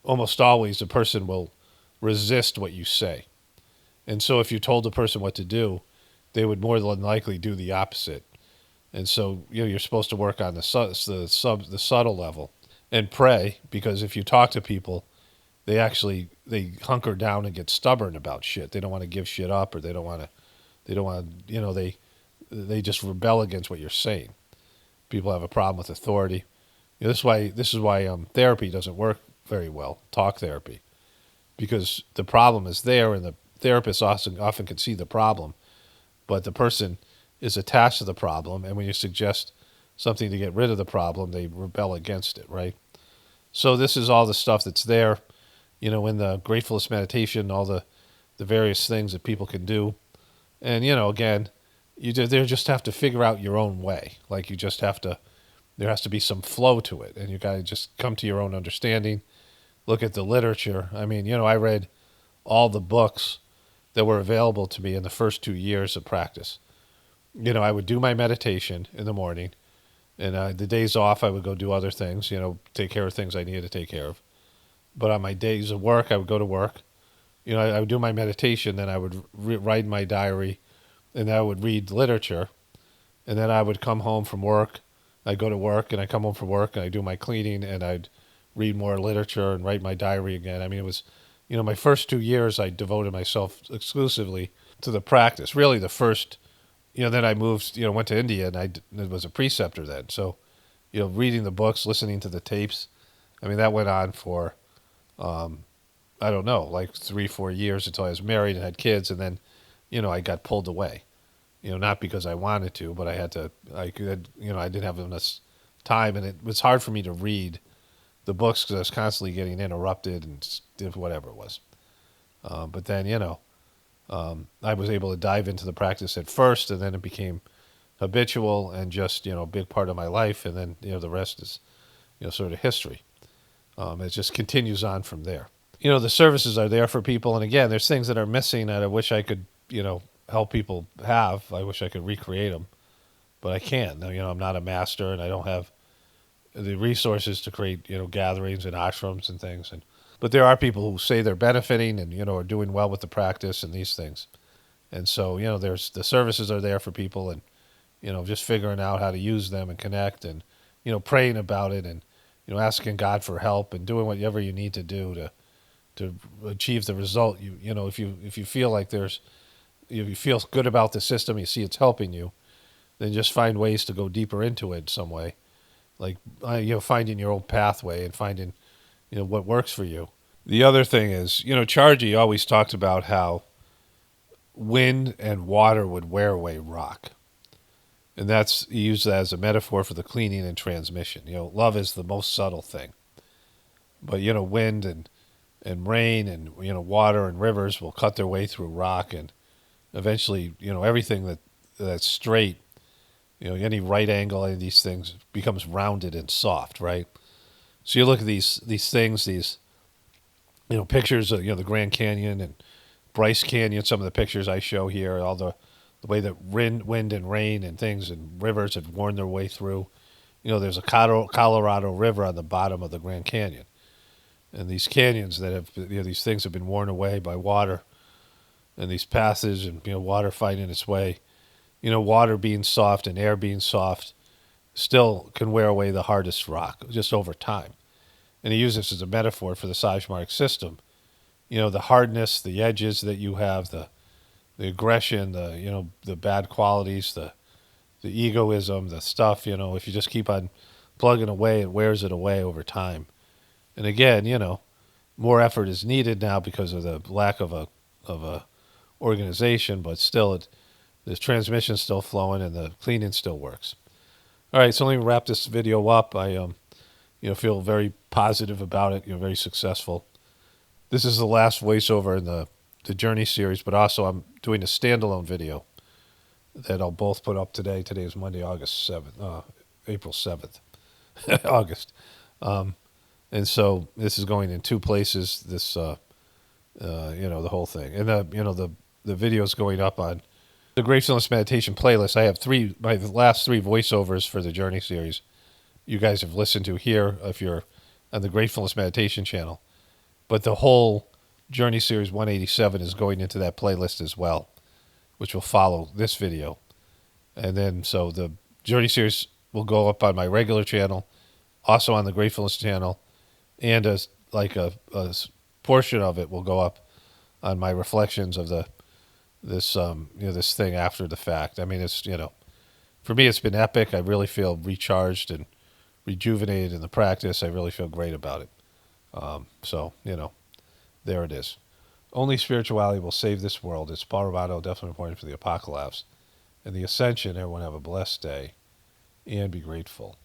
almost always the person will resist what you say. And so if you told the person what to do, they would more than likely do the opposite. And so you're supposed to work on the subtle level and pray, because if you talk to people, they hunker down and get stubborn about shit. They don't want to give shit up, or they don't want to, they just rebel against what you're saying. People have a problem with authority. This is why therapy doesn't work very well, talk therapy, because the problem is there, and the therapist often can see the problem, but the person is attached to the problem, and when you suggest something to get rid of the problem, they rebel against it, right? So this is all the stuff that's there, in the Gratefulness meditation, all the various things that people can do. And, again, you just have to figure out your own way. Like there has to be some flow to it, and you got to just come to your own understanding, look at the literature. I read all the books that were available to me in the first 2 years of practice. I would do my meditation in the morning, and the days off, I would go do other things, take care of things I needed to take care of. But on my days of work, I would go to work, I would do my meditation, then I would write my diary, and then I would read literature, and then I would come home from work. I'd go to work, and I come home from work, and I do my cleaning, and I'd read more literature and write my diary again. I mean, it was, my first 2 years, I devoted myself exclusively to the practice. Really, the first, then I moved, went to India, and I was a preceptor then. So, reading the books, listening to the tapes. I mean, that went on for, I don't know, like 3-4 years until I was married and had kids, and then, I got pulled away. Not because I wanted to, but I had to. I could, I didn't have enough time, and it was hard for me to read the books because I was constantly getting interrupted and did whatever it was. But then, I was able to dive into the practice at first, and then it became habitual and just, a big part of my life, and then, the rest is, sort of history. It just continues on from there. The services are there for people, and again, there's things that are missing that I wish I could, help people have. I wish I could recreate them, but I can't. I'm not a master, and I don't have the resources to create, gatherings and ashrams and things. But there are people who say they're benefiting and, are doing well with the practice and these things. And so, there's the services are there for people, and, just figuring out how to use them and connect and, praying about it and, asking God for help and doing whatever you need to do to achieve the result. If you feel like if you feel good about the system, you see it's helping you, then just find ways to go deeper into it in some way. Like, finding your own pathway and finding, what works for you. The other thing is, Charji always talked about how wind and water would wear away rock. And he used that as a metaphor for the cleaning and transmission. Love is the most subtle thing. But, wind and rain and, water and rivers will cut their way through rock, and eventually, everything that's straight, any right angle, any of these things becomes rounded and soft, right? So you look at these things, these, pictures of, the Grand Canyon and Bryce Canyon, some of the pictures I show here, all the way that wind and rain and things and rivers have worn their way through. There's a Colorado River on the bottom of the Grand Canyon. And these canyons that have, these things have been worn away by water, and these passages and, water finding its way. Water being soft and air being soft still can wear away the hardest rock just over time. And he uses this as a metaphor for the Sahaj Marg system. The hardness, the edges that you have, the aggression, the bad qualities, the egoism, the stuff, if you just keep on plugging away, it wears it away over time. And again, more effort is needed now because of the lack of a organization, but still the transmission's still flowing and the cleaning still works. All right, so let me wrap this video up. I feel very positive about it, very successful. This is the last voiceover in the Journey series, but also I'm doing a standalone video that I'll both put up today. Today is Monday, April 7th, August. And so this is going in two places, this, the whole thing. And, the video is going up on the Gratefullness Meditation playlist. I have my last three voiceovers for the Journey series you guys have listened to here if you're on the Gratefullness Meditation channel. But the whole Journey series 187 is going into that playlist as well, which will follow this video. And then, so the Journey series will go up on my regular channel, also on the Gratefullness channel, and a portion of it will go up on my reflections of this thing after the fact. I mean, it's, for me, it's been epic. I really feel recharged and rejuvenated in the practice. I really feel great about it. So, there it is. Only spirituality will save this world. It's Paul Rovato, definitely important for the Apocalaughs. And the Ascension, everyone have a blessed day and be grateful.